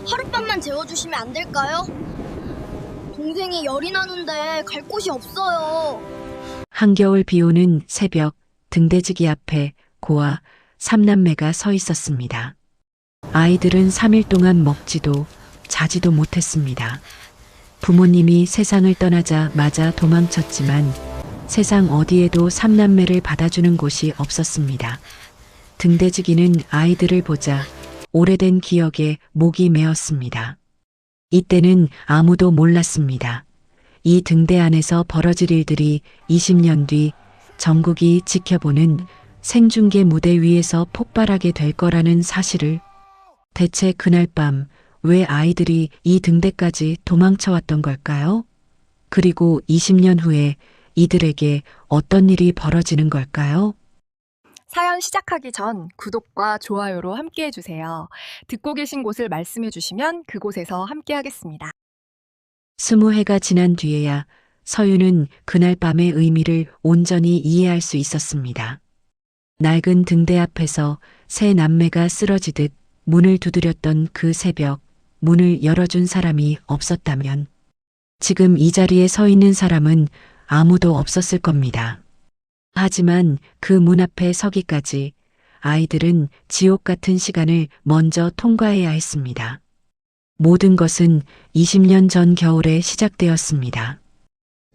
하룻밤만 재워주시면 안 될까요? 동생이 열이 나는데 갈 곳이 없어요. 한겨울 비 오는 새벽 등대지기 앞에 고와 삼남매가 서 있었습니다. 아이들은 3일 동안 먹지도 자지도 못했습니다. 부모님이 세상을 떠나자마자 도망쳤지만 세상 어디에도 삼남매를 받아주는 곳이 없었습니다. 등대지기는 아이들을 보자 오래된 기억에 목이 메었습니다. 이때는 아무도 몰랐습니다. 이 등대 안에서 벌어질 일들이 20년 뒤 전국이 지켜보는 생중계 무대 위에서 폭발하게 될 거라는 사실을. 대체 그날 밤 왜 아이들이 이 등대까지 도망쳐왔던 걸까요? 그리고 20년 후에 이들에게 어떤 일이 벌어지는 걸까요? 사연 시작하기 전 구독과 좋아요로 함께 해주세요. 듣고 계신 곳을 말씀해 주시면 그곳에서 함께 하겠습니다. 20해가 지난 뒤에야 서유는 그날 밤의 의미를 온전히 이해할 수 있었습니다. 낡은 등대 앞에서 세 남매가 쓰러지듯 문을 두드렸던 그 새벽, 문을 열어준 사람이 없었다면 지금 이 자리에 서 있는 사람은 아무도 없었을 겁니다. 하지만 그 문 앞에 서기까지 아이들은 지옥 같은 시간을 먼저 통과해야 했습니다. 모든 것은 20년 전 겨울에 시작되었습니다.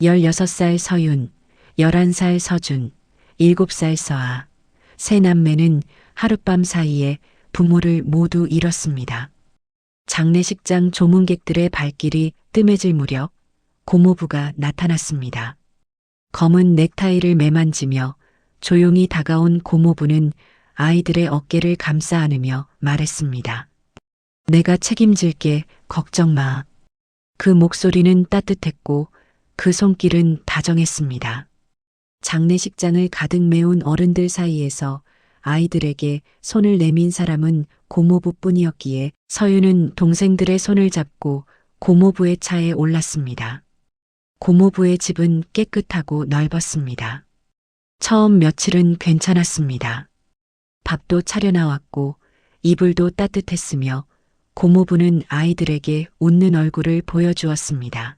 16살 서윤, 11살 서준, 7살 서아, 세 남매는 하룻밤 사이에 부모를 모두 잃었습니다. 장례식장 조문객들의 발길이 뜸해질 무렵 고모부가 나타났습니다. 검은 넥타이를 매만지며 조용히 다가온 고모부는 아이들의 어깨를 감싸 안으며 말했습니다. 내가 책임질게, 걱정 마. 그 목소리는 따뜻했고 그 손길은 다정했습니다. 장례식장을 가득 메운 어른들 사이에서 아이들에게 손을 내민 사람은 고모부뿐이었기에 서유는 동생들의 손을 잡고 고모부의 차에 올랐습니다. 고모부의 집은 깨끗하고 넓었습니다. 처음 며칠은 괜찮았습니다. 밥도 차려 나왔고 이불도 따뜻했으며 고모부는 아이들에게 웃는 얼굴을 보여주었습니다.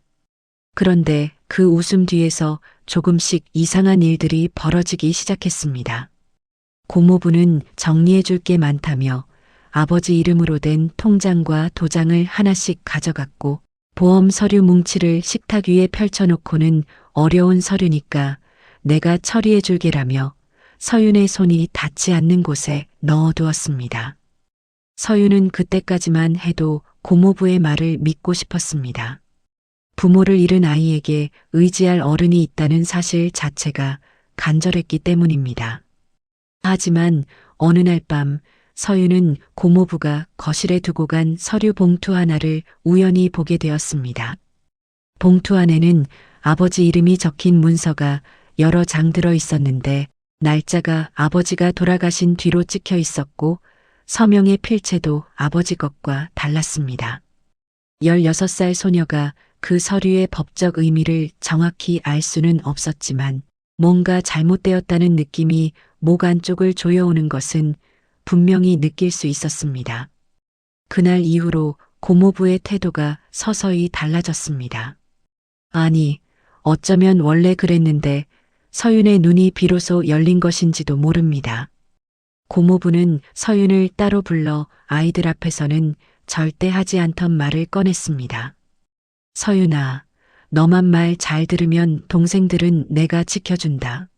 그런데 그 웃음 뒤에서 조금씩 이상한 일들이 벌어지기 시작했습니다. 고모부는 정리해 줄 게 많다며 아버지 이름으로 된 통장과 도장을 하나씩 가져갔고 보험 서류 뭉치를 식탁 위에 펼쳐놓고는 어려운 서류니까 내가 처리해 줄게라며 서윤의 손이 닿지 않는 곳에 넣어두었습니다. 서윤은 그때까지만 해도 고모부의 말을 믿고 싶었습니다. 부모를 잃은 아이에게 의지할 어른이 있다는 사실 자체가 간절했기 때문입니다. 하지만 어느 날 밤 서윤은 고모부가 거실에 두고 간 서류 봉투 하나를 우연히 보게 되었습니다. 봉투 안에는 아버지 이름이 적힌 문서가 여러 장 들어 있었는데 날짜가 아버지가 돌아가신 뒤로 찍혀 있었고 서명의 필체도 아버지 것과 달랐습니다. 16살 소녀가 그 서류의 법적 의미를 정확히 알 수는 없었지만 뭔가 잘못되었다는 느낌이 목 안쪽을 조여오는 것은 분명히 느낄 수 있었습니다. 그날 이후로 고모부의 태도가 서서히 달라졌습니다. 아니, 어쩌면 원래 그랬는데 서윤의 눈이 비로소 열린 것인지도 모릅니다. 고모부는 서윤을 따로 불러 아이들 앞에서는 절대 하지 않던 말을 꺼냈습니다. 서윤아, 너만 말 잘 들으면 동생들은 내가 지켜준다.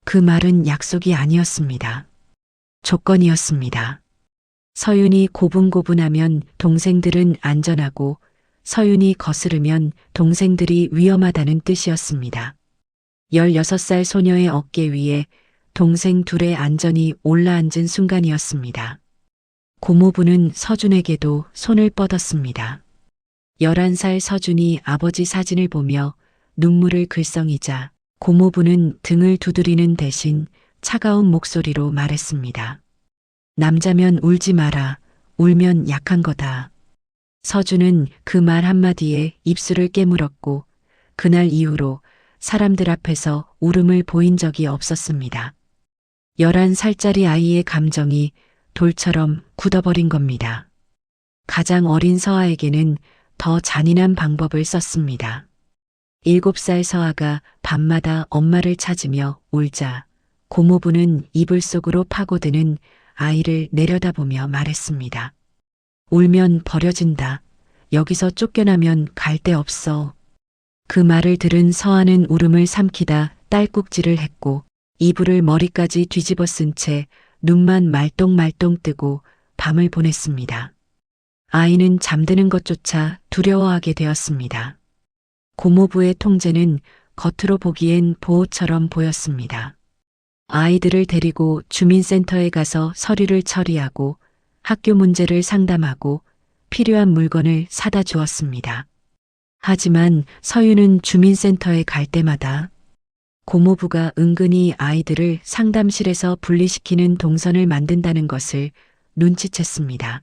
그 말은 약속이 아니었습니다. 조건이었습니다. 서윤이 고분고분하면 동생들은 안전하고 서윤이 거스르면 동생들이 위험하다는 뜻이었습니다. 16살 소녀의 어깨 위에 동생 둘의 안전이 올라앉은 순간이었습니다. 고모부는 서준에게도 손을 뻗었습니다. 11살 서준이 아버지 사진을 보며 눈물을 글썽이자 고모부는 등을 두드리는 대신 차가운 목소리로 말했습니다. 남자면 울지 마라. 울면 약한 거다. 서준은 그 말 한마디에 입술을 깨물었고 그날 이후로 사람들 앞에서 울음을 보인 적이 없었습니다. 11살짜리 아이의 감정이 돌처럼 굳어버린 겁니다. 가장 어린 서아에게는 더 잔인한 방법을 썼습니다. 7살 서아가 밤마다 엄마를 찾으며 울자 고모부는 이불 속으로 파고드는 아이를 내려다보며 말했습니다. 울면 버려진다. 여기서 쫓겨나면 갈 데 없어. 그 말을 들은 서아는 울음을 삼키다 딸꾹질을 했고 이불을 머리까지 뒤집어 쓴 채 눈만 말똥말똥 뜨고 밤을 보냈습니다. 아이는 잠드는 것조차 두려워하게 되었습니다. 고모부의 통제는 겉으로 보기엔 보호처럼 보였습니다. 아이들을 데리고 주민센터에 가서 서류를 처리하고 학교 문제를 상담하고 필요한 물건을 사다 주었습니다. 하지만 서유는 주민센터에 갈 때마다 고모부가 은근히 아이들을 상담실에서 분리시키는 동선을 만든다는 것을 눈치챘습니다.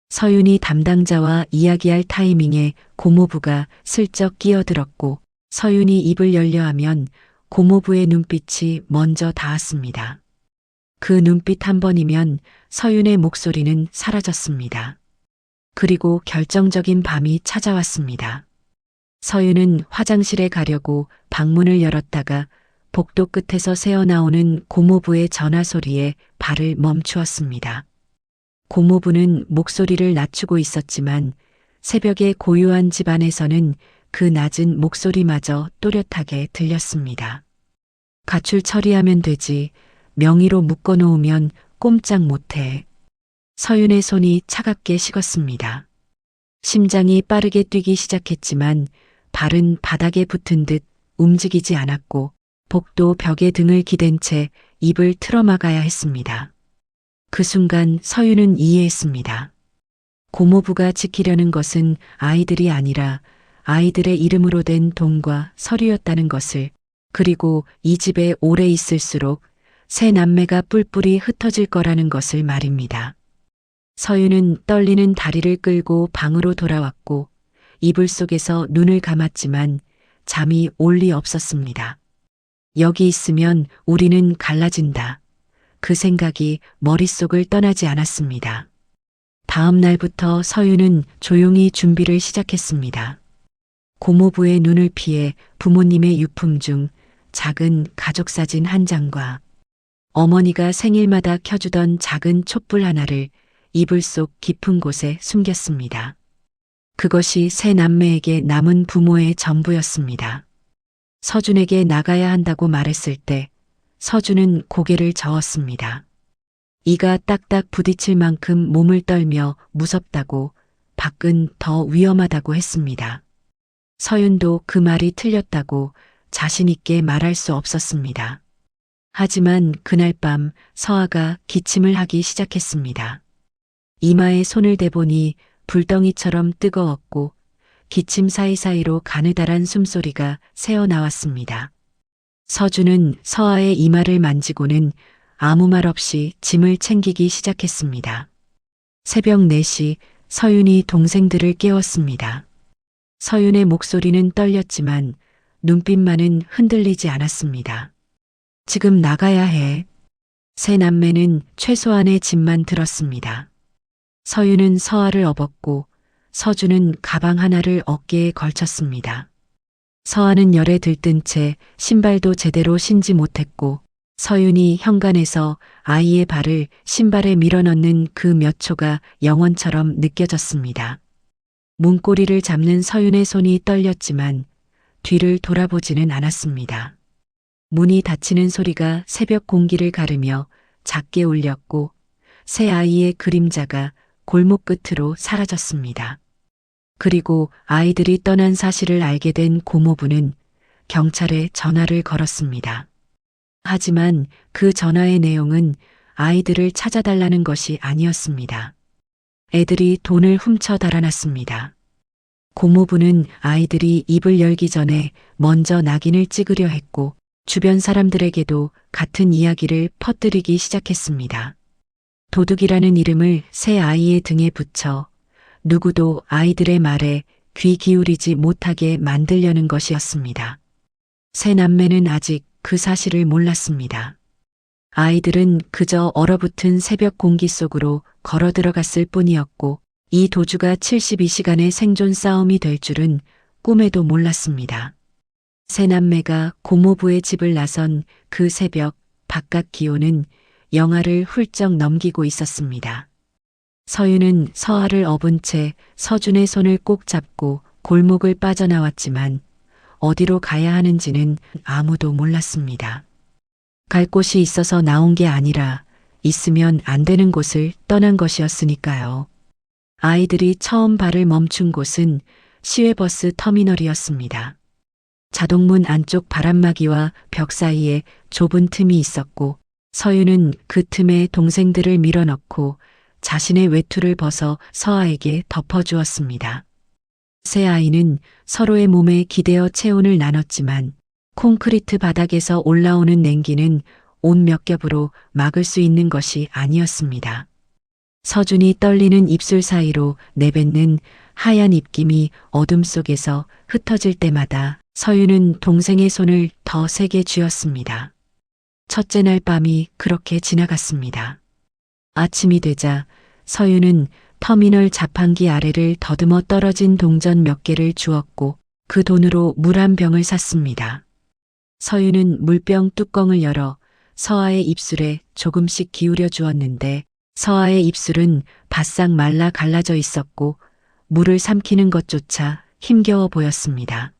서윤이 담당자와 이야기할 타이밍에 고모부가 슬쩍 끼어들었고 서윤이 입을 열려 하면 고모부의 눈빛이 먼저 닿았습니다. 그 눈빛 한 번이면 서윤의 목소리는 사라졌습니다. 그리고 결정적인 밤이 찾아왔습니다. 서윤은 화장실에 가려고 방문을 열었다가 복도 끝에서 새어나오는 고모부의 전화 소리에 발을 멈추었습니다. 고모부는 목소리를 낮추고 있었지만 새벽의 고요한 집안에서는 그 낮은 목소리마저 또렷하게 들렸습니다. 가출 처리하면 되지. 명의로 묶어놓으면 꼼짝 못해. 서윤의 손이 차갑게 식었습니다. 심장이 빠르게 뛰기 시작했지만 발은 바닥에 붙은 듯 움직이지 않았고 복도 벽에 등을 기댄 채 입을 틀어막아야 했습니다. 그 순간 서윤은 이해했습니다. 고모부가 지키려는 것은 아이들이 아니라 아이들의 이름으로 된 돈과 서류였다는 것을, 그리고 이 집에 오래 있을수록 새 남매가 뿔뿔이 흩어질 거라는 것을 말입니다. 서윤은 떨리는 다리를 끌고 방으로 돌아왔고 이불 속에서 눈을 감았지만 잠이 올 리 없었습니다. 여기 있으면 우리는 갈라진다. 그 생각이 머릿속을 떠나지 않았습니다. 다음 날부터 서윤은 조용히 준비를 시작했습니다. 고모부의 눈을 피해 부모님의 유품 중 작은 가족사진 한 장과 어머니가 생일마다 켜주던 작은 촛불 하나를 이불 속 깊은 곳에 숨겼습니다. 그것이 새 남매에게 남은 부모의 전부였습니다. 서준에게 나가야 한다고 말했을 때 서준은 고개를 저었습니다. 이가 딱딱 부딪힐 만큼 몸을 떨며 무섭다고, 밖은 더 위험하다고 했습니다. 서윤도 그 말이 틀렸다고 자신 있게 말할 수 없었습니다. 하지만 그날 밤 서아가 기침을 하기 시작했습니다. 이마에 손을 대보니 불덩이처럼 뜨거웠고 기침 사이사이로 가느다란 숨소리가 새어나왔습니다. 서준은 서아의 이마를 만지고는 아무 말 없이 짐을 챙기기 시작했습니다. 새벽 4시 서윤이 동생들을 깨웠습니다. 서윤의 목소리는 떨렸지만 눈빛만은 흔들리지 않았습니다. 지금 나가야 해. 새 남매는 최소한의 짐만 들었습니다. 서윤은 서아를 업었고 서준은 가방 하나를 어깨에 걸쳤습니다. 서아는 열에 들뜬 채 신발도 제대로 신지 못했고 서윤이 현관에서 아이의 발을 신발에 밀어넣는 그 몇 초가 영원처럼 느껴졌습니다. 문고리를 잡는 서윤의 손이 떨렸지만 뒤를 돌아보지는 않았습니다. 문이 닫히는 소리가 새벽 공기를 가르며 작게 울렸고 새 아이의 그림자가 골목 끝으로 사라졌습니다. 그리고 아이들이 떠난 사실을 알게 된 고모부는 경찰에 전화를 걸었습니다. 하지만 그 전화의 내용은 아이들을 찾아달라는 것이 아니었습니다. 애들이 돈을 훔쳐 달아났습니다. 고모부는 아이들이 입을 열기 전에 먼저 낙인을 찍으려 했고 주변 사람들에게도 같은 이야기를 퍼뜨리기 시작했습니다. 도둑이라는 이름을 새 아이의 등에 붙여 누구도 아이들의 말에 귀 기울이지 못하게 만들려는 것이었습니다. 새 남매는 아직 그 사실을 몰랐습니다. 아이들은 그저 얼어붙은 새벽 공기 속으로 걸어 들어갔을 뿐이었고 이 도주가 72시간의 생존 싸움이 될 줄은 꿈에도 몰랐습니다. 세 남매가 고모부의 집을 나선 그 새벽 바깥 기온은 영하를 훌쩍 넘기고 있었습니다. 서윤은 서아를 업은 채 서준의 손을 꼭 잡고 골목을 빠져나왔지만 어디로 가야 하는지는 아무도 몰랐습니다. 갈 곳이 있어서 나온 게 아니라 있으면 안 되는 곳을 떠난 것이었으니까요. 아이들이 처음 발을 멈춘 곳은 시외버스 터미널이었습니다. 자동문 안쪽 바람막이와 벽 사이에 좁은 틈이 있었고 서윤은 그 틈에 동생들을 밀어넣고 자신의 외투를 벗어 서아에게 덮어주었습니다. 세 아이는 서로의 몸에 기대어 체온을 나눴지만 콘크리트 바닥에서 올라오는 냉기는 옷 몇 겹으로 막을 수 있는 것이 아니었습니다. 서준이 떨리는 입술 사이로 내뱉는 하얀 입김이 어둠 속에서 흩어질 때마다 서윤은 동생의 손을 더 세게 쥐었습니다. 첫째 날 밤이 그렇게 지나갔습니다. 아침이 되자 서윤은 터미널 자판기 아래를 더듬어 떨어진 동전 몇 개를 주었고 그 돈으로 물 한 병을 샀습니다. 서윤은 물병 뚜껑을 열어 서아의 입술에 조금씩 기울여 주었는데 서아의 입술은 바싹 말라 갈라져 있었고 물을 삼키는 것조차 힘겨워 보였습니다.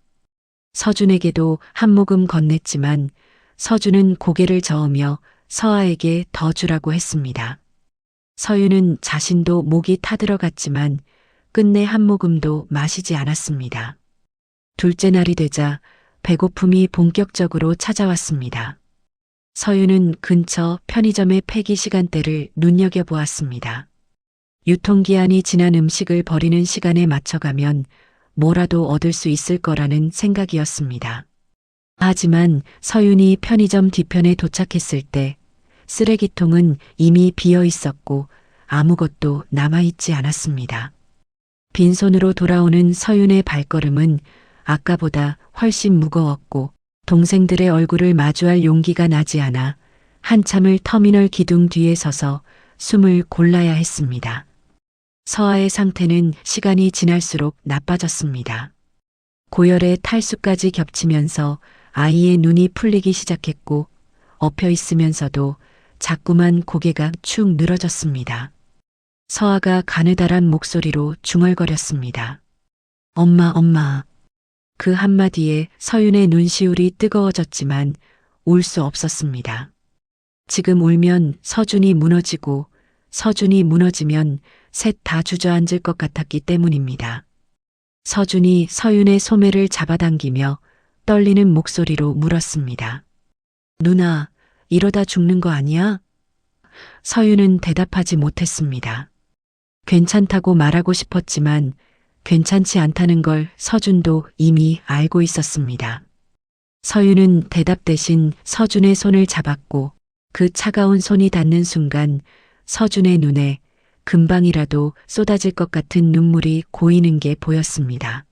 서준에게도 한 모금 건넸지만 서준은 고개를 저으며 서아에게 더 주라고 했습니다. 서윤은 자신도 목이 타들어갔지만 끝내 한 모금도 마시지 않았습니다. 둘째 날이 되자 배고픔이 본격적으로 찾아왔습니다. 서윤은 근처 편의점의 폐기 시간대를 눈여겨보았습니다. 유통기한이 지난 음식을 버리는 시간에 맞춰가면 뭐라도 얻을 수 있을 거라는 생각이었습니다. 하지만 서윤이 편의점 뒤편에 도착했을 때 쓰레기통은 이미 비어 있었고 아무것도 남아있지 않았습니다. 빈손으로 돌아오는 서윤의 발걸음은 아까보다 훨씬 무거웠고 동생들의 얼굴을 마주할 용기가 나지 않아 한참을 터미널 기둥 뒤에 서서 숨을 골라야 했습니다. 서아의 상태는 시간이 지날수록 나빠졌습니다. 고열에 탈수까지 겹치면서 아이의 눈이 풀리기 시작했고 엎여 있으면서도 자꾸만 고개가 축 늘어졌습니다. 서아가 가느다란 목소리로 중얼거렸습니다. 엄마, 엄마. 그 한마디에 서윤의 눈시울이 뜨거워졌지만 울 수 없었습니다. 지금 울면 서준이 무너지고 서준이 무너지면 셋 다 주저앉을 것 같았기 때문입니다. 서준이 서윤의 소매를 잡아당기며 떨리는 목소리로 물었습니다. 누나, 이러다 죽는 거 아니야? 서윤은 대답하지 못했습니다. 괜찮다고 말하고 싶었지만 괜찮지 않다는 걸 서준도 이미 알고 있었습니다. 서윤은 대답 대신 서준의 손을 잡았고 그 차가운 손이 닿는 순간 서준의 눈에 금방이라도 쏟아질 것 같은 눈물이 고이는 게 보였습니다.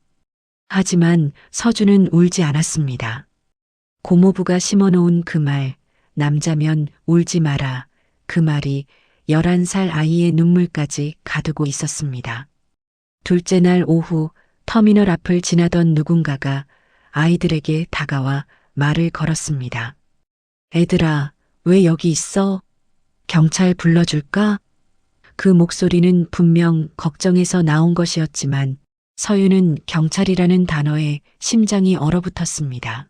하지만 서준은 울지 않았습니다. 고모부가 심어놓은 그 말, 남자면 울지 마라. 그 말이 11살 아이의 눈물까지 가두고 있었습니다. 둘째 날 오후 터미널 앞을 지나던 누군가가 아이들에게 다가와 말을 걸었습니다. 애들아, 왜 여기 있어? 경찰 불러줄까? 그 목소리는 분명 걱정해서 나온 것이었지만 서윤은 경찰이라는 단어에 심장이 얼어붙었습니다.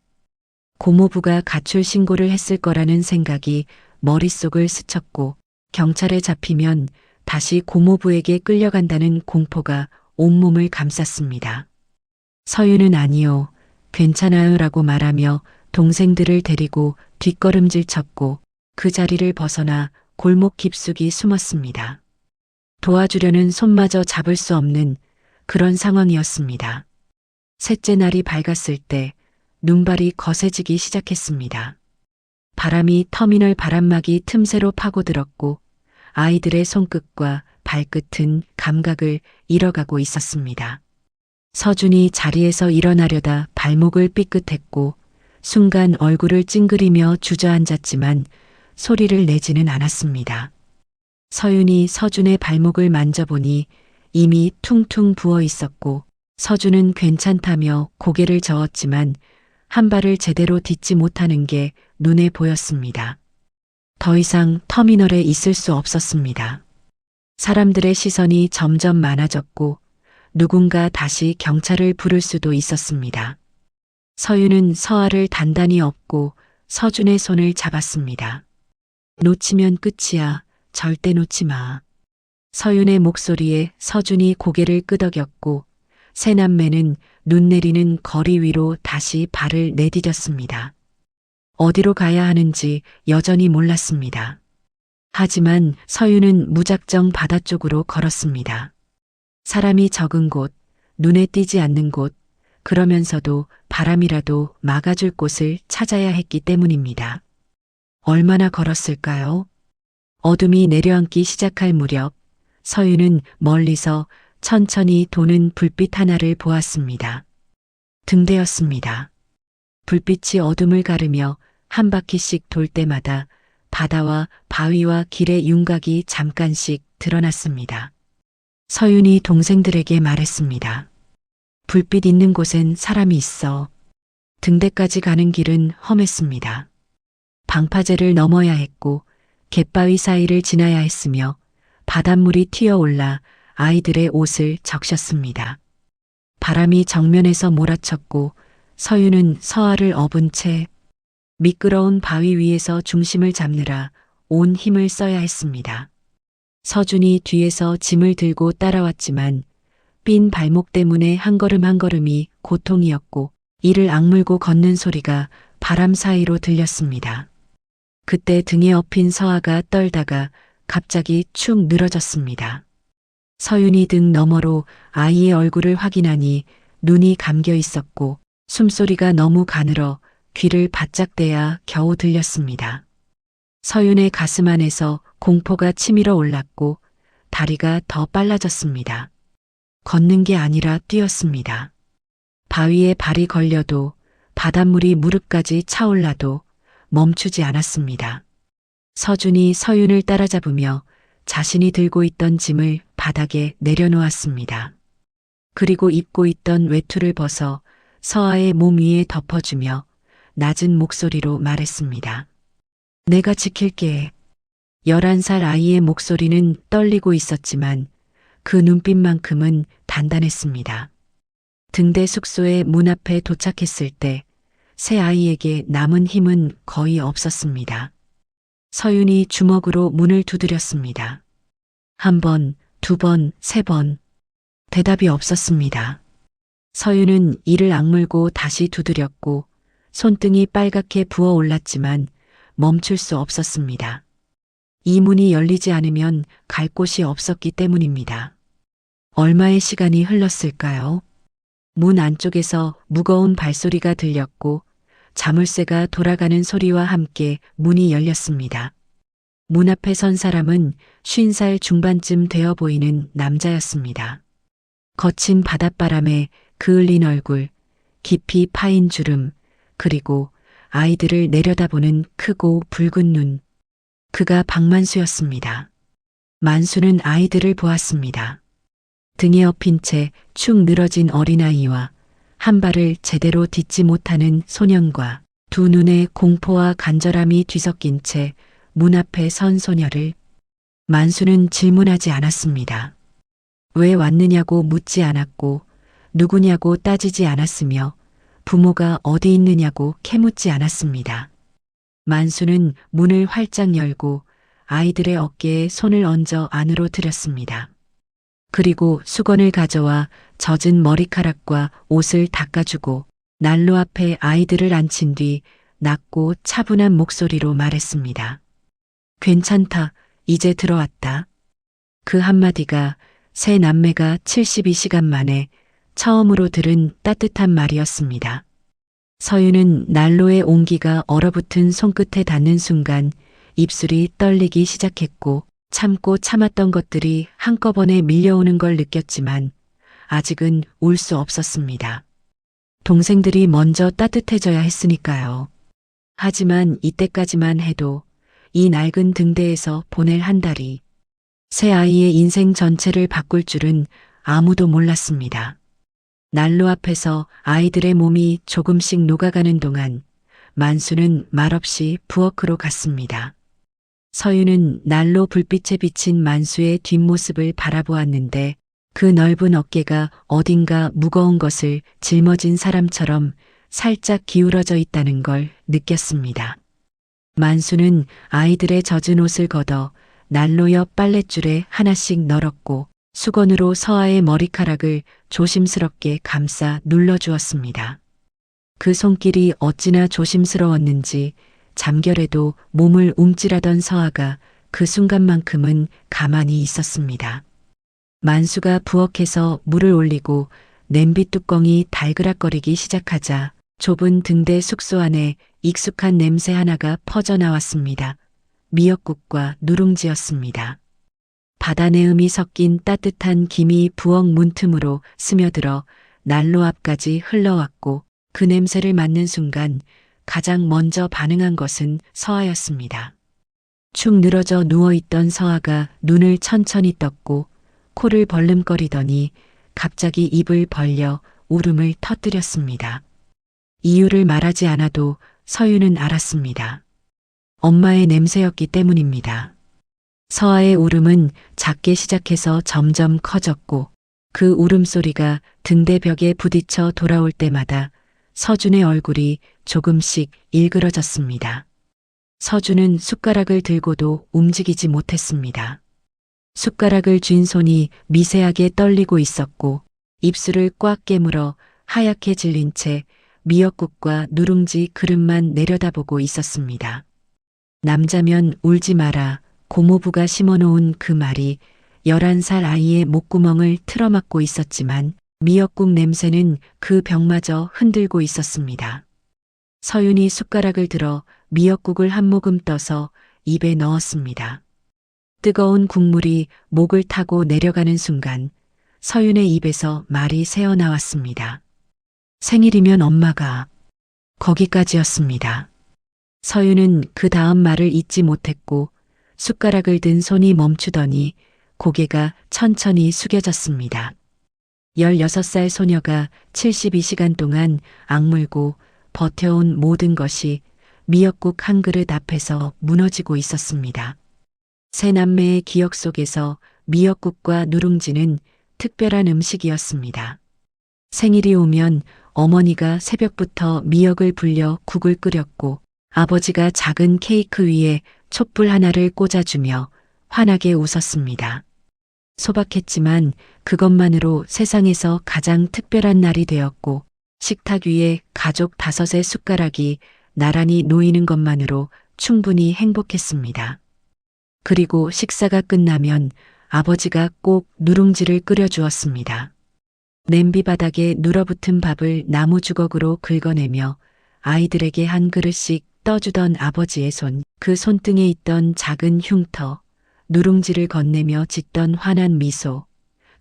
고모부가 가출 신고를 했을 거라는 생각이 머릿속을 스쳤고 경찰에 잡히면 다시 고모부에게 끌려간다는 공포가 온몸을 감쌌습니다. 서윤은 아니요, 괜찮아요 라고 말하며 동생들을 데리고 뒷걸음질 쳤고 그 자리를 벗어나 골목 깊숙이 숨었습니다. 도와주려는 손마저 잡을 수 없는 그런 상황이었습니다. 셋째 날이 밝았을 때 눈발이 거세지기 시작했습니다. 바람이 터미널 바람막이 틈새로 파고들었고 아이들의 손끝과 발끝은 감각을 잃어가고 있었습니다. 서준이 자리에서 일어나려다 발목을 삐끗했고 순간 얼굴을 찡그리며 주저앉았지만 소리를 내지는 않았습니다. 서윤이 서준의 발목을 만져보니 이미 퉁퉁 부어 있었고 서준은 괜찮다며 고개를 저었지만 한 발을 제대로 딛지 못하는 게 눈에 보였습니다. 더 이상 터미널에 있을 수 없었습니다. 사람들의 시선이 점점 많아졌고 누군가 다시 경찰을 부를 수도 있었습니다. 서윤은 서아를 단단히 업고 서준의 손을 잡았습니다. 놓치면 끝이야. 절대 놓지 마. 서윤의 목소리에 서준이 고개를 끄덕였고 세 남매는 눈 내리는 거리 위로 다시 발을 내디뎠습니다. 어디로 가야 하는지 여전히 몰랐습니다. 하지만 서윤은 무작정 바다 쪽으로 걸었습니다. 사람이 적은 곳, 눈에 띄지 않는 곳, 그러면서도 바람이라도 막아줄 곳을 찾아야 했기 때문입니다. 얼마나 걸었을까요? 어둠이 내려앉기 시작할 무렵 서윤은 멀리서 천천히 도는 불빛 하나를 보았습니다. 등대였습니다. 불빛이 어둠을 가르며 한 바퀴씩 돌 때마다 바다와 바위와 길의 윤곽이 잠깐씩 드러났습니다. 서윤이 동생들에게 말했습니다. 불빛 있는 곳엔 사람이 있어. 등대까지 가는 길은 험했습니다. 방파제를 넘어야 했고 갯바위 사이를 지나야 했으며 바닷물이 튀어올라 아이들의 옷을 적셨습니다. 바람이 정면에서 몰아쳤고 서윤은 서아를 업은 채 미끄러운 바위 위에서 중심을 잡느라 온 힘을 써야 했습니다. 서준이 뒤에서 짐을 들고 따라왔지만 삔 발목 때문에 한 걸음 한 걸음이 고통이었고 이를 악물고 걷는 소리가 바람 사이로 들렸습니다. 그때 등에 업힌 서아가 떨다가 갑자기 축 늘어졌습니다. 서윤이 등 너머로 아이의 얼굴을 확인하니 눈이 감겨 있었고 숨소리가 너무 가늘어 귀를 바짝 대야 겨우 들렸습니다. 서윤의 가슴 안에서 공포가 치밀어 올랐고 다리가 더 빨라졌습니다. 걷는 게 아니라 뛰었습니다. 바위에 발이 걸려도 바닷물이 무릎까지 차올라도 멈추지 않았습니다. 서준이 서윤을 따라잡으며 자신이 들고 있던 짐을 바닥에 내려놓았습니다. 그리고 입고 있던 외투를 벗어 서아의 몸 위에 덮어주며 낮은 목소리로 말했습니다. 내가 지킬게. 11살 아이의 목소리는 떨리고 있었지만 그 눈빛만큼은 단단했습니다. 등대 숙소의 문 앞에 도착했을 때 새 아이에게 남은 힘은 거의 없었습니다. 서윤이 주먹으로 문을 두드렸습니다. 한 번, 두 번, 세 번. 대답이 없었습니다. 서윤은 이를 악물고 다시 두드렸고 손등이 빨갛게 부어올랐지만 멈출 수 없었습니다. 이 문이 열리지 않으면 갈 곳이 없었기 때문입니다. 얼마의 시간이 흘렀을까요? 문 안쪽에서 무거운 발소리가 들렸고 자물쇠가 돌아가는 소리와 함께 문이 열렸습니다. 문 앞에 선 사람은 50살 중반쯤 되어 보이는 남자였습니다. 거친 바닷바람에 그을린 얼굴, 깊이 파인 주름, 그리고 아이들을 내려다보는 크고 붉은 눈. 그가 박만수였습니다. 만수는 아이들을 보았습니다. 등에 업힌 채 축 늘어진 어린아이와 한 발을 제대로 딛지 못하는 소년과 두 눈에 공포와 간절함이 뒤섞인 채 문 앞에 선 소녀를. 만수는 질문하지 않았습니다. 왜 왔느냐고 묻지 않았고 누구냐고 따지지 않았으며 부모가 어디 있느냐고 캐묻지 않았습니다. 만수는 문을 활짝 열고 아이들의 어깨에 손을 얹어 안으로 들였습니다. 그리고 수건을 가져와 젖은 머리카락과 옷을 닦아주고 난로 앞에 아이들을 앉힌 뒤 낮고 차분한 목소리로 말했습니다. 괜찮다. 이제 들어왔다. 그 한마디가 세 남매가 72시간 만에 처음으로 들은 따뜻한 말이었습니다. 서윤은 난로의 온기가 얼어붙은 손끝에 닿는 순간 입술이 떨리기 시작했고 참고 참았던 것들이 한꺼번에 밀려오는 걸 느꼈지만 아직은 울 수 없었습니다. 동생들이 먼저 따뜻해져야 했으니까요. 하지만 이때까지만 해도 이 낡은 등대에서 보낼 한 달이 새 아이의 인생 전체를 바꿀 줄은 아무도 몰랐습니다. 난로 앞에서 아이들의 몸이 조금씩 녹아가는 동안 만수는 말없이 부엌으로 갔습니다. 서유는 난로 불빛에 비친 만수의 뒷모습을 바라보았는데 그 넓은 어깨가 어딘가 무거운 것을 짊어진 사람처럼 살짝 기울어져 있다는 걸 느꼈습니다. 만수는 아이들의 젖은 옷을 걷어 난로 옆 빨랫줄에 하나씩 널었고 수건으로 서아의 머리카락을 조심스럽게 감싸 눌러주었습니다. 그 손길이 어찌나 조심스러웠는지 잠결에도 몸을 움찔하던 서아가 그 순간만큼은 가만히 있었습니다. 만수가 부엌에서 물을 올리고 냄비 뚜껑이 달그락거리기 시작하자 좁은 등대 숙소 안에 익숙한 냄새 하나가 퍼져나왔습니다. 미역국과 누룽지였습니다. 바다 내음이 섞인 따뜻한 김이 부엌 문틈으로 스며들어 난로 앞까지 흘러왔고 그 냄새를 맡는 순간 가장 먼저 반응한 것은 서아였습니다. 축 늘어져 누워있던 서아가 눈을 천천히 떴고 코를 벌름거리더니 갑자기 입을 벌려 울음을 터뜨렸습니다. 이유를 말하지 않아도 서유는 알았습니다. 엄마의 냄새였기 때문입니다. 서아의 울음은 작게 시작해서 점점 커졌고 그 울음소리가 등대벽에 부딪혀 돌아올 때마다 서준의 얼굴이 조금씩 일그러졌습니다. 서준은 숟가락을 들고도 움직이지 못했습니다. 숟가락을 쥔 손이 미세하게 떨리고 있었고 입술을 꽉 깨물어 하얗게 질린 채 미역국과 누룽지 그릇만 내려다보고 있었습니다. 남자면 울지 마라 고모부가 심어놓은 그 말이 11살 아이의 목구멍을 틀어막고 있었지만 미역국 냄새는 그 벽마저 흔들고 있었습니다. 서윤이 숟가락을 들어 미역국을 한 모금 떠서 입에 넣었습니다. 뜨거운 국물이 목을 타고 내려가는 순간 서윤의 입에서 말이 새어나왔습니다. 생일이면 엄마가 거기까지였습니다. 서윤은 그 다음 말을 잊지 못했고 숟가락을 든 손이 멈추더니 고개가 천천히 숙여졌습니다. 16살 소녀가 72시간 동안 악물고 버텨온 모든 것이 미역국 한 그릇 앞에서 무너지고 있었습니다. 세 남매의 기억 속에서 미역국과 누룽지는 특별한 음식이었습니다. 생일이 오면 어머니가 새벽부터 미역을 불려 국을 끓였고 아버지가 작은 케이크 위에 촛불 하나를 꽂아주며 환하게 웃었습니다. 소박했지만 그것만으로 세상에서 가장 특별한 날이 되었고 식탁 위에 가족 5의 숟가락이 나란히 놓이는 것만으로 충분히 행복했습니다. 그리고 식사가 끝나면 아버지가 꼭 누룽지를 끓여주었습니다. 냄비 바닥에 눌어붙은 밥을 나무 주걱으로 긁어내며 아이들에게 한 그릇씩 떠주던 아버지의 손, 그 손등에 있던 작은 흉터, 누룽지를 건네며 짓던 환한 미소,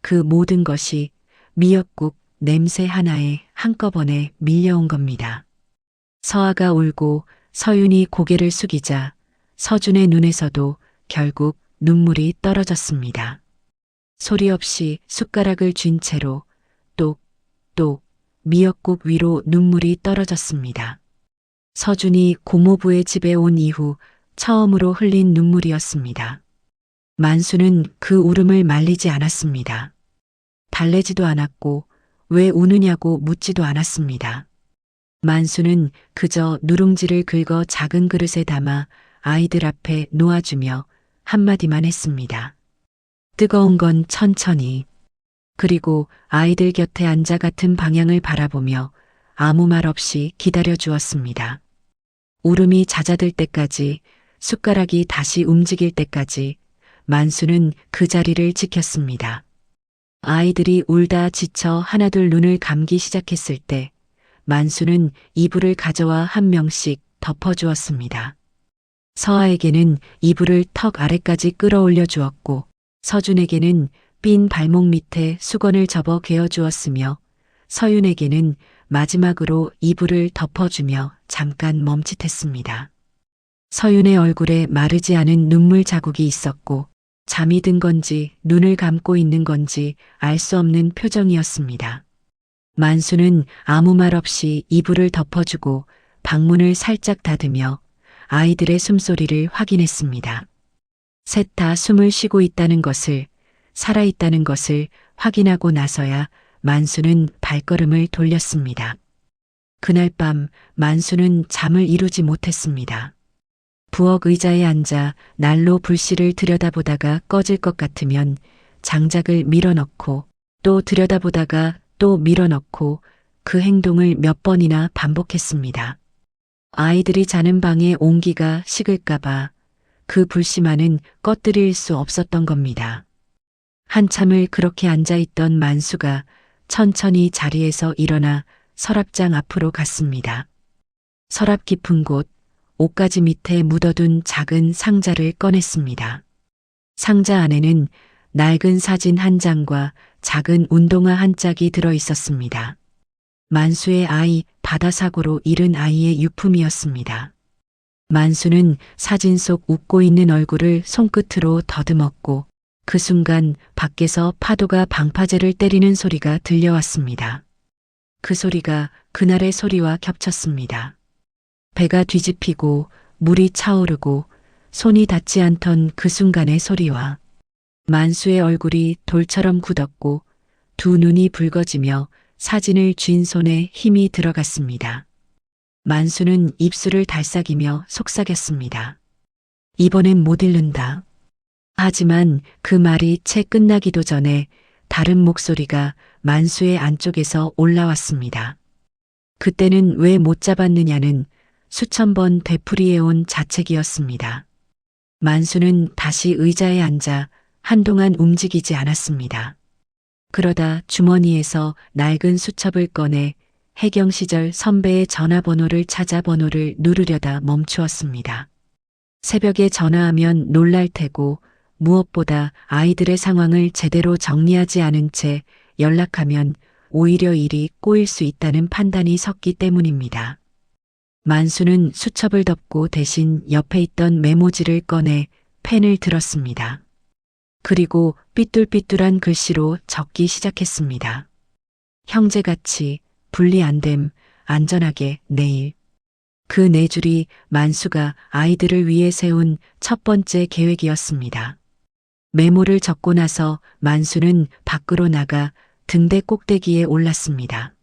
그 모든 것이 미역국 냄새 하나에 한꺼번에 밀려온 겁니다. 서아가 울고 서윤이 고개를 숙이자 서준의 눈에서도 결국 눈물이 떨어졌습니다. 소리 없이 숟가락을 쥔 채로 똑똑 미역국 위로 눈물이 떨어졌습니다. 서준이 고모부의 집에 온 이후 처음으로 흘린 눈물이었습니다. 만수는 그 울음을 말리지 않았습니다. 달래지도 않았고 왜 우느냐고 묻지도 않았습니다. 만수는 그저 누룽지를 긁어 작은 그릇에 담아 아이들 앞에 놓아주며 한마디만 했습니다. 뜨거운 건 천천히. 그리고 아이들 곁에 앉아 같은 방향을 바라보며 아무 말 없이 기다려 주었습니다. 울음이 잦아들 때까지, 숟가락이 다시 움직일 때까지 만수는 그 자리를 지켰습니다. 아이들이 울다 지쳐 하나둘 눈을 감기 시작했을 때 만수는 이불을 가져와 한 명씩 덮어주었습니다. 서아에게는 이불을 턱 아래까지 끌어올려 주었고 서준에게는 삔 발목 밑에 수건을 접어 개어주었으며 서윤에게는 마지막으로 이불을 덮어주며 잠깐 멈칫했습니다. 서윤의 얼굴에 마르지 않은 눈물 자국이 있었고 잠이 든 건지 눈을 감고 있는 건지 알 수 없는 표정이었습니다. 만수는 아무 말 없이 이불을 덮어주고 방문을 살짝 닫으며 아이들의 숨소리를 확인했습니다. 셋 다 숨을 쉬고 있다는 것을, 살아있다는 것을 확인하고 나서야 만수는 발걸음을 돌렸습니다. 그날 밤 만수는 잠을 이루지 못했습니다. 부엌 의자에 앉아 난로 불씨를 들여다보다가 꺼질 것 같으면 장작을 밀어넣고 또 들여다보다가 또 밀어넣고 그 행동을 몇 번이나 반복했습니다. 아이들이 자는 방에 온기가 식을까봐 그 불씨만은 꺼뜨릴 수 없었던 겁니다. 한참을 그렇게 앉아있던 만수가 천천히 자리에서 일어나 서랍장 앞으로 갔습니다. 서랍 깊은 곳, 옷가지 밑에 묻어둔 작은 상자를 꺼냈습니다. 상자 안에는 낡은 사진 한 장과 작은 운동화 한 짝이 들어 있었습니다. 만수의 아이, 바다 사고로 잃은 아이의 유품이었습니다. 만수는 사진 속 웃고 있는 얼굴을 손끝으로 더듬었고 그 순간 밖에서 파도가 방파제를 때리는 소리가 들려왔습니다. 그 소리가 그날의 소리와 겹쳤습니다. 배가 뒤집히고 물이 차오르고 손이 닿지 않던 그 순간의 소리와 만수의 얼굴이 돌처럼 굳었고 두 눈이 붉어지며 사진을 쥔 손에 힘이 들어갔습니다. 만수는 입술을 달싹이며 속삭였습니다. 이번엔 못 잃는다. 하지만 그 말이 채 끝나기도 전에 다른 목소리가 만수의 안쪽에서 올라왔습니다. 그때는 왜 못 잡았느냐는 수천 번 되풀이해온 자책이었습니다. 만수는 다시 의자에 앉아 한동안 움직이지 않았습니다. 그러다 주머니에서 낡은 수첩을 꺼내 해경 시절 선배의 전화번호를 찾아 번호를 누르려다 멈추었습니다. 새벽에 전화하면 놀랄 테고 무엇보다 아이들의 상황을 제대로 정리하지 않은 채 연락하면 오히려 일이 꼬일 수 있다는 판단이 섰기 때문입니다. 만수는 수첩을 덮고 대신 옆에 있던 메모지를 꺼내 펜을 들었습니다. 그리고 삐뚤삐뚤한 글씨로 적기 시작했습니다. 형제같이, 분리 안 됨, 안전하게, 내일. 그 네 줄이 만수가 아이들을 위해 세운 첫 번째 계획이었습니다. 메모를 적고 나서 만수는 밖으로 나가 등대 꼭대기에 올랐습니다.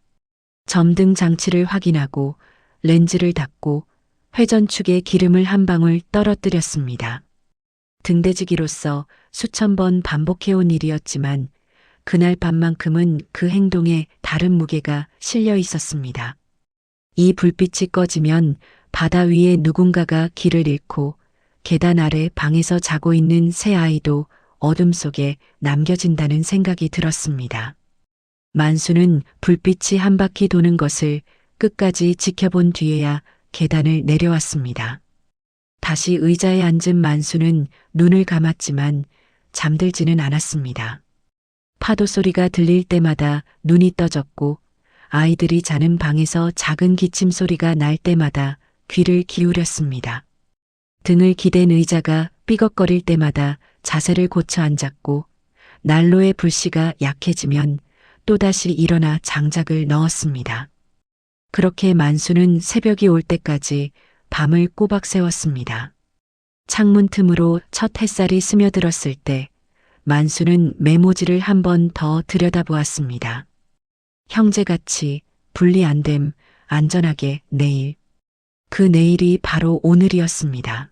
점등 장치를 확인하고 렌즈를 닫고 회전축에 기름을 한 방울 떨어뜨렸습니다. 등대지기로서 수천 번 반복해온 일이었지만 그날 밤만큼은 그 행동에 다른 무게가 실려 있었습니다. 이 불빛이 꺼지면 바다 위에 누군가가 길을 잃고 계단 아래 방에서 자고 있는 새 아이도 어둠 속에 남겨진다는 생각이 들었습니다. 만수는 불빛이 한 바퀴 도는 것을 끝까지 지켜본 뒤에야 계단을 내려왔습니다. 다시 의자에 앉은 만수는 눈을 감았지만 잠들지는 않았습니다. 파도 소리가 들릴 때마다 눈이 떠졌고 아이들이 자는 방에서 작은 기침 소리가 날 때마다 귀를 기울였습니다. 등을 기댄 의자가 삐걱거릴 때마다 자세를 고쳐 앉았고 난로의 불씨가 약해지면 또다시 일어나 장작을 넣었습니다. 그렇게 만수는 새벽이 올 때까지 밤을 꼬박 새웠습니다. 창문 틈으로 첫 햇살이 스며들었을 때 만수는 메모지를 한 번 더 들여다보았습니다. 형제같이, 분리 안 됨, 안전하게, 내일. 그 내일이 바로 오늘이었습니다.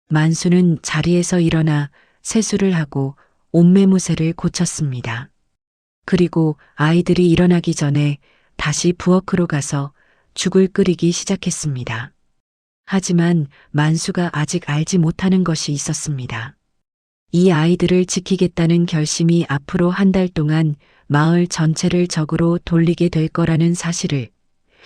만수는 자리에서 일어나 세수를 하고 옷매무새를 고쳤습니다. 그리고 아이들이 일어나기 전에 다시 부엌으로 가서 죽을 끓이기 시작했습니다. 하지만 만수가 아직 알지 못하는 것이 있었습니다. 이 아이들을 지키겠다는 결심이 앞으로 한 달 동안 마을 전체를 적으로 돌리게 될 거라는 사실을,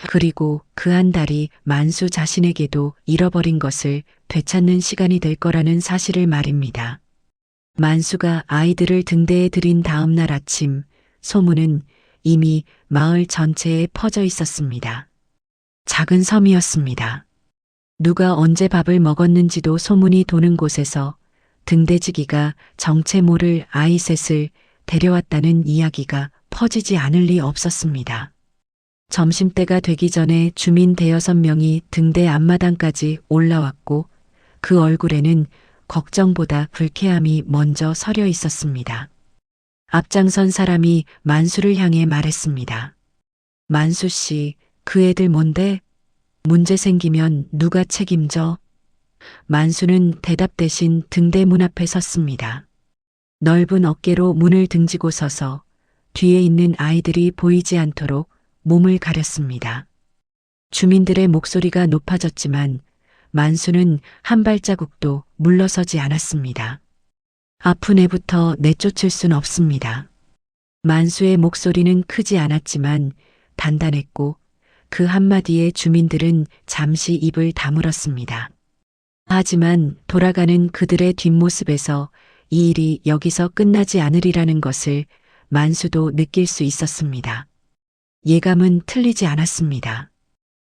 그리고 그 한 달이 만수 자신에게도 잃어버린 것을 되찾는 시간이 될 거라는 사실을 말입니다. 만수가 아이들을 등대에 들인 다음 날 아침, 소문은 이미 마을 전체에 퍼져 있었습니다. 작은 섬이었습니다. 누가 언제 밥을 먹었는지도 소문이 도는 곳에서 등대지기가 정체 모를 아이 셋을 데려왔다는 이야기가 퍼지지 않을 리 없었습니다. 점심때가 되기 전에 주민 대여섯 명이 등대 앞마당까지 올라왔고 그 얼굴에는 걱정보다 불쾌함이 먼저 서려 있었습니다. 앞장선 사람이 만수를 향해 말했습니다. 만수 씨, 그 애들 뭔데? 문제 생기면 누가 책임져? 만수는 대답 대신 등대 문 앞에 섰습니다. 넓은 어깨로 문을 등지고 서서 뒤에 있는 아이들이 보이지 않도록 몸을 가렸습니다. 주민들의 목소리가 높아졌지만 만수는 한 발자국도 물러서지 않았습니다. 아픈 애부터 내쫓을 순 없습니다. 만수의 목소리는 크지 않았지만 단단했고 그 한마디에 주민들은 잠시 입을 다물었습니다. 하지만 돌아가는 그들의 뒷모습에서 이 일이 여기서 끝나지 않으리라는 것을 만수도 느낄 수 있었습니다. 예감은 틀리지 않았습니다.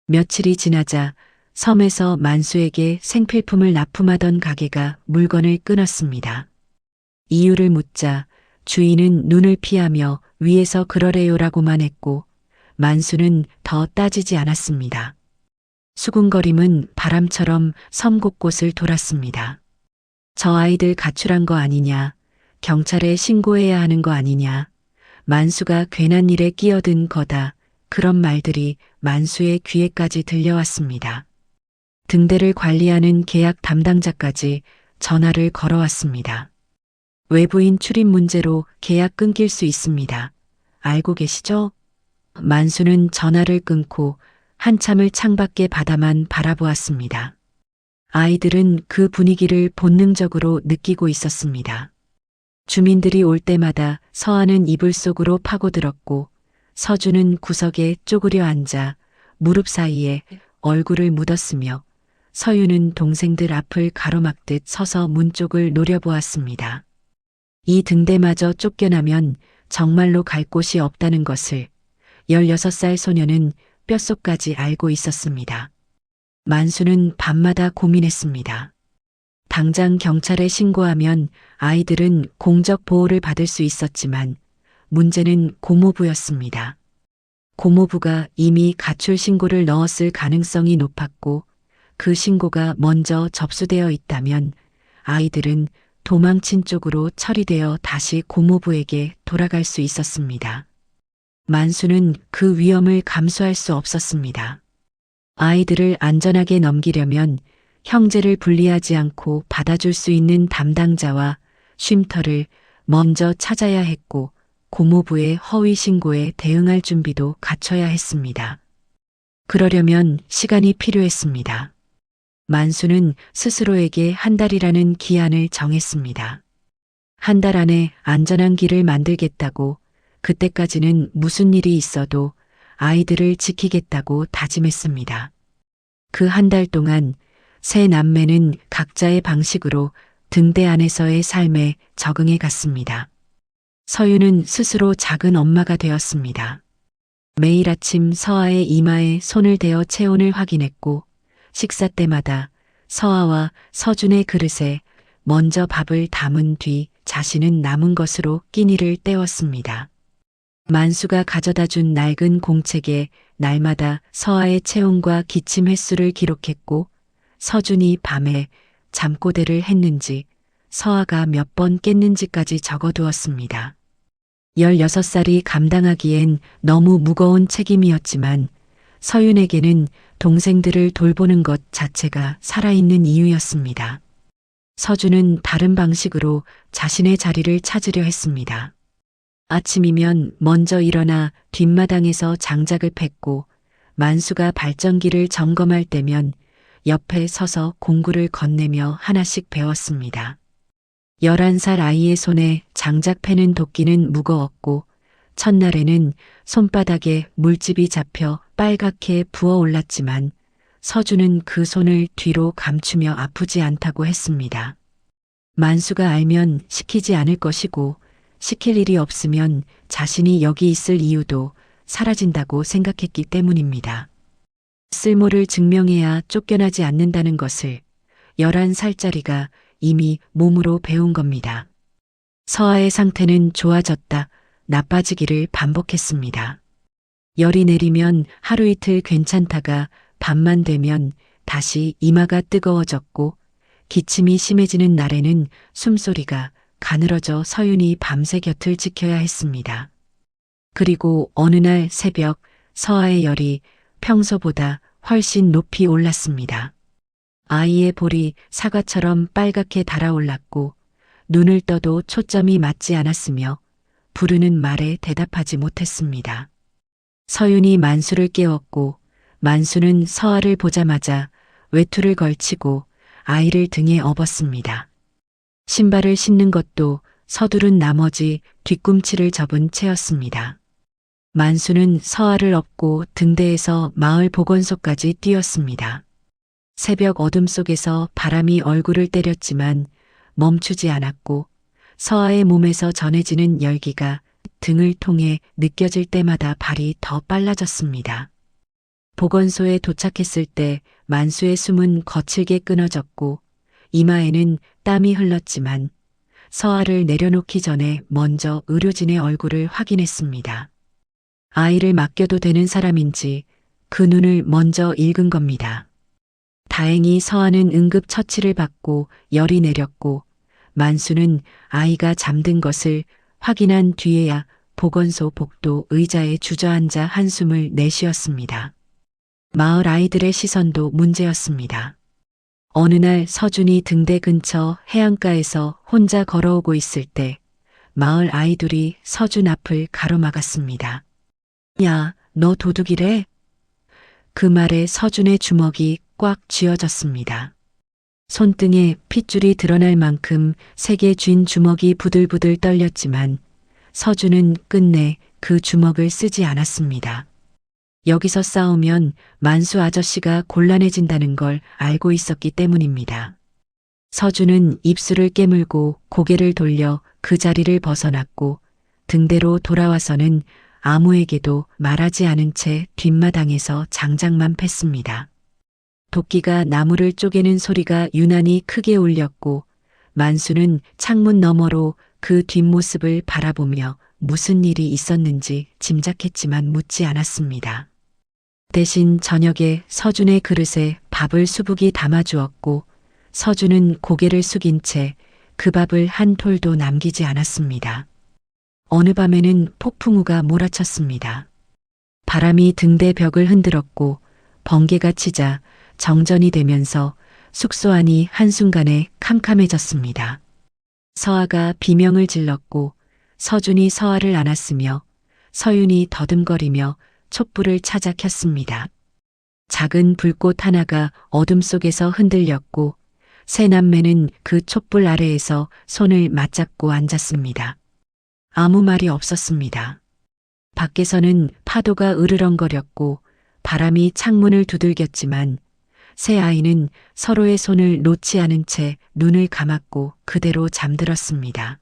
며칠이 지나자 섬에서 만수에게 생필품을 납품하던 가게가 물건을 끊었습니다. 이유를 묻자 주인은 눈을 피하며 위에서 그러래요라고만 했고 만수는 더 따지지 않았습니다. 수군거림은 바람처럼 섬 곳곳을 돌았습니다. 저 아이들 가출한 거 아니냐, 경찰에 신고해야 하는 거 아니냐, 만수가 괜한 일에 끼어든 거다, 그런 말들이 만수의 귀에까지 들려왔습니다. 등대를 관리하는 계약 담당자까지 전화를 걸어왔습니다. 외부인 출입 문제로 계약 끊길 수 있습니다. 알고 계시죠? 만수는 전화를 끊고 한참을 창밖에 바다만 바라보았습니다. 아이들은 그 분위기를 본능적으로 느끼고 있었습니다. 주민들이 올 때마다 서아는 이불 속으로 파고들었고 서주는 구석에 쪼그려 앉아 무릎 사이에 얼굴을 묻었으며 서유는 동생들 앞을 가로막듯 서서 문 쪽을 노려보았습니다. 이 등대마저 쫓겨나면 정말로 갈 곳이 없다는 것을 16살 소녀는 뼛속까지 알고 있었습니다. 만수는 밤마다 고민했습니다. 당장 경찰에 신고하면 아이들은 공적 보호를 받을 수 있었지만 문제는 고모부였습니다. 고모부가 이미 가출 신고를 넣었을 가능성이 높았고 그 신고가 먼저 접수되어 있다면 아이들은 도망친 쪽으로 처리되어 다시 고모부에게 돌아갈 수 있었습니다. 만수는 그 위험을 감수할 수 없었습니다. 아이들을 안전하게 넘기려면 형제를 분리하지 않고 받아줄 수 있는 담당자와 쉼터를 먼저 찾아야 했고 고모부의 허위 신고에 대응할 준비도 갖춰야 했습니다. 그러려면 시간이 필요했습니다. 만수는 스스로에게 한 달이라는 기한을 정했습니다. 한 달 안에 안전한 길을 만들겠다고 그때까지는 무슨 일이 있어도 아이들을 지키겠다고 다짐했습니다. 그 한 달 동안 세 남매는 각자의 방식으로 등대 안에서의 삶에 적응해 갔습니다. 서유는 스스로 작은 엄마가 되었습니다. 매일 아침 서아의 이마에 손을 대어 체온을 확인했고 식사 때마다 서아와 서준의 그릇에 먼저 밥을 담은 뒤 자신은 남은 것으로 끼니를 때웠습니다. 만수가 가져다 준 낡은 공책에 날마다 서아의 체온과 기침 횟수를 기록했고 서준이 밤에 잠꼬대를 했는지 서아가 몇 번 깼는지까지 적어두었습니다. 16살이 감당하기엔 너무 무거운 책임이었지만 서윤에게는 동생들을 돌보는 것 자체가 살아있는 이유였습니다. 서준은 다른 방식으로 자신의 자리를 찾으려 했습니다. 아침이면 먼저 일어나 뒷마당에서 장작을 팼고 만수가 발전기를 점검할 때면 옆에 서서 공구를 건네며 하나씩 배웠습니다. 11살 아이의 손에 장작 패는 도끼는 무거웠고 첫날에는 손바닥에 물집이 잡혀 빨갛게 부어올랐지만 서준은 그 손을 뒤로 감추며 아프지 않다고 했습니다. 만수가 알면 시키지 않을 것이고 시킬 일이 없으면 자신이 여기 있을 이유도 사라진다고 생각했기 때문입니다. 쓸모를 증명해야 쫓겨나지 않는다는 것을 11살짜리가 이미 몸으로 배운 겁니다. 서아의 상태는 좋아졌다, 나빠지기를 반복했습니다. 열이 내리면 하루 이틀 괜찮다가 밤만 되면 다시 이마가 뜨거워졌고 기침이 심해지는 날에는 숨소리가 가늘어져 서윤이 밤새 곁을 지켜야 했습니다. 그리고 어느 날 새벽 서아의 열이 평소보다 훨씬 높이 올랐습니다. 아이의 볼이 사과처럼 빨갛게 달아올랐고 눈을 떠도 초점이 맞지 않았으며 부르는 말에 대답하지 못했습니다. 서윤이 만수를 깨웠고 만수는 서아를 보자마자 외투를 걸치고 아이를 등에 업었습니다. 신발을 신는 것도 서두른 나머지 뒤꿈치를 접은 채였습니다. 만수는 서아를 업고 등대에서 마을 보건소까지 뛰었습니다. 새벽 어둠 속에서 바람이 얼굴을 때렸지만 멈추지 않았고 서아의 몸에서 전해지는 열기가 등을 통해 느껴질 때마다 발이 더 빨라졌습니다. 보건소에 도착했을 때 만수의 숨은 거칠게 끊어졌고 이마에는 땀이 흘렀지만 서아를 내려놓기 전에 먼저 의료진의 얼굴을 확인했습니다. 아이를 맡겨도 되는 사람인지 그 눈을 먼저 읽은 겁니다. 다행히 서아는 응급 처치를 받고 열이 내렸고 만수는 아이가 잠든 것을 확인한 뒤에야 보건소 복도 의자에 주저앉아 한숨을 내쉬었습니다. 마을 아이들의 시선도 문제였습니다. 어느 날 서준이 등대 근처 해안가에서 혼자 걸어오고 있을 때 마을 아이들이 서준 앞을 가로막았습니다. 야, 너 도둑이래? 그 말에 서준의 주먹이 꽉 쥐어졌습니다. 손등에 핏줄이 드러날 만큼 세게 쥔 주먹이 부들부들 떨렸지만 서준은 끝내 그 주먹을 쓰지 않았습니다. 여기서 싸우면 만수 아저씨가 곤란해진다는 걸 알고 있었기 때문입니다. 서준은 입술을 깨물고 고개를 돌려 그 자리를 벗어났고 등대로 돌아와서는 아무에게도 말하지 않은 채 뒷마당에서 장작만 팼습니다. 도끼가 나무를 쪼개는 소리가 유난히 크게 울렸고 만수는 창문 너머로 그 뒷모습을 바라보며 무슨 일이 있었는지 짐작했지만 묻지 않았습니다. 대신 저녁에 서준의 그릇에 밥을 수북이 담아주었고 서준은 고개를 숙인 채 그 밥을 한 톨도 남기지 않았습니다. 어느 밤에는 폭풍우가 몰아쳤습니다. 바람이 등대 벽을 흔들었고 번개가 치자 정전이 되면서 숙소 안이 한순간에 캄캄해졌습니다. 서아가 비명을 질렀고 서준이 서아를 안았으며 서윤이 더듬거리며 촛불을 찾아 켰습니다. 작은 불꽃 하나가 어둠 속에서 흔들렸고 세 남매는 그 촛불 아래에서 손을 맞잡고 앉았습니다. 아무 말이 없었습니다. 밖에서는 파도가 으르렁거렸고 바람이 창문을 두들겼지만 세 아이는 서로의 손을 놓지 않은 채 눈을 감았고 그대로 잠들었습니다.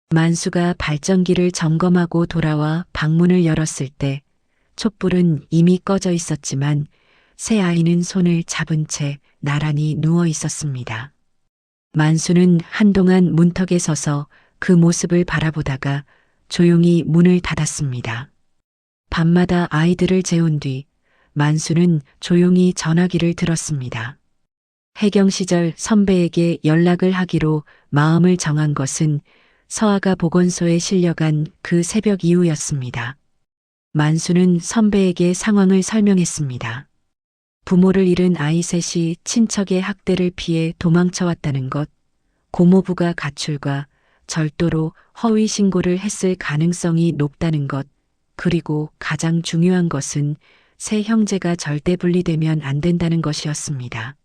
만수가 발전기를 점검하고 돌아와 방문을 열었을 때 촛불은 이미 꺼져 있었지만 세 아이는 손을 잡은 채 나란히 누워 있었습니다. 만수는 한동안 문턱에 서서 그 모습을 바라보다가 조용히 문을 닫았습니다. 밤마다 아이들을 재운 뒤 만수는 조용히 전화기를 들었습니다. 해경 시절 선배에게 연락을 하기로 마음을 정한 것은 서아가 보건소에 실려간 그 새벽 이후였습니다. 만수는 선배에게 상황을 설명했습니다. 부모를 잃은 아이 셋이 친척의 학대를 피해 도망쳐왔다는 것, 고모부가 가출과 절도로 허위 신고를 했을 가능성이 높다는 것, 그리고 가장 중요한 것은 세 형제가 절대 분리되면 안 된다는 것이었습니다.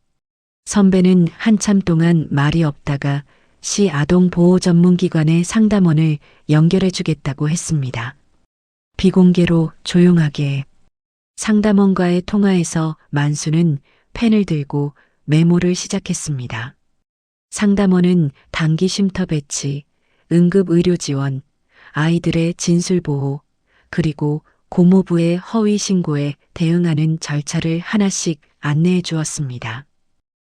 선배는 한참 동안 말이 없다가 시 아동보호전문기관의 상담원을 연결해 주겠다고 했습니다. 비공개로 조용하게. 상담원과의 통화에서 만수는 펜을 들고 메모를 시작했습니다. 상담원은 단기 쉼터 배치, 응급의료 지원, 아이들의 진술보호, 그리고 고모부의 허위 신고에 대응하는 절차를 하나씩 안내해 주었습니다.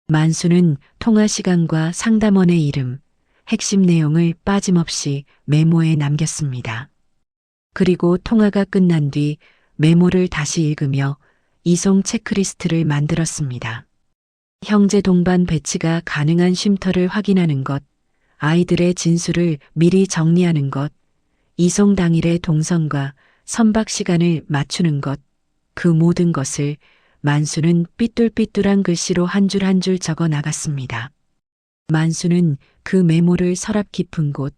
만수는 통화 시간과 상담원의 이름, 핵심 내용을 빠짐없이 메모에 남겼습니다. 그리고 통화가 끝난 뒤 메모를 다시 읽으며 이송 체크리스트를 만들었습니다. 형제 동반 배치가 가능한 쉼터를 확인하는 것, 아이들의 진술을 미리 정리하는 것, 이송 당일의 동선과 선박 시간을 맞추는 것, 그 모든 것을 만수는 삐뚤삐뚤한 글씨로 한 줄 한 줄 적어 나갔습니다. 만수는 그 메모를 서랍 깊은 곳,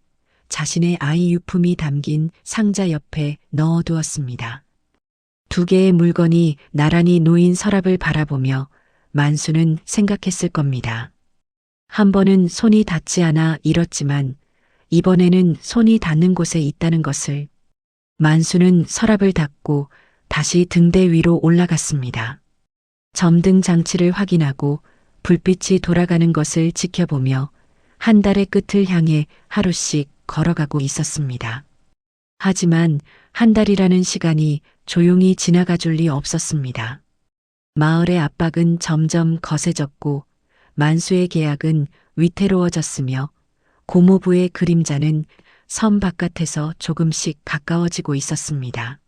자신의 아이 유품이 담긴 상자 옆에 넣어두었습니다. 두 개의 물건이 나란히 놓인 서랍을 바라보며 만수는 생각했을 겁니다. 한 번은 손이 닿지 않아 잃었지만 이번에는 손이 닿는 곳에 있다는 것을. 만수는 서랍을 닫고 다시 등대 위로 올라갔습니다. 점등 장치를 확인하고 불빛이 돌아가는 것을 지켜보며 한 달의 끝을 향해 하루씩 걸어가고 있었습니다. 하지만 한 달이라는 시간이 조용히 지나가 줄 리 없었습니다. 마을의 압박은 점점 거세졌고 만수의 계약은 위태로워졌으며 고모부의 그림자는 섬 바깥에서 조금씩 가까워지고 있었습니다.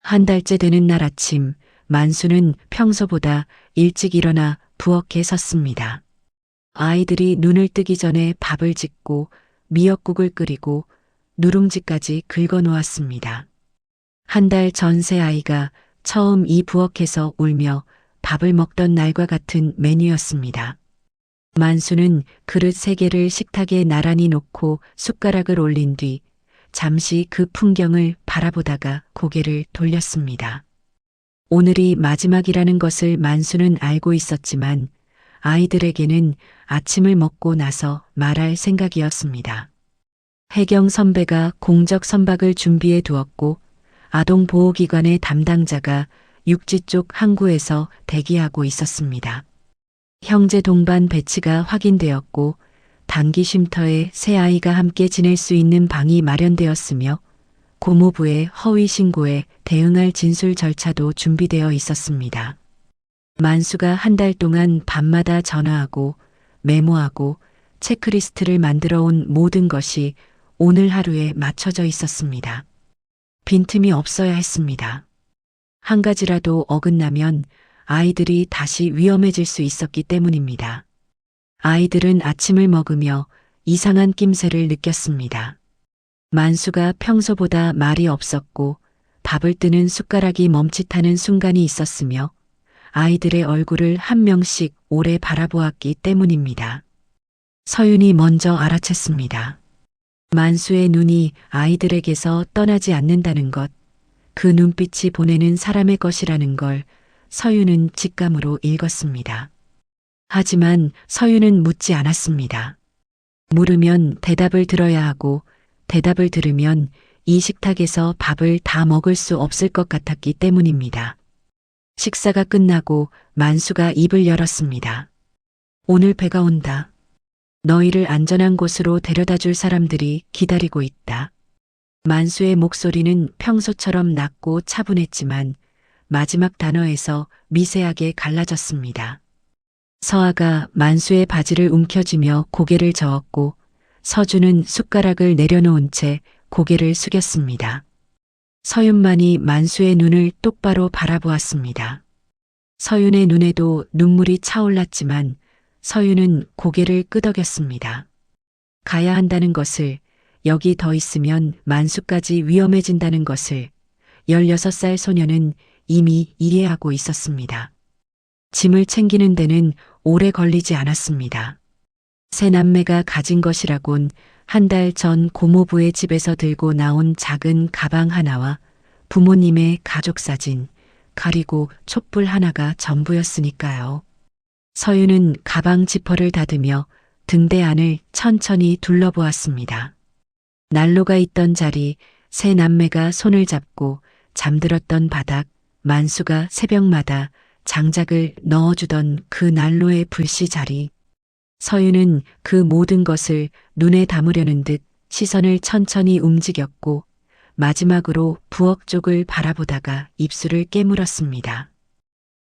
한 달째 되는 날 아침, 만수는 평소보다 일찍 일어나 부엌에 섰습니다. 아이들이 눈을 뜨기 전에 밥을 짓고 미역국을 끓이고 누룽지까지 긁어 놓았습니다. 한 달 전 새 아이가 처음 이 부엌에서 울며 밥을 먹던 날과 같은 메뉴였습니다. 만수는 그릇 3개를 식탁에 나란히 놓고 숟가락을 올린 뒤 잠시 그 풍경을 바라보다가 고개를 돌렸습니다. 오늘이 마지막이라는 것을 만수는 알고 있었지만 아이들에게는 아침을 먹고 나서 말할 생각이었습니다. 혜경 선배가 공적 선박을 준비해 두었고 아동보호기관의 담당자가 육지 쪽 항구에서 대기하고 있었습니다. 형제 동반 배치가 확인되었고 단기 쉼터에 새 아이가 함께 지낼 수 있는 방이 마련되었으며 고모부의 허위 신고에 대응할 진술 절차도 준비되어 있었습니다. 만수가 한 달 동안 밤마다 전화하고 메모하고 체크리스트를 만들어 온 모든 것이 오늘 하루에 맞춰져 있었습니다. 빈틈이 없어야 했습니다. 한 가지라도 어긋나면 아이들이 다시 위험해질 수 있었기 때문입니다. 아이들은 아침을 먹으며 이상한 낌새를 느꼈습니다. 만수가 평소보다 말이 없었고 밥을 뜨는 숟가락이 멈칫하는 순간이 있었으며 아이들의 얼굴을 한 명씩 오래 바라보았기 때문입니다. 서윤이 먼저 알아챘습니다. 만수의 눈이 아이들에게서 떠나지 않는다는 것, 그 눈빛이 보내는 사람의 것이라는 걸 서윤은 직감으로 읽었습니다. 하지만 서윤은 묻지 않았습니다. 물으면 대답을 들어야 하고 대답을 들으면 이 식탁에서 밥을 다 먹을 수 없을 것 같았기 때문입니다. 식사가 끝나고 만수가 입을 열었습니다. 오늘 배가 온다. 너희를 안전한 곳으로 데려다 줄 사람들이 기다리고 있다. 만수의 목소리는 평소처럼 낮고 차분했지만 마지막 단어에서 미세하게 갈라졌습니다. 서아가 만수의 바지를 움켜쥐며 고개를 저었고 서준은 숟가락을 내려놓은 채 고개를 숙였습니다. 서윤만이 만수의 눈을 똑바로 바라보았습니다. 서윤의 눈에도 눈물이 차올랐지만 서윤은 고개를 끄덕였습니다. 가야 한다는 것을, 여기 더 있으면 만수까지 위험해진다는 것을 16살 소녀는 이미 이해하고 있었습니다. 짐을 챙기는 데는 오래 걸리지 않았습니다. 새 남매가 가진 것이라곤 한 달 전 고모부의 집에서 들고 나온 작은 가방 하나와 부모님의 가족사진, 그리고 촛불 하나가 전부였으니까요. 서윤은 가방 지퍼를 닫으며 등대 안을 천천히 둘러보았습니다. 난로가 있던 자리, 세 남매가 손을 잡고 잠들었던 바닥, 만수가 새벽마다 장작을 넣어주던 그 난로의 불씨 자리. 서윤은 그 모든 것을 눈에 담으려는 듯 시선을 천천히 움직였고 마지막으로 부엌 쪽을 바라보다가 입술을 깨물었습니다.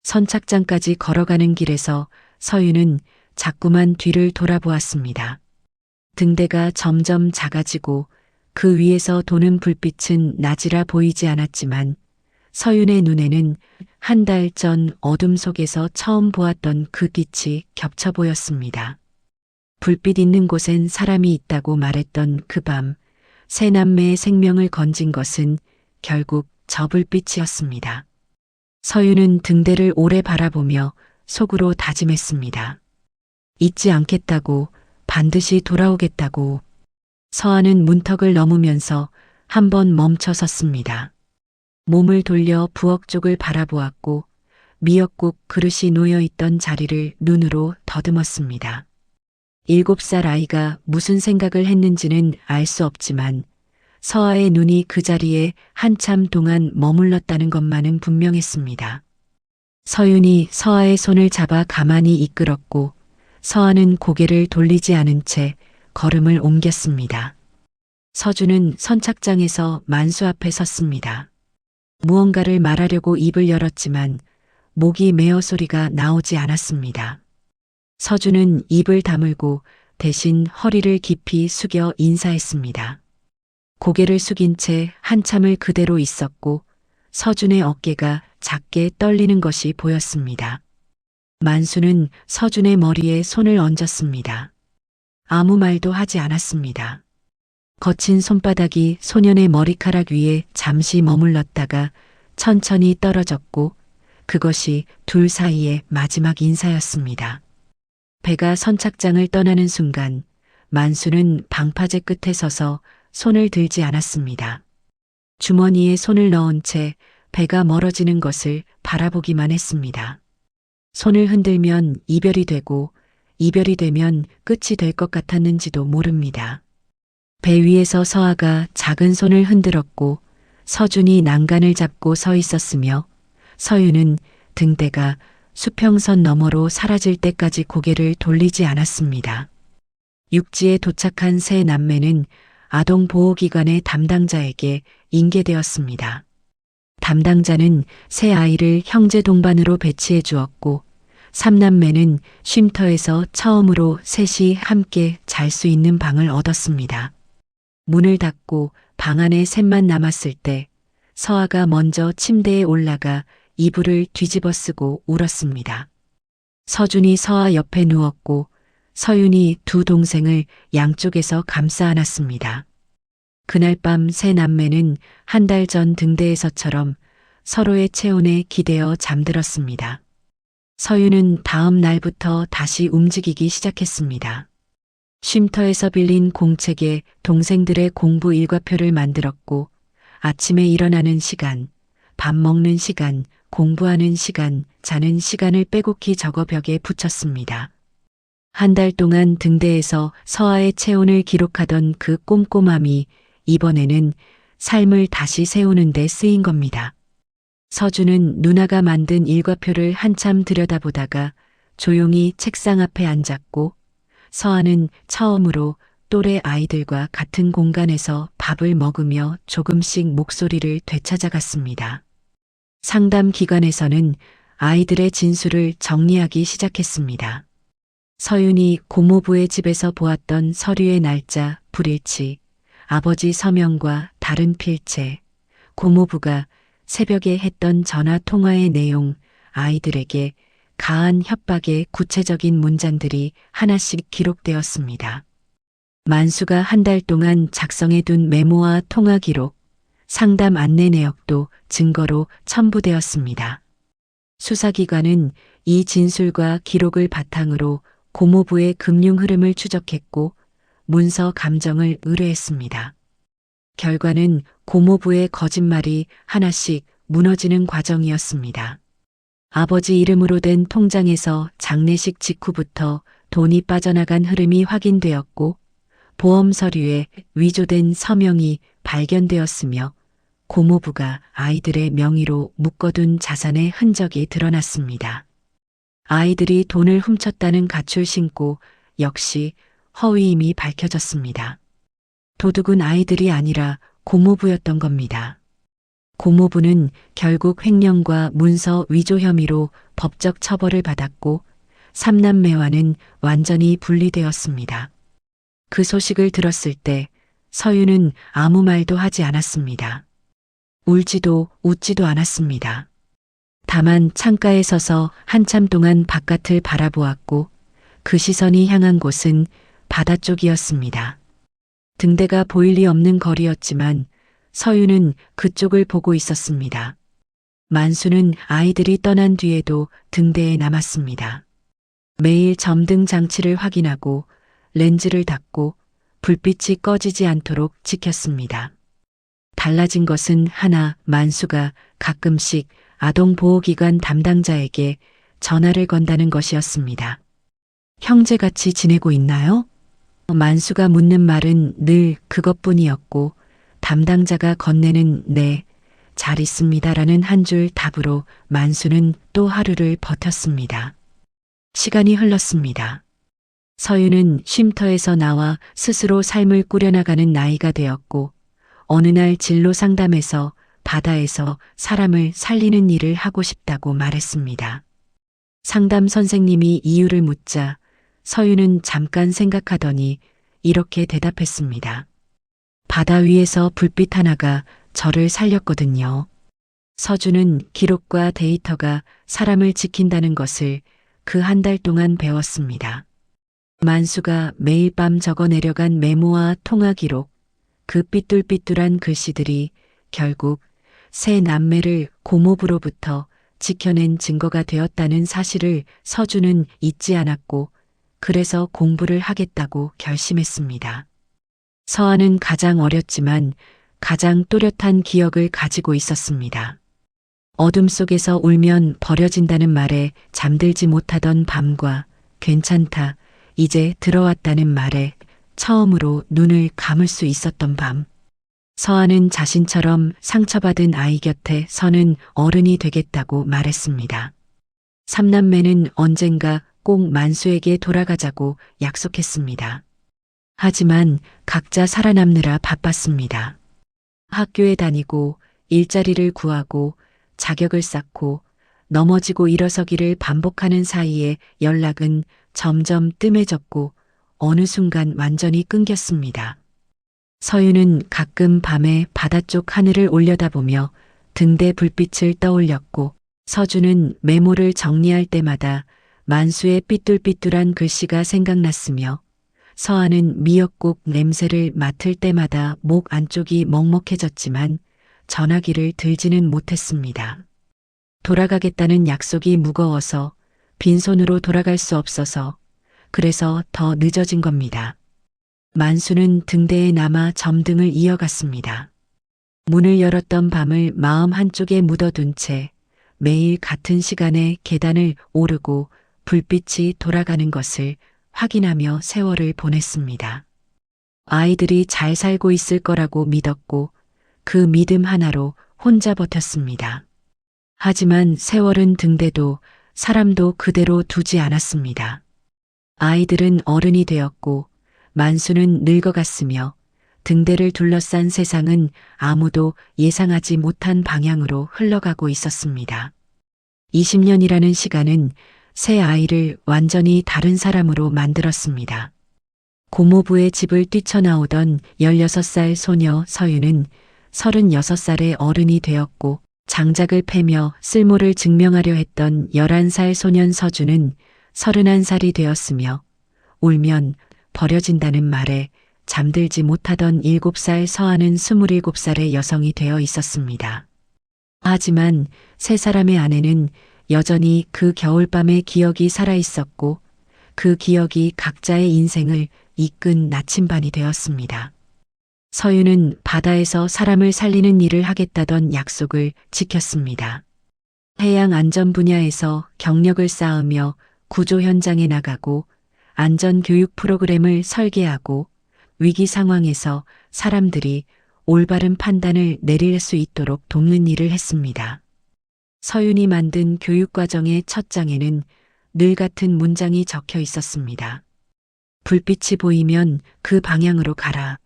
선착장까지 걸어가는 길에서 서윤은 자꾸만 뒤를 돌아보았습니다. 등대가 점점 작아지고 그 위에서 도는 불빛은 낮이라 보이지 않았지만 서윤의 눈에는 한 달 전 어둠 속에서 처음 보았던 그 빛이 겹쳐 보였습니다. 불빛 있는 곳엔 사람이 있다고 말했던 그 밤, 세 남매의 생명을 건진 것은 결국 저 불빛이었습니다. 서윤은 등대를 오래 바라보며 속으로 다짐했습니다. 잊지 않겠다고, 반드시 돌아오겠다고. 서아는 문턱을 넘으면서 한번 멈춰 섰습니다. 몸을 돌려 부엌 쪽을 바라보았고 미역국 그릇이 놓여있던 자리를 눈으로 더듬었습니다. 7살 아이가 무슨 생각을 했는지는 알 수 없지만 서아의 눈이 그 자리에 한참 동안 머물렀다는 것만은 분명했습니다. 서윤이 서아의 손을 잡아 가만히 이끌었고 서아는 고개를 돌리지 않은 채 걸음을 옮겼습니다. 서준은 선착장에서 만수 앞에 섰습니다. 무언가를 말하려고 입을 열었지만 목이 메어 소리가 나오지 않았습니다. 서준은 입을 다물고 대신 허리를 깊이 숙여 인사했습니다. 고개를 숙인 채 한참을 그대로 있었고 서준의 어깨가 작게 떨리는 것이 보였습니다. 만수는 서준의 머리에 손을 얹었습니다. 아무 말도 하지 않았습니다. 거친 손바닥이 소년의 머리카락 위에 잠시 머물렀다가 천천히 떨어졌고 그것이 둘 사이의 마지막 인사였습니다. 배가 선착장을 떠나는 순간 만수는 방파제 끝에 서서 손을 들지 않았습니다. 주머니에 손을 넣은 채 배가 멀어지는 것을 바라보기만 했습니다. 손을 흔들면 이별이 되고 이별이 되면 끝이 될 것 같았는지도 모릅니다. 배 위에서 서아가 작은 손을 흔들었고 서준이 난간을 잡고 서 있었으며 서윤은 등대가 수평선 너머로 사라질 때까지 고개를 돌리지 않았습니다. 육지에 도착한 세 남매는 아동보호기관의 담당자에게 인계되었습니다. 담당자는 세 아이를 형제 동반으로 배치해 주었고 3남매는 쉼터에서 처음으로 셋이 함께 잘 수 있는 방을 얻었습니다. 문을 닫고 방 안에 셋만 남았을 때 서아가 먼저 침대에 올라가 이불을 뒤집어 쓰고 울었습니다. 서준이 서아 옆에 누웠고 서윤이 두 동생을 양쪽에서 감싸 안았습니다. 그날 밤 세 남매는 한 달 전 등대에서처럼 서로의 체온에 기대어 잠들었습니다. 서윤은 다음 날부터 다시 움직이기 시작했습니다. 쉼터에서 빌린 공책에 동생들의 공부 일과표를 만들었고 아침에 일어나는 시간, 밥 먹는 시간, 공부하는 시간, 자는 시간을 빼곡히 적어 벽에 붙였습니다. 한 달 동안 등대에서 서아의 체온을 기록하던 그 꼼꼼함이 이번에는 삶을 다시 세우는 데 쓰인 겁니다. 서준은 누나가 만든 일과표를 한참 들여다보다가 조용히 책상 앞에 앉았고 서아는 처음으로 또래 아이들과 같은 공간에서 밥을 먹으며 조금씩 목소리를 되찾아갔습니다. 상담 기관에서는 아이들의 진술을 정리하기 시작했습니다. 서윤이 고모부의 집에서 보았던 서류의 날짜, 불일치, 아버지 서명과 다른 필체, 고모부가 새벽에 했던 전화 통화의 내용, 아이들에게 가한 협박의 구체적인 문장들이 하나씩 기록되었습니다. 만수가 한 달 동안 작성해둔 메모와 통화 기록, 상담 안내 내역도 증거로 첨부되었습니다. 수사기관은 이 진술과 기록을 바탕으로 고모부의 금융 흐름을 추적했고 문서 감정을 의뢰했습니다. 결과는 고모부의 거짓말이 하나씩 무너지는 과정이었습니다. 아버지 이름으로 된 통장에서 장례식 직후부터 돈이 빠져나간 흐름이 확인되었고 보험 서류에 위조된 서명이 발견되었으며 고모부가 아이들의 명의로 묶어둔 자산의 흔적이 드러났습니다. 아이들이 돈을 훔쳤다는 가출 신고 역시 허위임이 밝혀졌습니다. 도둑은 아이들이 아니라 고모부였던 겁니다. 고모부는 결국 횡령과 문서 위조 혐의로 법적 처벌을 받았고 삼남매와는 완전히 분리되었습니다. 그 소식을 들었을 때 서유는 아무 말도 하지 않았습니다. 울지도 웃지도 않았습니다. 다만 창가에 서서 한참 동안 바깥을 바라보았고 그 시선이 향한 곳은 바다 쪽이었습니다. 등대가 보일 리 없는 거리였지만 서유는 그쪽을 보고 있었습니다. 만수는 아이들이 떠난 뒤에도 등대에 남았습니다. 매일 점등 장치를 확인하고 렌즈를 닫고 불빛이 꺼지지 않도록 지켰습니다. 달라진 것은 하나, 만수가 가끔씩 아동보호기관 담당자에게 전화를 건다는 것이었습니다. 형제같이 지내고 있나요? 만수가 묻는 말은 늘 그것뿐이었고 담당자가 건네는 네, 잘 있습니다라는 한 줄 답으로 만수는 또 하루를 버텼습니다. 시간이 흘렀습니다. 서유는 쉼터에서 나와 스스로 삶을 꾸려나가는 나이가 되었고 어느 날 진로 상담에서 바다에서 사람을 살리는 일을 하고 싶다고 말했습니다. 상담 선생님이 이유를 묻자 서유는 잠깐 생각하더니 이렇게 대답했습니다. 바다 위에서 불빛 하나가 저를 살렸거든요. 서주는 기록과 데이터가 사람을 지킨다는 것을 그 한 달 동안 배웠습니다. 만수가 매일 밤 적어 내려간 메모와 통화 기록, 그 삐뚤삐뚤한 글씨들이 결국 세 남매를 고모부로부터 지켜낸 증거가 되었다는 사실을 서주는 잊지 않았고 그래서 공부를 하겠다고 결심했습니다. 서아는 가장 어렸지만 가장 또렷한 기억을 가지고 있었습니다. 어둠 속에서 울면 버려진다는 말에 잠들지 못하던 밤과 괜찮다, 이제 들어왔다는 말에 처음으로 눈을 감을 수 있었던 밤. 서아는 자신처럼 상처받은 아이 곁에 서는 어른이 되겠다고 말했습니다. 삼남매는 언젠가 꼭 만수에게 돌아가자고 약속했습니다. 하지만 각자 살아남느라 바빴습니다. 학교에 다니고 일자리를 구하고 자격을 쌓고 넘어지고 일어서기를 반복하는 사이에 연락은 점점 뜸해졌고 어느 순간 완전히 끊겼습니다. 서유는 가끔 밤에 바다 쪽 하늘을 올려다보며 등대 불빛을 떠올렸고 서주는 메모를 정리할 때마다 만수의 삐뚤삐뚤한 글씨가 생각났으며 서아는 미역국 냄새를 맡을 때마다 목 안쪽이 먹먹해졌지만 전화기를 들지는 못했습니다. 돌아가겠다는 약속이 무거워서 빈손으로 돌아갈 수 없어서 그래서 더 늦어진 겁니다. 만수는 등대에 남아 점등을 이어갔습니다. 문을 열었던 밤을 마음 한쪽에 묻어둔 채 매일 같은 시간에 계단을 오르고 불빛이 돌아가는 것을 확인하며 세월을 보냈습니다. 아이들이 잘 살고 있을 거라고 믿었고 그 믿음 하나로 혼자 버텼습니다. 하지만 세월은 등대도 사람도 그대로 두지 않았습니다. 아이들은 어른이 되었고 만수는 늙어갔으며 등대를 둘러싼 세상은 아무도 예상하지 못한 방향으로 흘러가고 있었습니다. 20년이라는 시간은 새 아이를 완전히 다른 사람으로 만들었습니다. 고모부의 집을 뛰쳐나오던 16살 소녀 서유는 36살의 어른이 되었고 장작을 패며 쓸모를 증명하려 했던 11살 소년 서주는 31살이 되었으며 울면 버려진다는 말에 잠들지 못하던 7살 서아는 27살의 여성이 되어 있었습니다. 하지만 세 사람의 안에는 여전히 그 겨울밤의 기억이 살아있었고 그 기억이 각자의 인생을 이끈 나침반이 되었습니다. 서유는 바다에서 사람을 살리는 일을 하겠다던 약속을 지켰습니다. 해양 안전 분야에서 경력을 쌓으며 구조 현장에 나가고 안전 교육 프로그램을 설계하고 위기 상황에서 사람들이 올바른 판단을 내릴 수 있도록 돕는 일을 했습니다. 서윤이 만든 교육과정의 첫 장에는 늘 같은 문장이 적혀 있었습니다. 불빛이 보이면 그 방향으로 가라.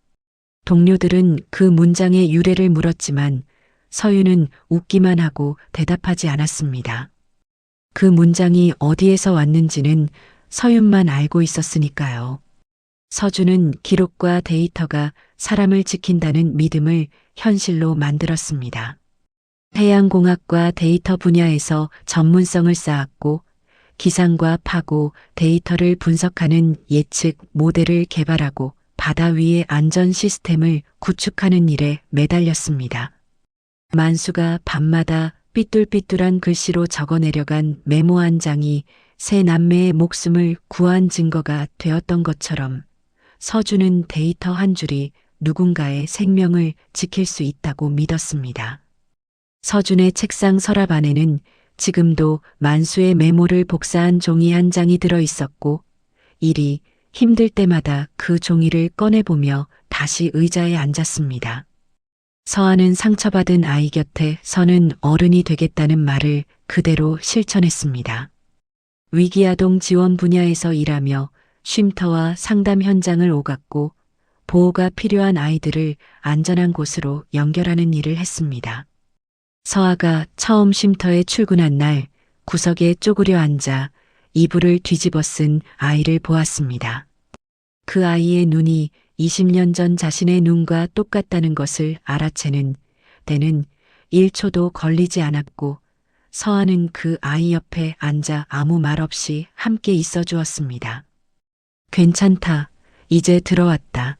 동료들은 그 문장의 유래를 물었지만 서윤은 웃기만 하고 대답하지 않았습니다. 그 문장이 어디에서 왔는지는 서윤만 알고 있었으니까요. 서준은 기록과 데이터가 사람을 지킨다는 믿음을 현실로 만들었습니다. 해양공학과 데이터 분야에서 전문성을 쌓았고 기상과 파고, 데이터를 분석하는 예측 모델을 개발하고 바다 위의 안전 시스템을 구축하는 일에 매달렸습니다. 만수가 밤마다 삐뚤삐뚤한 글씨로 적어내려간 메모 한 장이 세 남매의 목숨을 구한 증거가 되었던 것처럼 서준은 데이터 한 줄이 누군가의 생명을 지킬 수 있다고 믿었습니다. 서준의 책상 서랍 안에는 지금도 만수의 메모를 복사한 종이 한 장이 들어 있었고, 일이 힘들 때마다 그 종이를 꺼내보며 다시 의자에 앉았습니다. 서아는 상처받은 아이 곁에 서는 어른이 되겠다는 말을 그대로 실천했습니다. 위기아동 지원 분야에서 일하며 쉼터와 상담 현장을 오갔고 보호가 필요한 아이들을 안전한 곳으로 연결하는 일을 했습니다. 서아가 처음 쉼터에 출근한 날 구석에 쪼그려 앉아 이불을 뒤집어 쓴 아이를 보았습니다. 그 아이의 눈이 20년 전 자신의 눈과 똑같다는 것을 알아채는 때는 1초도 걸리지 않았고 서아는 그 아이 옆에 앉아 아무 말 없이 함께 있어 주었습니다. 괜찮다. 이제 들어왔다.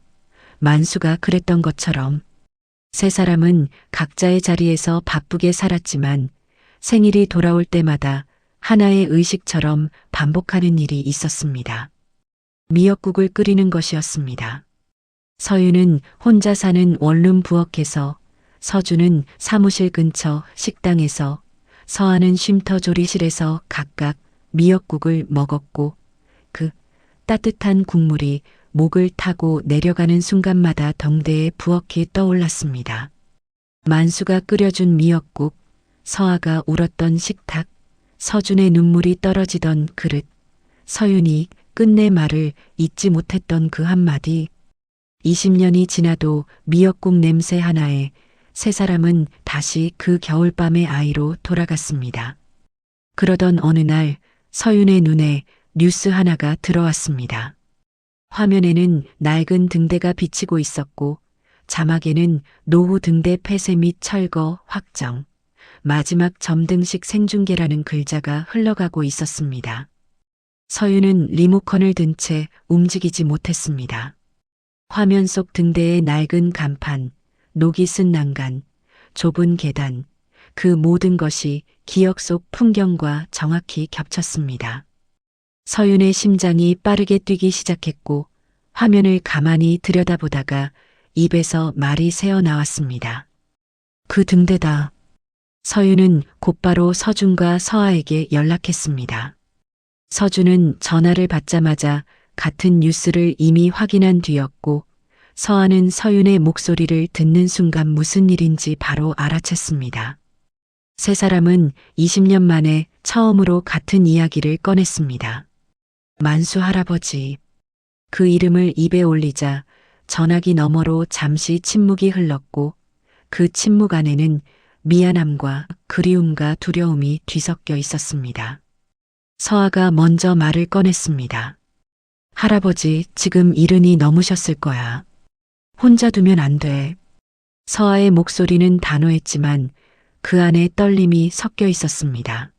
만수가 그랬던 것처럼 세 사람은 각자의 자리에서 바쁘게 살았지만 생일이 돌아올 때마다 하나의 의식처럼 반복하는 일이 있었습니다. 미역국을 끓이는 것이었습니다. 서유는 혼자 사는 원룸 부엌에서, 서준은 사무실 근처 식당에서, 서아는 쉼터 조리실에서 각각 미역국을 먹었고 그 따뜻한 국물이 목을 타고 내려가는 순간마다 덩대에 부엌이 떠올랐습니다. 만수가 끓여준 미역국, 서아가 울었던 식탁, 서준의 눈물이 떨어지던 그릇, 서윤이 끝내 말을 잊지 못했던 그 한마디. 20년이 지나도 미역국 냄새 하나에 세 사람은 다시 그 겨울밤의 아이로 돌아갔습니다. 그러던 어느 날 서윤의 눈에 뉴스 하나가 들어왔습니다. 화면에는 낡은 등대가 비치고 있었고 자막에는 노후 등대 폐쇄 및 철거 확정, 마지막 점등식 생중계라는 글자가 흘러가고 있었습니다. 서윤은 리모컨을 든 채 움직이지 못했습니다. 화면 속 등대의 낡은 간판, 녹이 쓴 난간, 좁은 계단, 그 모든 것이 기억 속 풍경과 정확히 겹쳤습니다. 서윤의 심장이 빠르게 뛰기 시작했고 화면을 가만히 들여다보다가 입에서 말이 새어나왔습니다. 그 등대다. 서윤은 곧바로 서준과 서아에게 연락했습니다. 서준은 전화를 받자마자 같은 뉴스를 이미 확인한 뒤였고 서아는 서윤의 목소리를 듣는 순간 무슨 일인지 바로 알아챘습니다. 세 사람은 20년 만에 처음으로 같은 이야기를 꺼냈습니다. 만수 할아버지. 그 이름을 입에 올리자 전화기 너머로 잠시 침묵이 흘렀고 그 침묵 안에는 미안함과 그리움과 두려움이 뒤섞여 있었습니다. 서아가 먼저 말을 꺼냈습니다. 할아버지, 지금 70이 넘으셨을 거야. 혼자 두면 안 돼. 서아의 목소리는 단호했지만 그 안에 떨림이 섞여 있었습니다.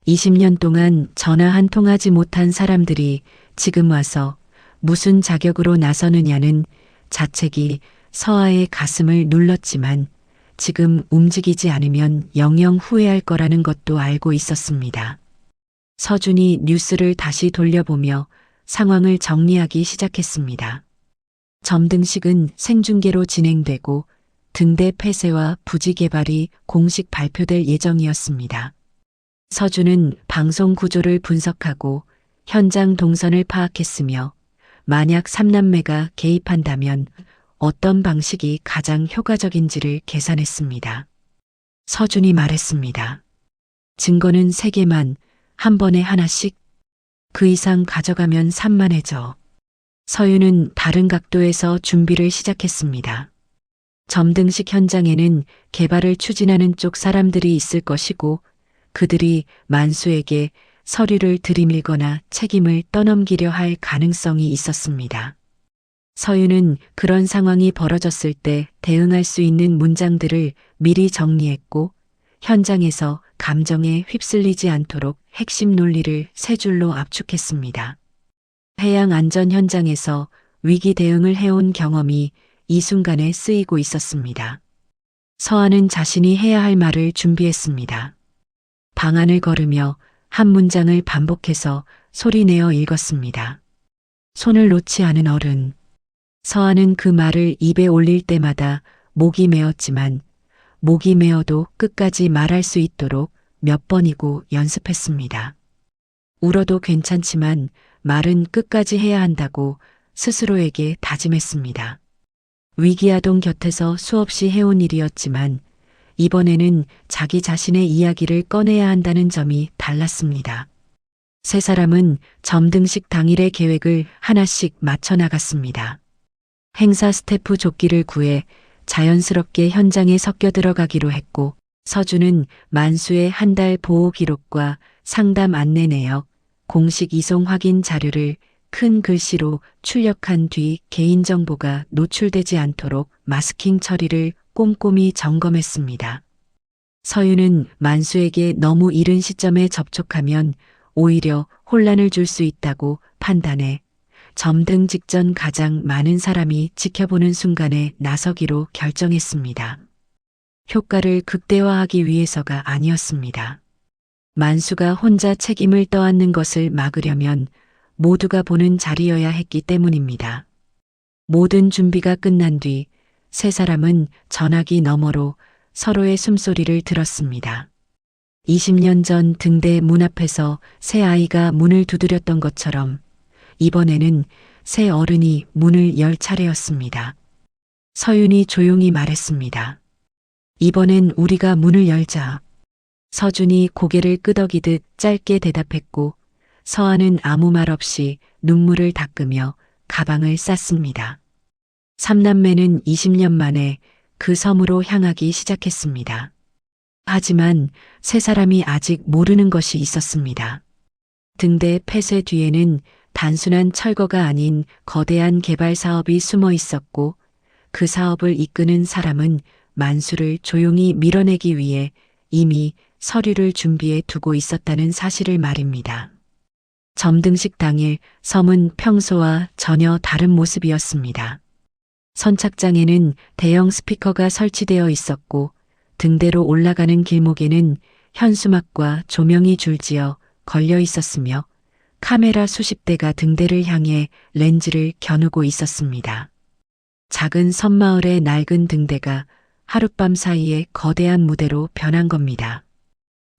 20년 동안 전화 한 통 하지 못한 사람들이 지금 와서 무슨 자격으로 나서느냐는 자책이 서아의 가슴을 눌렀지만 지금 움직이지 않으면 영영 후회할 거라는 것도 알고 있었습니다. 서준이 뉴스를 다시 돌려보며 상황을 정리하기 시작했습니다. 점등식은 생중계로 진행되고 등대 폐쇄와 부지 개발이 공식 발표될 예정이었습니다. 서준은 방송 구조를 분석하고 현장 동선을 파악했으며 만약 3남매가 개입한다면 어떤 방식이 가장 효과적인지를 계산했습니다. 서준이 말했습니다. 증거는 3개만, 한 번에 하나씩. 그 이상 가져가면 산만해져. 서윤은 다른 각도에서 준비를 시작했습니다. 점등식 현장에는 개발을 추진하는 쪽 사람들이 있을 것이고 그들이 만수에게 서류를 들이밀거나 책임을 떠넘기려 할 가능성이 있었습니다. 서유는 그런 상황이 벌어졌을 때 대응할 수 있는 문장들을 미리 정리했고 현장에서 감정에 휩쓸리지 않도록 핵심 논리를 세 줄로 압축했습니다. 해양 안전 현장에서 위기 대응을 해온 경험이 이 순간에 쓰이고 있었습니다. 서한은 자신이 해야 할 말을 준비했습니다. 방안을 걸으며 한 문장을 반복해서 소리내어 읽었습니다. 손을 놓지 않은 어른. 서한은 그 말을 입에 올릴 때마다 목이 메었지만 목이 메어도 끝까지 말할 수 있도록 몇 번이고 연습했습니다. 울어도 괜찮지만 말은 끝까지 해야 한다고 스스로에게 다짐했습니다. 위기아동 곁에서 수없이 해온 일이었지만 이번에는 자기 자신의 이야기를 꺼내야 한다는 점이 달랐습니다. 세 사람은 점등식 당일의 계획을 하나씩 맞춰 나갔습니다. 행사 스태프 조끼를 구해 자연스럽게 현장에 섞여 들어가기로 했고 서준은 만수의 한 달 보호 기록과 상담 안내 내역, 공식 이송 확인 자료를 큰 글씨로 출력한 뒤 개인정보가 노출되지 않도록 마스킹 처리를 꼼꼼히 점검했습니다. 서유는 만수에게 너무 이른 시점에 접촉하면 오히려 혼란을 줄 수 있다고 판단해 점등 직전 가장 많은 사람이 지켜보는 순간에 나서기로 결정했습니다. 효과를 극대화하기 위해서가 아니었습니다. 만수가 혼자 책임을 떠안는 것을 막으려면 모두가 보는 자리여야 했기 때문입니다. 모든 준비가 끝난 뒤 세 사람은 전화기 너머로 서로의 숨소리를 들었습니다. 20년 전 등대 문 앞에서 새 아이가 문을 두드렸던 것처럼 이번에는 새 어른이 문을 열 차례였습니다. 서윤이 조용히 말했습니다. 이번엔 우리가 문을 열자. 서준이 고개를 끄덕이듯 짧게 대답했고 서한은 아무 말 없이 눈물을 닦으며 가방을 쌌습니다. 삼남매는 20년 만에 그 섬으로 향하기 시작했습니다. 하지만 세 사람이 아직 모르는 것이 있었습니다. 등대 폐쇄 뒤에는 단순한 철거가 아닌 거대한 개발 사업이 숨어 있었고 그 사업을 이끄는 사람은 만수를 조용히 밀어내기 위해 이미 서류를 준비해 두고 있었다는 사실을 말입니다. 점등식 당일 섬은 평소와 전혀 다른 모습이었습니다. 선착장에는 대형 스피커가 설치되어 있었고 등대로 올라가는 길목에는 현수막과 조명이 줄지어 걸려 있었으며 카메라 수십 대가 등대를 향해 렌즈를 겨누고 있었습니다. 작은 섬마을의 낡은 등대가 하룻밤 사이에 거대한 무대로 변한 겁니다.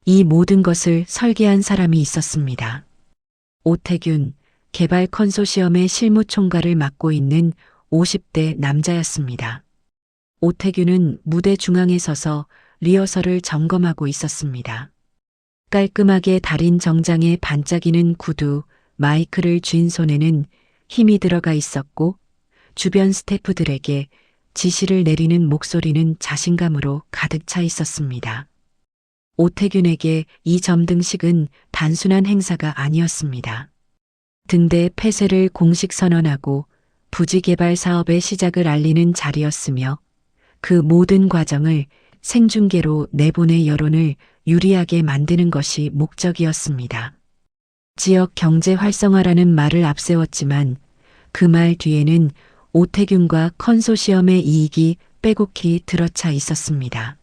이 모든 것을 설계한 사람이 있었습니다. 오태균, 개발 컨소시엄의 실무총괄을 맡고 있는 50대 남자였습니다. 오태균은 무대 중앙에 서서 리허설을 점검하고 있었습니다. 깔끔하게 다린 정장에 반짝이는 구두, 마이크를 쥔 손에는 힘이 들어가 있었고 주변 스태프들에게 지시를 내리는 목소리는 자신감으로 가득 차 있었습니다. 오태균에게 이 점등식은 단순한 행사가 아니었습니다. 등대 폐쇄를 공식 선언하고 부지 개발 사업의 시작을 알리는 자리였으며 그 모든 과정을 생중계로 내보내 여론을 유리하게 만드는 것이 목적이었습니다. 지역 경제 활성화라는 말을 앞세웠지만 그 말 뒤에는 오태균과 컨소시엄의 이익이 빼곡히 들어차 있었습니다.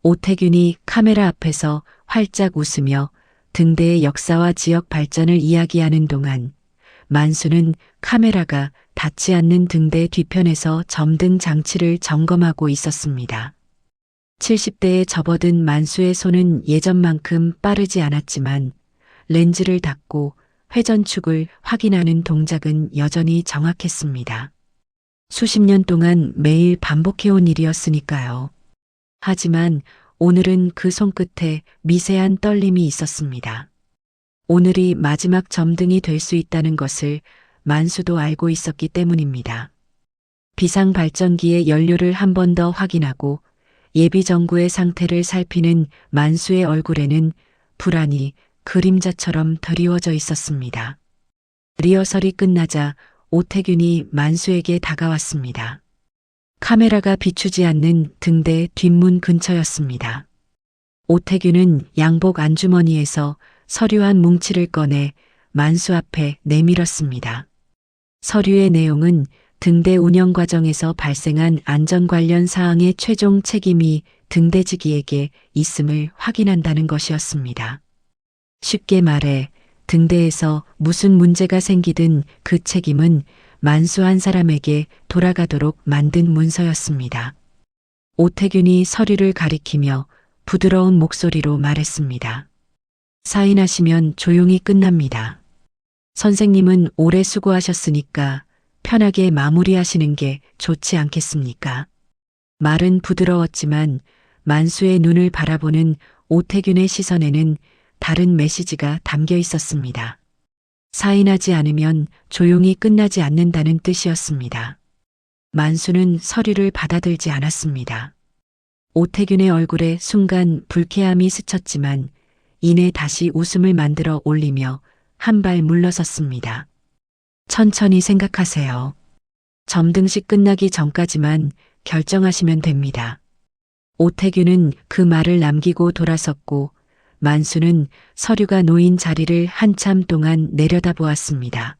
오태균이 카메라 앞에서 활짝 웃으며 등대의 역사와 지역 발전을 이야기하는 동안 만수는 카메라가 닿지 않는 등대 뒤편에서 점등 장치를 점검하고 있었습니다. 70대에 접어든 만수의 손은 예전만큼 빠르지 않았지만 렌즈를 닫고 회전축을 확인하는 동작은 여전히 정확했습니다. 수십 년 동안 매일 반복해온 일이었으니까요. 하지만 오늘은 그 손끝에 미세한 떨림이 있었습니다. 오늘이 마지막 점등이 될 수 있다는 것을 만수도 알고 있었기 때문입니다. 비상 발전기의 연료를 한 번 더 확인하고 예비 전구의 상태를 살피는 만수의 얼굴에는 불안이 그림자처럼 드리워져 있었습니다. 리허설이 끝나자 오태균이 만수에게 다가왔습니다. 카메라가 비추지 않는 등대 뒷문 근처였습니다. 오태균은 양복 안주머니에서 서류 한 뭉치를 꺼내 만수 앞에 내밀었습니다. 서류의 내용은 등대 운영 과정에서 발생한 안전 관련 사항의 최종 책임이 등대지기에게 있음을 확인한다는 것이었습니다. 쉽게 말해 등대에서 무슨 문제가 생기든 그 책임은 만수 한 사람에게 돌아가도록 만든 문서였습니다. 오태균이 서류를 가리키며 부드러운 목소리로 말했습니다. 사인하시면 조용히 끝납니다. 선생님은 오래 수고하셨으니까 편하게 마무리하시는 게 좋지 않겠습니까? 말은 부드러웠지만 만수의 눈을 바라보는 오태균의 시선에는 다른 메시지가 담겨 있었습니다. 사인하지 않으면 조용히 끝나지 않는다는 뜻이었습니다. 만수는 서류를 받아들지 않았습니다. 오태균의 얼굴에 순간 불쾌함이 스쳤지만 이내 다시 웃음을 만들어 올리며 한 발 물러섰습니다. 천천히 생각하세요. 점등식 끝나기 전까지만 결정하시면 됩니다. 오태균은 그 말을 남기고 돌아섰고 만수는 서류가 놓인 자리를 한참 동안 내려다보았습니다.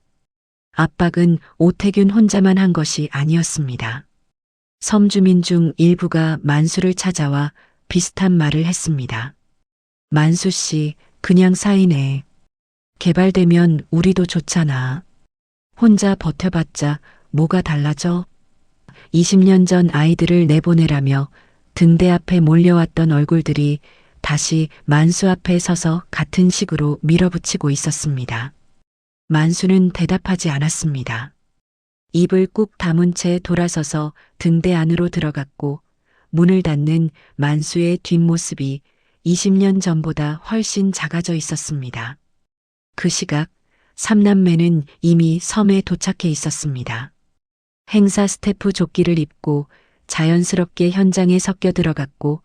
압박은 오태균 혼자만 한 것이 아니었습니다. 섬주민 중 일부가 만수를 찾아와 비슷한 말을 했습니다. 만수 씨, 그냥 사인해. 개발되면 우리도 좋잖아. 혼자 버텨봤자 뭐가 달라져? 20년 전 아이들을 내보내라며 등대 앞에 몰려왔던 얼굴들이 다시 만수 앞에 서서 같은 식으로 밀어붙이고 있었습니다. 만수는 대답하지 않았습니다. 입을 꾹 다문 채 돌아서서 등대 안으로 들어갔고 문을 닫는 만수의 뒷모습이 20년 전보다 훨씬 작아져 있었습니다. 그 시각 삼남매는 이미 섬에 도착해 있었습니다. 행사 스태프 조끼를 입고 자연스럽게 현장에 섞여 들어갔고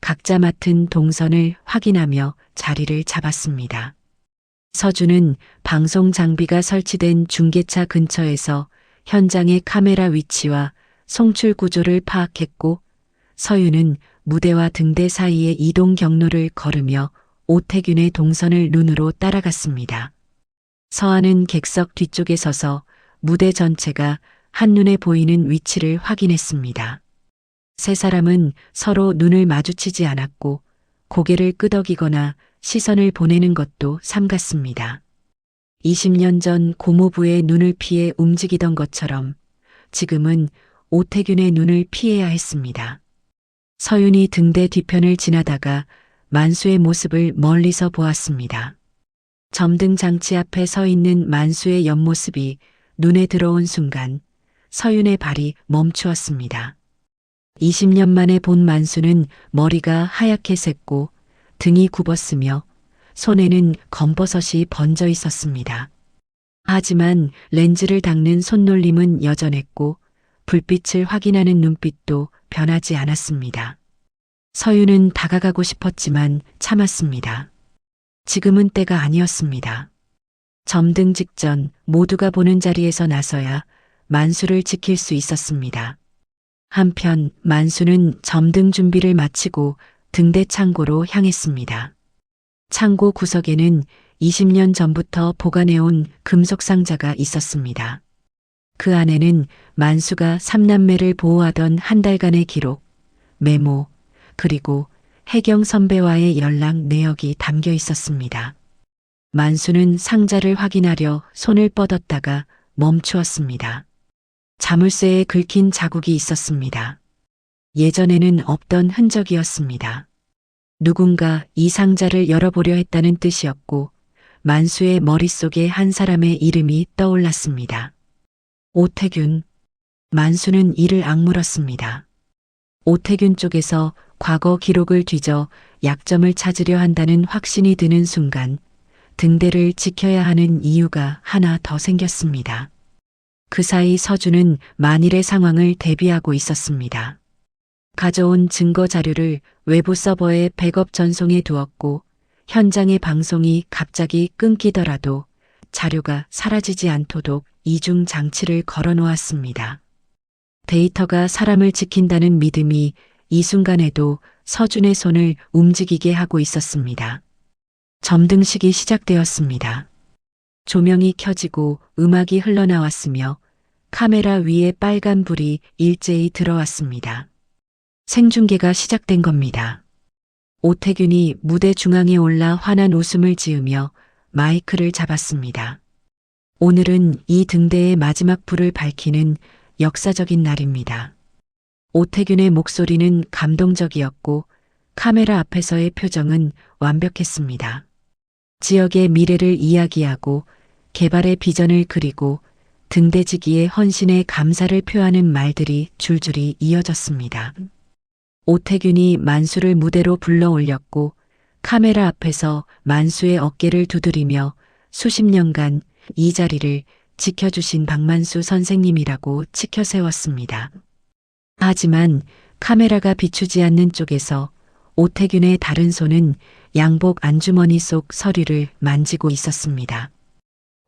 각자 맡은 동선을 확인하며 자리를 잡았습니다. 서준은 방송 장비가 설치된 중계차 근처에서 현장의 카메라 위치와 송출 구조를 파악했고 서윤은 무대와 등대 사이의 이동 경로를 걸으며 오태균의 동선을 눈으로 따라갔습니다. 서한은 객석 뒤쪽에 서서 무대 전체가 한눈에 보이는 위치를 확인했습니다. 세 사람은 서로 눈을 마주치지 않았고 고개를 끄덕이거나 시선을 보내는 것도 삼갔습니다. 20년 전 고모부의 눈을 피해 움직이던 것처럼 지금은 오태균의 눈을 피해야 했습니다. 서윤이 등대 뒤편을 지나다가 만수의 모습을 멀리서 보았습니다. 점등 장치 앞에 서 있는 만수의 옆모습이 눈에 들어온 순간 서윤의 발이 멈추었습니다. 20년 만에 본 만수는 머리가 하얗게 샜고 등이 굽었으며 손에는 검버섯이 번져 있었습니다. 하지만 렌즈를 닦는 손놀림은 여전했고 불빛을 확인하는 눈빛도 변하지 않았습니다. 서윤은 다가가고 싶었지만 참았습니다. 지금은 때가 아니었습니다. 점등 직전 모두가 보는 자리에서 나서야 만수를 지킬 수 있었습니다. 한편 만수는 점등 준비를 마치고 등대 창고로 향했습니다. 창고 구석에는 20년 전부터 보관해온 금속 상자가 있었습니다. 그 안에는 만수가 삼남매를 보호하던 한 달간의 기록, 메모, 그리고 혜경 선배와의 연락 내역이 담겨 있었습니다. 만수는 상자를 확인하려 손을 뻗었다가 멈추었습니다. 자물쇠에 긁힌 자국이 있었습니다. 예전에는 없던 흔적이었습니다. 누군가 이 상자를 열어보려 했다는 뜻이었고 만수의 머릿속에 한 사람의 이름이 떠올랐습니다. 오태균. 만수는 이를 악물었습니다. 오태균 쪽에서 과거 기록을 뒤져 약점을 찾으려 한다는 확신이 드는 순간 등대를 지켜야 하는 이유가 하나 더 생겼습니다. 그 사이 서준은 만일의 상황을 대비하고 있었습니다. 가져온 증거 자료를 외부 서버에 백업 전송해 두었고 현장의 방송이 갑자기 끊기더라도 자료가 사라지지 않도록 이중 장치를 걸어 놓았습니다. 데이터가 사람을 지킨다는 믿음이 이 순간에도 서준의 손을 움직이게 하고 있었습니다. 점등식이 시작되었습니다. 조명이 켜지고 음악이 흘러나왔으며 카메라 위에 빨간 불이 일제히 들어왔습니다. 생중계가 시작된 겁니다. 오태균이 무대 중앙에 올라 환한 웃음을 지으며 마이크를 잡았습니다. 오늘은 이 등대의 마지막 불을 밝히는 역사적인 날입니다. 오태균의 목소리는 감동적이었고 카메라 앞에서의 표정은 완벽했습니다. 지역의 미래를 이야기하고 개발의 비전을 그리고 등대지기의 헌신에 감사를 표하는 말들이 줄줄이 이어졌습니다. 오태균이 만수를 무대로 불러 올렸고 카메라 앞에서 만수의 어깨를 두드리며 수십 년간 이 자리를 지켜주신 박만수 선생님이라고 치켜 세웠습니다. 하지만 카메라가 비추지 않는 쪽에서 오태균의 다른 손은 양복 안주머니 속 서류를 만지고 있었습니다.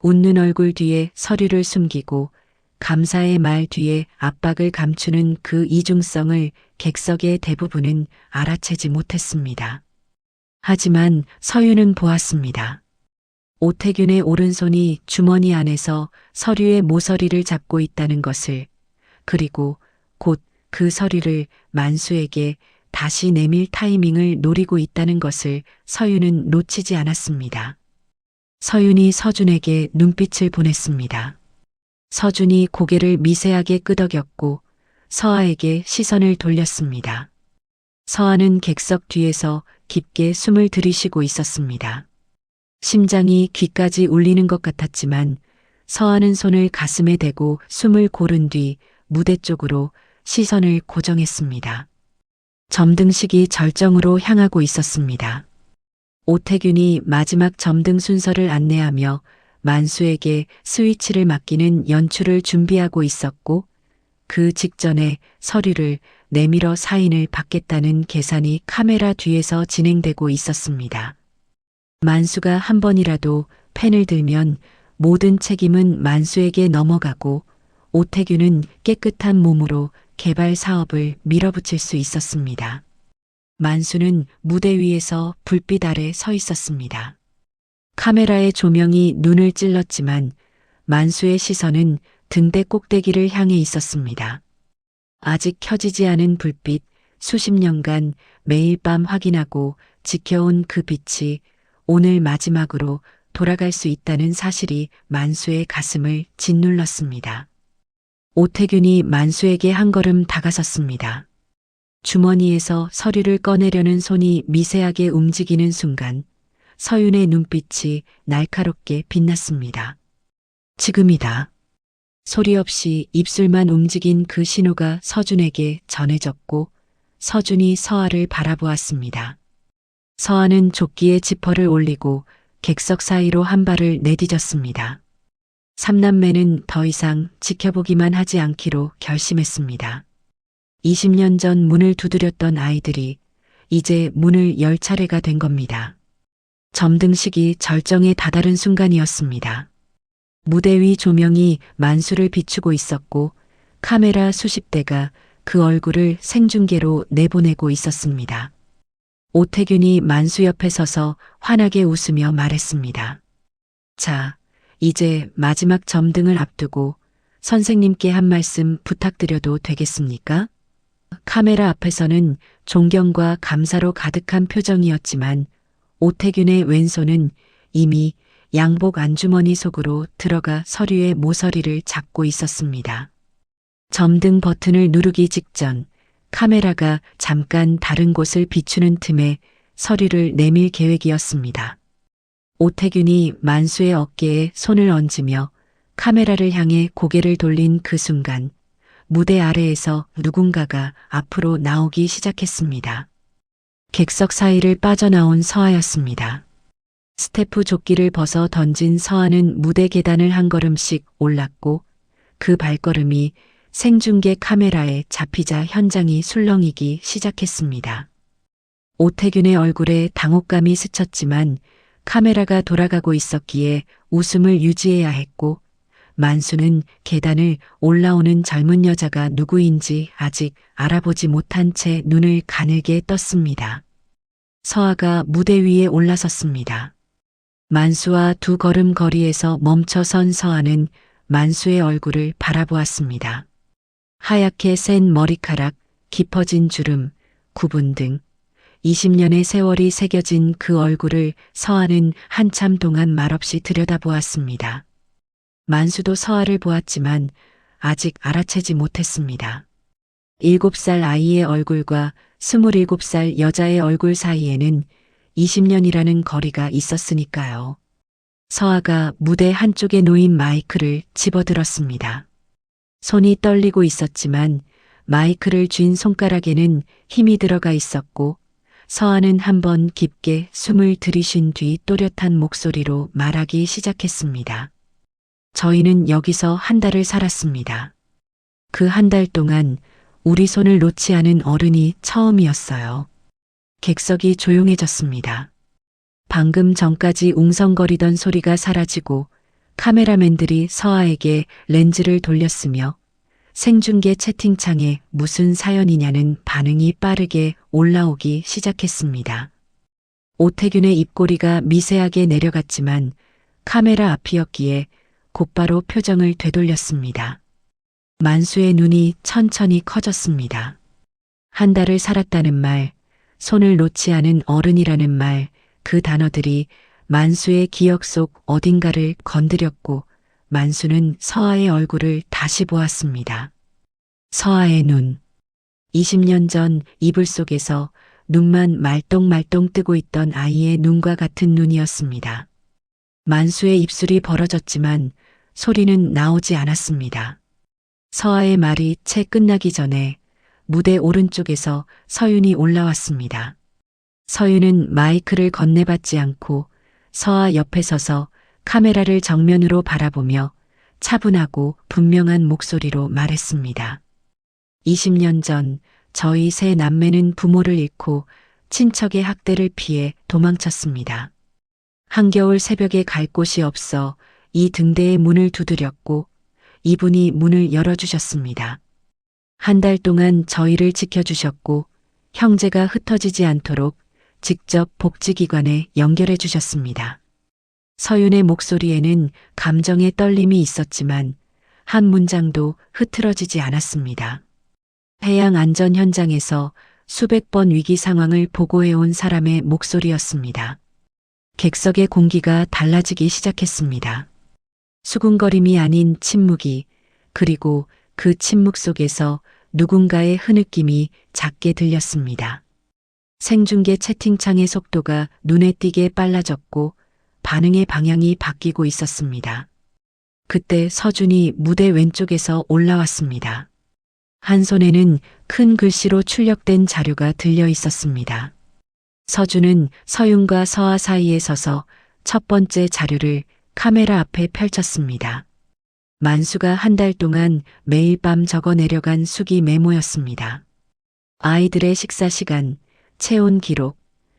웃는 얼굴 뒤에 서류를 숨기고 감사의 말 뒤에 압박을 감추는 그 이중성을 객석의 대부분은 알아채지 못했습니다. 하지만 서윤은 보았습니다. 오태균의 오른손이 주머니 안에서 서류의 모서리를 잡고 있다는 것을, 그리고 곧 그 서류를 만수에게 다시 내밀 타이밍을 노리고 있다는 것을 서윤은 놓치지 않았습니다. 서윤이 서준에게 눈빛을 보냈습니다. 서준이 고개를 미세하게 끄덕였고 서아에게 시선을 돌렸습니다. 서아는 객석 뒤에서 깊게 숨을 들이쉬고 있었습니다. 심장이 귀까지 울리는 것 같았지만 서아는 손을 가슴에 대고 숨을 고른 뒤 무대 쪽으로 시선을 고정했습니다. 점등식이 절정으로 향하고 있었습니다. 오태균이 마지막 점등 순서를 안내하며 만수에게 스위치를 맡기는 연출을 준비하고 있었고 그 직전에 서류를 내밀어 사인을 받겠다는 계산이 카메라 뒤에서 진행되고 있었습니다. 만수가 한 번이라도 펜을 들면 모든 책임은 만수에게 넘어가고 오태균은 깨끗한 몸으로 개발 사업을 밀어붙일 수 있었습니다. 만수는 무대 위에서 불빛 아래 서 있었습니다. 카메라의 조명이 눈을 찔렀지만 만수의 시선은 등대 꼭대기를 향해 있었습니다. 아직 켜지지 않은 불빛, 수십 년간 매일 밤 확인하고 지켜온 그 빛이 오늘 마지막으로 돌아갈 수 있다는 사실이 만수의 가슴을 짓눌렀습니다. 오태균이 만수에게 한 걸음 다가섰습니다. 주머니에서 서류를 꺼내려는 손이 미세하게 움직이는 순간 서윤의 눈빛이 날카롭게 빛났습니다. 지금이다. 소리 없이 입술만 움직인 그 신호가 서준에게 전해졌고 서준이 서아를 바라보았습니다. 서아는 조끼에 지퍼를 올리고 객석 사이로 한 발을 내디뎠습니다. 삼남매는 더 이상 지켜보기만 하지 않기로 결심했습니다. 20년 전 문을 두드렸던 아이들이 이제 문을 열 차례가 된 겁니다. 점등식이 절정에 다다른 순간이었습니다. 무대 위 조명이 만수를 비추고 있었고 카메라 수십 대가 그 얼굴을 생중계로 내보내고 있었습니다. 오태균이 만수 옆에 서서 환하게 웃으며 말했습니다. 자, 이제 마지막 점등을 앞두고 선생님께 한 말씀 부탁드려도 되겠습니까? 카메라 앞에서는 존경과 감사로 가득한 표정이었지만 오태균의 왼손은 이미 양복 안주머니 속으로 들어가 서류의 모서리를 잡고 있었습니다. 점등 버튼을 누르기 직전 카메라가 잠깐 다른 곳을 비추는 틈에 서류를 내밀 계획이었습니다. 오태균이 만수의 어깨에 손을 얹으며 카메라를 향해 고개를 돌린 그 순간 무대 아래에서 누군가가 앞으로 나오기 시작했습니다. 객석 사이를 빠져나온 서아였습니다. 스태프 조끼를 벗어 던진 서아는 무대 계단을 한 걸음씩 올랐고 그 발걸음이 생중계 카메라에 잡히자 현장이 술렁이기 시작했습니다. 오태균의 얼굴에 당혹감이 스쳤지만 카메라가 돌아가고 있었기에 웃음을 유지해야 했고 만수는 계단을 올라오는 젊은 여자가 누구인지 아직 알아보지 못한 채 눈을 가늘게 떴습니다. 서아가 무대 위에 올라섰습니다. 만수와 두 걸음 거리에서 멈춰선 서아는 만수의 얼굴을 바라보았습니다. 하얗게 센 머리카락, 깊어진 주름, 구분 등 20년의 세월이 새겨진 그 얼굴을 서아는 한참 동안 말없이 들여다보았습니다. 만수도 서아를 보았지만 아직 알아채지 못했습니다. 7살 아이의 얼굴과 27살 여자의 얼굴 사이에는 20년이라는 거리가 있었으니까요. 서아가 무대 한쪽에 놓인 마이크를 집어들었습니다. 손이 떨리고 있었지만 마이크를 쥔 손가락에는 힘이 들어가 있었고 서아는 한번 깊게 숨을 들이쉰 뒤 또렷한 목소리로 말하기 시작했습니다. 저희는 여기서 한 달을 살았습니다. 그 한 달 동안 우리 손을 놓지 않은 어른이 처음이었어요. 객석이 조용해졌습니다. 방금 전까지 웅성거리던 소리가 사라지고 카메라맨들이 서아에게 렌즈를 돌렸으며 생중계 채팅창에 무슨 사연이냐는 반응이 빠르게 올라오기 시작했습니다. 오태균의 입꼬리가 미세하게 내려갔지만 카메라 앞이었기에 곧바로 표정을 되돌렸습니다. 만수의 눈이 천천히 커졌습니다. 한 달을 살았다는 말, 손을 놓지 않은 어른이라는 말, 그 단어들이 만수의 기억 속 어딘가를 건드렸고 만수는 서아의 얼굴을 다시 보았습니다. 서아의 눈. 20년 전 이불 속에서 눈만 말똥말똥 뜨고 있던 아이의 눈과 같은 눈이었습니다. 만수의 입술이 벌어졌지만 소리는 나오지 않았습니다. 서아의 말이 채 끝나기 전에 무대 오른쪽에서 서윤이 올라왔습니다. 서윤은 마이크를 건네받지 않고 서아 옆에 서서 카메라를 정면으로 바라보며 차분하고 분명한 목소리로 말했습니다. 20년 전 저희 세 남매는 부모를 잃고 친척의 학대를 피해 도망쳤습니다. 한겨울 새벽에 갈 곳이 없어 이 등대의 문을 두드렸고 이분이 문을 열어주셨습니다. 한 달 동안 저희를 지켜주셨고 형제가 흩어지지 않도록 직접 복지기관에 연결해 주셨습니다. 서윤의 목소리에는 감정의 떨림이 있었지만 한 문장도 흐트러지지 않았습니다. 해양 안전 현장에서 수백 번 위기 상황을 보고해온 사람의 목소리였습니다. 객석의 공기가 달라지기 시작했습니다. 수군거림이 아닌 침묵이, 그리고 그 침묵 속에서 누군가의 흐느낌이 작게 들렸습니다. 생중계 채팅창의 속도가 눈에 띄게 빨라졌고 반응의 방향이 바뀌고 있었습니다. 그때 서준이 무대 왼쪽에서 올라왔습니다. 한 손에는 큰 글씨로 출력된 자료가 들려 있었습니다. 서준은 서윤과 서아 사이에 서서 첫 번째 자료를 카메라 앞에 펼쳤습니다. 만수가 한 달 동안 매일 밤 적어 내려간 수기 메모였습니다. 아이들의 식사 시간, 체온 기록,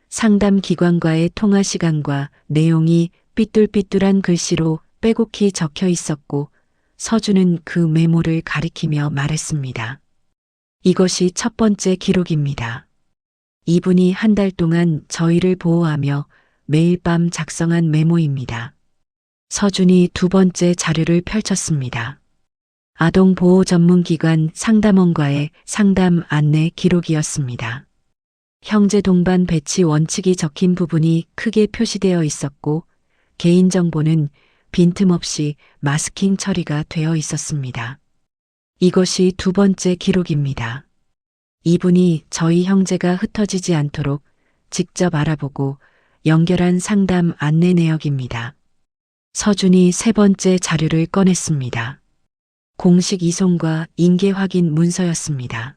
상담 기관과의 통화 시간과 내용이 삐뚤삐뚤한 글씨로 빼곡히 적혀 있었고 서준은 그 메모를 가리키며 말했습니다. 이것이 첫 번째 기록입니다. 이분이 한 달 동안 저희를 보호하며 매일 밤 작성한 메모입니다. 서준이 두 번째 자료를 펼쳤습니다. 아동보호전문기관 상담원과의 상담 안내 기록이었습니다. 형제 동반 배치 원칙이 적힌 부분이 크게 표시되어 있었고 개인정보는 빈틈없이 마스킹 처리가 되어 있었습니다. 이것이 두 번째 기록입니다. 이분이 저희 형제가 흩어지지 않도록 직접 알아보고 연결한 상담 안내 내역입니다. 서준이 세 번째 자료를 꺼냈습니다. 공식 이송과 인계 확인 문서였습니다.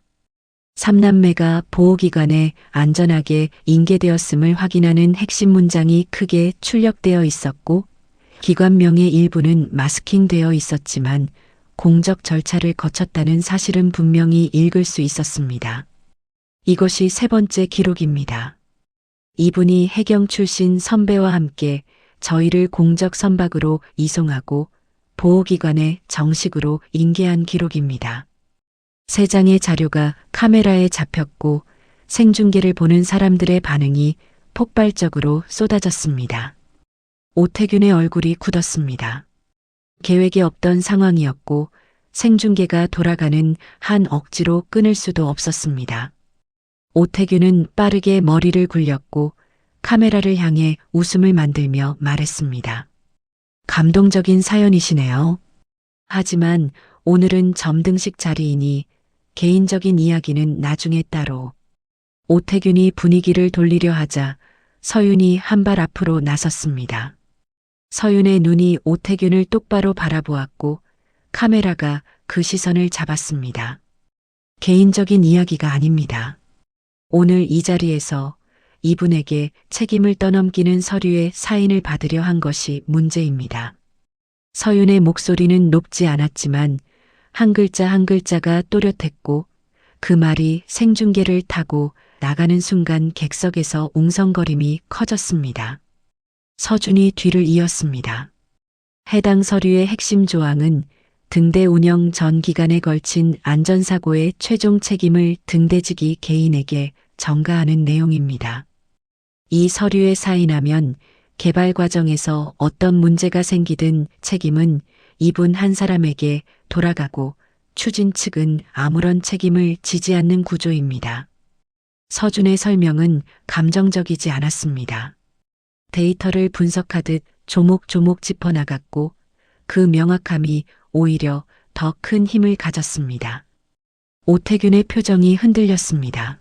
3남매가 보호기관에 안전하게 인계되었음을 확인하는 핵심 문장이 크게 출력되어 있었고 기관명의 일부는 마스킹되어 있었지만 공적 절차를 거쳤다는 사실은 분명히 읽을 수 있었습니다. 이것이 세 번째 기록입니다. 이분이 해경 출신 선배와 함께 저희를 공적 선박으로 이송하고 보호기관에 정식으로 인계한 기록입니다. 세 장의 자료가 카메라에 잡혔고 생중계를 보는 사람들의 반응이 폭발적으로 쏟아졌습니다. 오태균의 얼굴이 굳었습니다. 계획이 없던 상황이었고 생중계가 돌아가는 한 억지로 끊을 수도 없었습니다. 오태균은 빠르게 머리를 굴렸고 카메라를 향해 웃음을 만들며 말했습니다. 감동적인 사연이시네요. 하지만 오늘은 점등식 자리이니 개인적인 이야기는 나중에 따로. 오태균이 분위기를 돌리려 하자 서윤이 한 발 앞으로 나섰습니다. 서윤의 눈이 오태균을 똑바로 바라보았고 카메라가 그 시선을 잡았습니다. 개인적인 이야기가 아닙니다. 오늘 이 자리에서 이분에게 책임을 떠넘기는 서류의 사인을 받으려 한 것이 문제입니다. 서윤의 목소리는 높지 않았지만 한 글자 한 글자가 또렷했고 그 말이 생중계를 타고 나가는 순간 객석에서 웅성거림이 커졌습니다. 서준이 뒤를 이었습니다. 해당 서류의 핵심 조항은 등대 운영 전 기간에 걸친 안전사고의 최종 책임을 등대지기 개인에게 전가하는 내용입니다. 이 서류에 사인하면 개발 과정에서 어떤 문제가 생기든 책임은 이분 한 사람에게 돌아가고 추진 측은 아무런 책임을 지지 않는 구조입니다. 서준의 설명은 감정적이지 않았습니다. 데이터를 분석하듯 조목조목 짚어나갔고 그 명확함이 오히려 더 큰 힘을 가졌습니다. 오태균의 표정이 흔들렸습니다.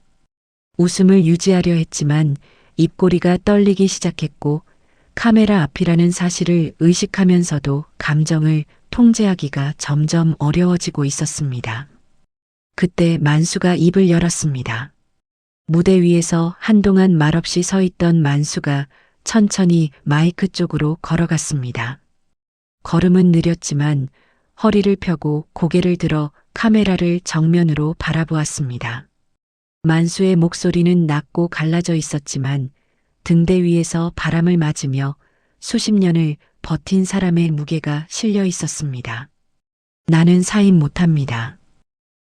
웃음을 유지하려 했지만 입꼬리가 떨리기 시작했고 카메라 앞이라는 사실을 의식하면서도 감정을 통제하기가 점점 어려워지고 있었습니다. 그때 만수가 입을 열었습니다. 무대 위에서 한동안 말없이 서 있던 만수가 천천히 마이크 쪽으로 걸어갔습니다. 걸음은 느렸지만 허리를 펴고 고개를 들어 카메라를 정면으로 바라보았습니다. 만수의 목소리는 낮고 갈라져 있었지만 등대 위에서 바람을 맞으며 수십 년을 버틴 사람의 무게가 실려 있었습니다. 나는 사인 못합니다.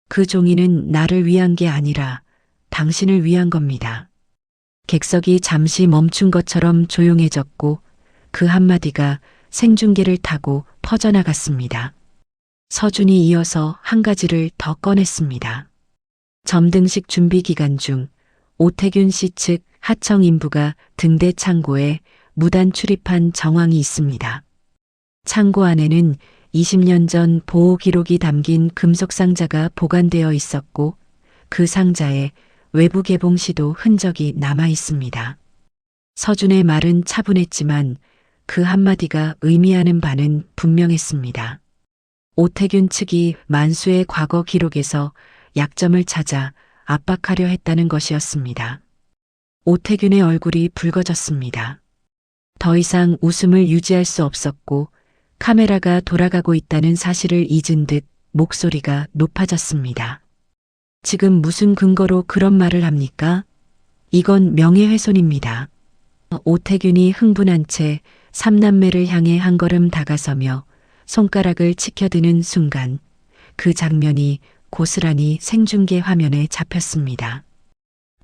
그 종이는 나를 위한 게 아니라 당신을 위한 겁니다. 객석이 잠시 멈춘 것처럼 조용해졌고 그 한마디가 생중계를 타고 퍼져나갔습니다. 서준이 이어서 한 가지를 더 꺼냈습니다. 점등식 준비 기간 중 오태균 씨 측 하청 인부가 등대 창고에 무단 출입한 정황이 있습니다. 창고 안에는 20년 전 보호 기록이 담긴 금속 상자가 보관되어 있었고 그 상자에 외부 개봉 시도 흔적이 남아 있습니다. 서준의 말은 차분했지만 그 한마디가 의미하는 바는 분명했습니다. 오태균 측이 만수의 과거 기록에서 약점을 찾아 압박하려 했다는 것이었습니다. 오태균의 얼굴이 붉어졌습니다. 더 이상 웃음을 유지할 수 없었고 카메라가 돌아가고 있다는 사실을 잊은 듯 목소리가 높아졌습니다. 지금 무슨 근거로 그런 말을 합니까? 이건 명예훼손입니다. 오태균이 흥분한 채 삼남매를 향해 한 걸음 다가서며 손가락을 치켜드는 순간 그 장면이 고스란히 생중계 화면에 잡혔습니다.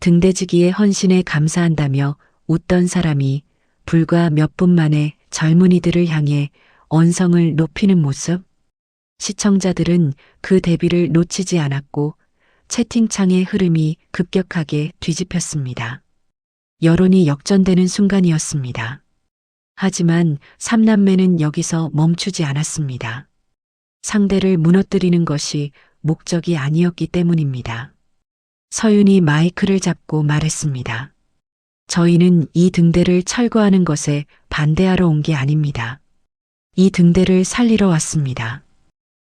등대지기의 헌신에 감사한다며 웃던 사람이 불과 몇 분 만에 젊은이들을 향해 언성을 높이는 모습. 시청자들은 그 대비를 놓치지 않았고 채팅창의 흐름이 급격하게 뒤집혔습니다. 여론이 역전되는 순간이었습니다. 하지만 삼남매는 여기서 멈추지 않았습니다. 상대를 무너뜨리는 것이 목적이 아니었기 때문입니다. 서윤이 마이크를 잡고 말했습니다. 저희는 이 등대를 철거하는 것에 반대하러 온 게 아닙니다. 이 등대를 살리러 왔습니다.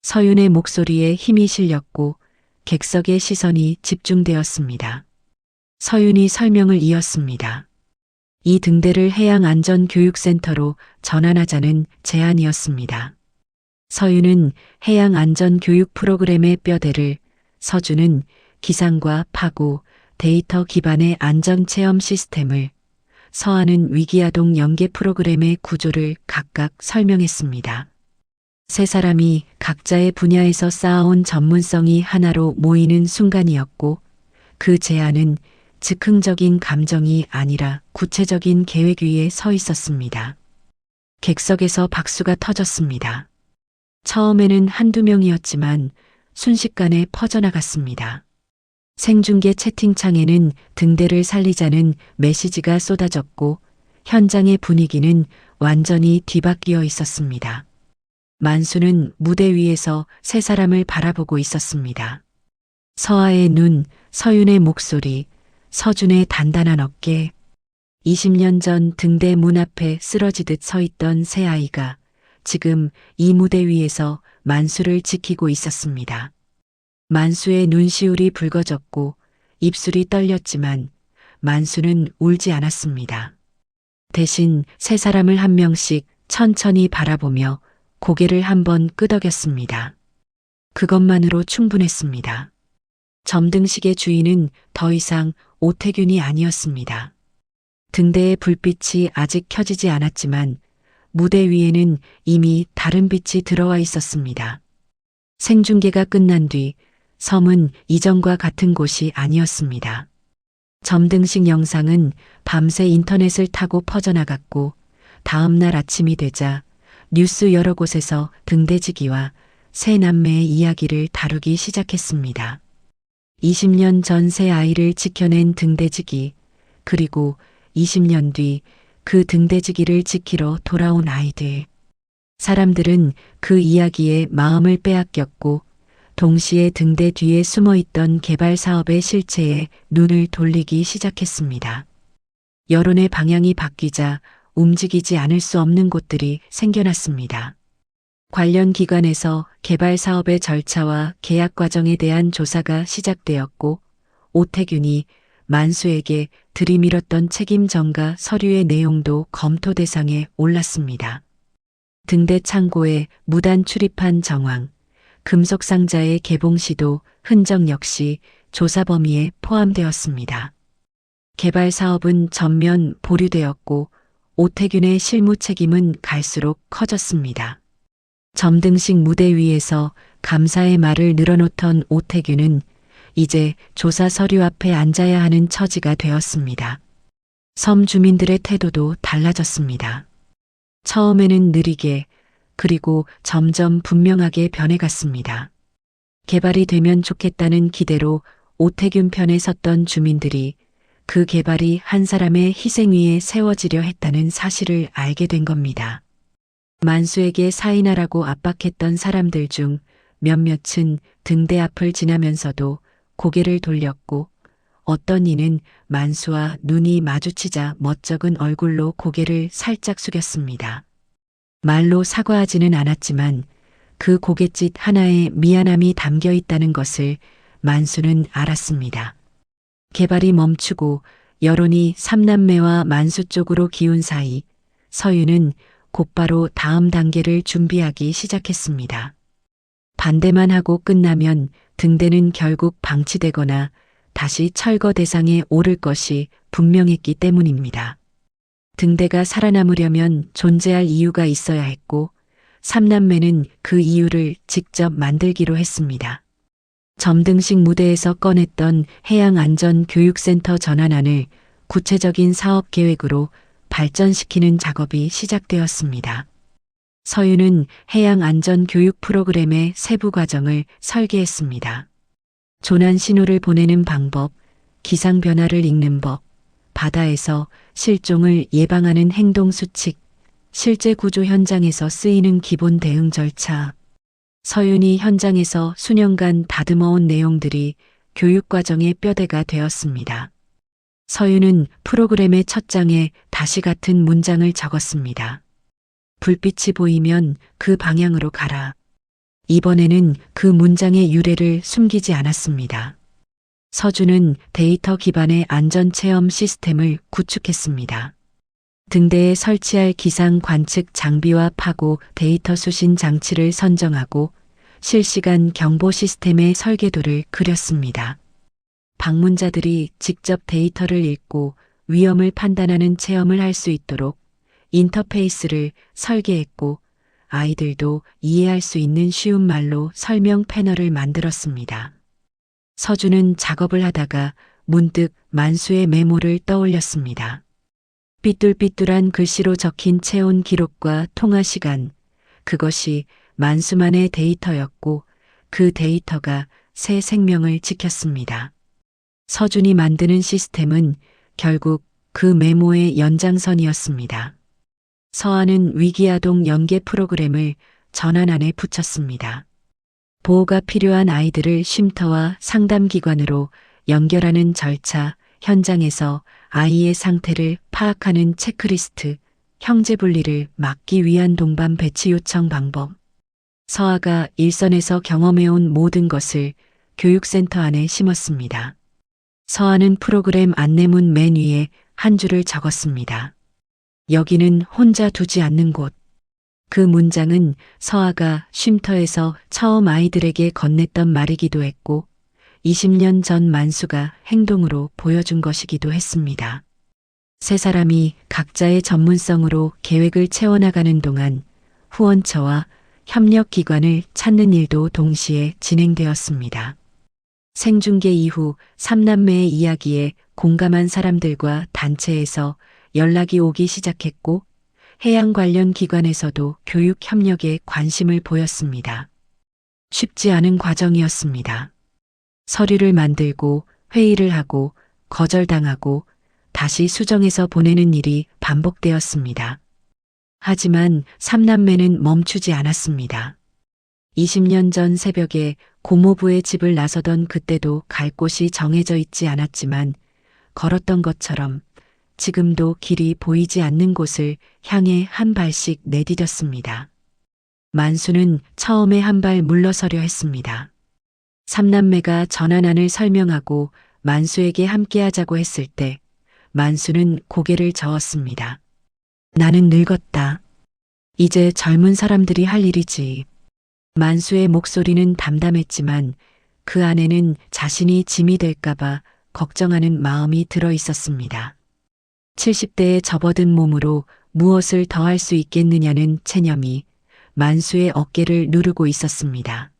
서윤의 목소리에 힘이 실렸고 객석의 시선이 집중되었습니다. 서윤이 설명을 이었습니다. 이 등대를 해양안전교육센터로 전환하자는 제안이었습니다. 서윤은 해양안전교육 프로그램의 뼈대를, 서준은 기상과 파고, 데이터 기반의 안전체험 시스템을, 서아는 위기아동 연계 프로그램의 구조를 각각 설명했습니다. 세 사람이 각자의 분야에서 쌓아온 전문성이 하나로 모이는 순간이었고 그 제안은 즉흥적인 감정이 아니라 구체적인 계획 위에 서 있었습니다. 객석에서 박수가 터졌습니다. 처음에는 한두 명이었지만 순식간에 퍼져나갔습니다. 생중계 채팅창에는 등대를 살리자는 메시지가 쏟아졌고 현장의 분위기는 완전히 뒤바뀌어 있었습니다. 만수는 무대 위에서 세 사람을 바라보고 있었습니다. 서아의 눈, 서윤의 목소리, 서준의 단단한 어깨, 20년 전 등대 문 앞에 쓰러지듯 서 있던 새 아이가 지금 이 무대 위에서 만수를 지키고 있었습니다. 만수의 눈시울이 붉어졌고 입술이 떨렸지만 만수는 울지 않았습니다. 대신 세 사람을 한 명씩 천천히 바라보며 고개를 한번 끄덕였습니다. 그것만으로 충분했습니다. 점등식의 주인은 더 이상 오태균이 아니었습니다. 등대의 불빛이 아직 켜지지 않았지만 무대 위에는 이미 다른 빛이 들어와 있었습니다. 생중계가 끝난 뒤 섬은 이전과 같은 곳이 아니었습니다. 점등식 영상은 밤새 인터넷을 타고 퍼져나갔고 다음 날 아침이 되자 뉴스 여러 곳에서 등대지기와 세 남매의 이야기를 다루기 시작했습니다. 20년 전 새 아이를 지켜낸 등대지기, 그리고 20년 뒤 그 등대지기를 지키러 돌아온 아이들. 사람들은 그 이야기에 마음을 빼앗겼고 동시에 등대 뒤에 숨어있던 개발 사업의 실체에 눈을 돌리기 시작했습니다. 여론의 방향이 바뀌자 움직이지 않을 수 없는 곳들이 생겨났습니다. 관련 기관에서 개발 사업의 절차와 계약 과정에 대한 조사가 시작되었고 오태균이 만수에게 들이밀었던 책임 전가 서류의 내용도 검토 대상에 올랐습니다. 등대 창고에 무단 출입한 정황, 금속 상자의 개봉 시도 흔적 역시 조사 범위에 포함되었습니다. 개발 사업은 전면 보류되었고 오태균의 실무 책임은 갈수록 커졌습니다. 점등식 무대 위에서 감사의 말을 늘어놓던 오태균은 이제 조사 서류 앞에 앉아야 하는 처지가 되었습니다. 섬 주민들의 태도도 달라졌습니다. 처음에는 느리게 그리고 점점 분명하게 변해갔습니다. 개발이 되면 좋겠다는 기대로 오태균 편에 섰던 주민들이 그 개발이 한 사람의 희생 위에 세워지려 했다는 사실을 알게 된 겁니다. 만수에게 사인하라고 압박했던 사람들 중 몇몇은 등대 앞을 지나면서도 고개를 돌렸고 어떤 이는 만수와 눈이 마주치자 멋쩍은 얼굴로 고개를 살짝 숙였습니다. 말로 사과하지는 않았지만 그 고갯짓 하나에 미안함이 담겨 있다는 것을 만수는 알았습니다. 개발이 멈추고 여론이 삼남매와 만수 쪽으로 기운 사이 서윤은 곧바로 다음 단계를 준비하기 시작했습니다. 반대만 하고 끝나면 등대는 결국 방치되거나 다시 철거 대상에 오를 것이 분명했기 때문입니다. 등대가 살아남으려면 존재할 이유가 있어야 했고 삼남매는 그 이유를 직접 만들기로 했습니다. 점등식 무대에서 꺼냈던 해양안전교육센터 전환안을 구체적인 사업 계획으로 발전시키는 작업이 시작되었습니다. 서윤은 해양안전교육 프로그램의 세부 과정을 설계했습니다. 조난 신호를 보내는 방법, 기상 변화를 읽는 법, 바다에서 실종을 예방하는 행동 수칙, 실제 구조 현장에서 쓰이는 기본 대응 절차. 서윤이 현장에서 수년간 다듬어온 내용들이 교육 과정의 뼈대가 되었습니다. 서윤은 프로그램의 첫 장에 다시 같은 문장을 적었습니다. 불빛이 보이면 그 방향으로 가라. 이번에는 그 문장의 유래를 숨기지 않았습니다. 서준은 데이터 기반의 안전체험 시스템을 구축했습니다. 등대에 설치할 기상 관측 장비와 파고 데이터 수신 장치를 선정하고 실시간 경보 시스템의 설계도를 그렸습니다. 방문자들이 직접 데이터를 읽고 위험을 판단하는 체험을 할 수 있도록 인터페이스를 설계했고 아이들도 이해할 수 있는 쉬운 말로 설명 패널을 만들었습니다. 서준은 작업을 하다가 문득 만수의 메모를 떠올렸습니다. 삐뚤삐뚤한 글씨로 적힌 체온 기록과 통화 시간, 그것이 만수만의 데이터였고 그 데이터가 새 생명을 지켰습니다. 서준이 만드는 시스템은 결국 그 메모의 연장선이었습니다. 서아는 위기아동 연계 프로그램을 전환안에 붙였습니다. 보호가 필요한 아이들을 쉼터와 상담기관으로 연결하는 절차, 현장에서 아이의 상태를 파악하는 체크리스트, 형제분리를 막기 위한 동반 배치 요청 방법. 서아가 일선에서 경험해온 모든 것을 교육센터 안에 심었습니다. 서아는 프로그램 안내문 맨 위에 한 줄을 적었습니다. 여기는 혼자 두지 않는 곳. 그 문장은 서아가 쉼터에서 처음 아이들에게 건넸던 말이기도 했고 20년 전 만수가 행동으로 보여준 것이기도 했습니다. 세 사람이 각자의 전문성으로 계획을 채워나가는 동안 후원처와 협력기관을 찾는 일도 동시에 진행되었습니다. 생중계 이후 3남매의 이야기에 공감한 사람들과 단체에서 연락이 오기 시작했고 해양 관련 기관에서도 교육 협력에 관심을 보였습니다. 쉽지 않은 과정이었습니다. 서류를 만들고 회의를 하고 거절당하고 다시 수정해서 보내는 일이 반복되었습니다. 하지만 3남매는 멈추지 않았습니다. 20년 전 새벽에 고모부의 집을 나서던 그때도 갈 곳이 정해져 있지 않았지만 걸었던 것처럼 지금도 길이 보이지 않는 곳을 향해 한 발씩 내디뎠습니다. 만수는 처음에 한 발 물러서려 했습니다. 3남매가 전환안을 설명하고 만수에게 함께하자고 했을 때 만수는 고개를 저었습니다. 나는 늙었다. 이제 젊은 사람들이 할 일이지. 만수의 목소리는 담담했지만 그 안에는 자신이 짐이 될까봐 걱정하는 마음이 들어 있었습니다. 70대에 접어든 몸으로 무엇을 더 할 수 있겠느냐는 체념이 만수의 어깨를 누르고 있었습니다.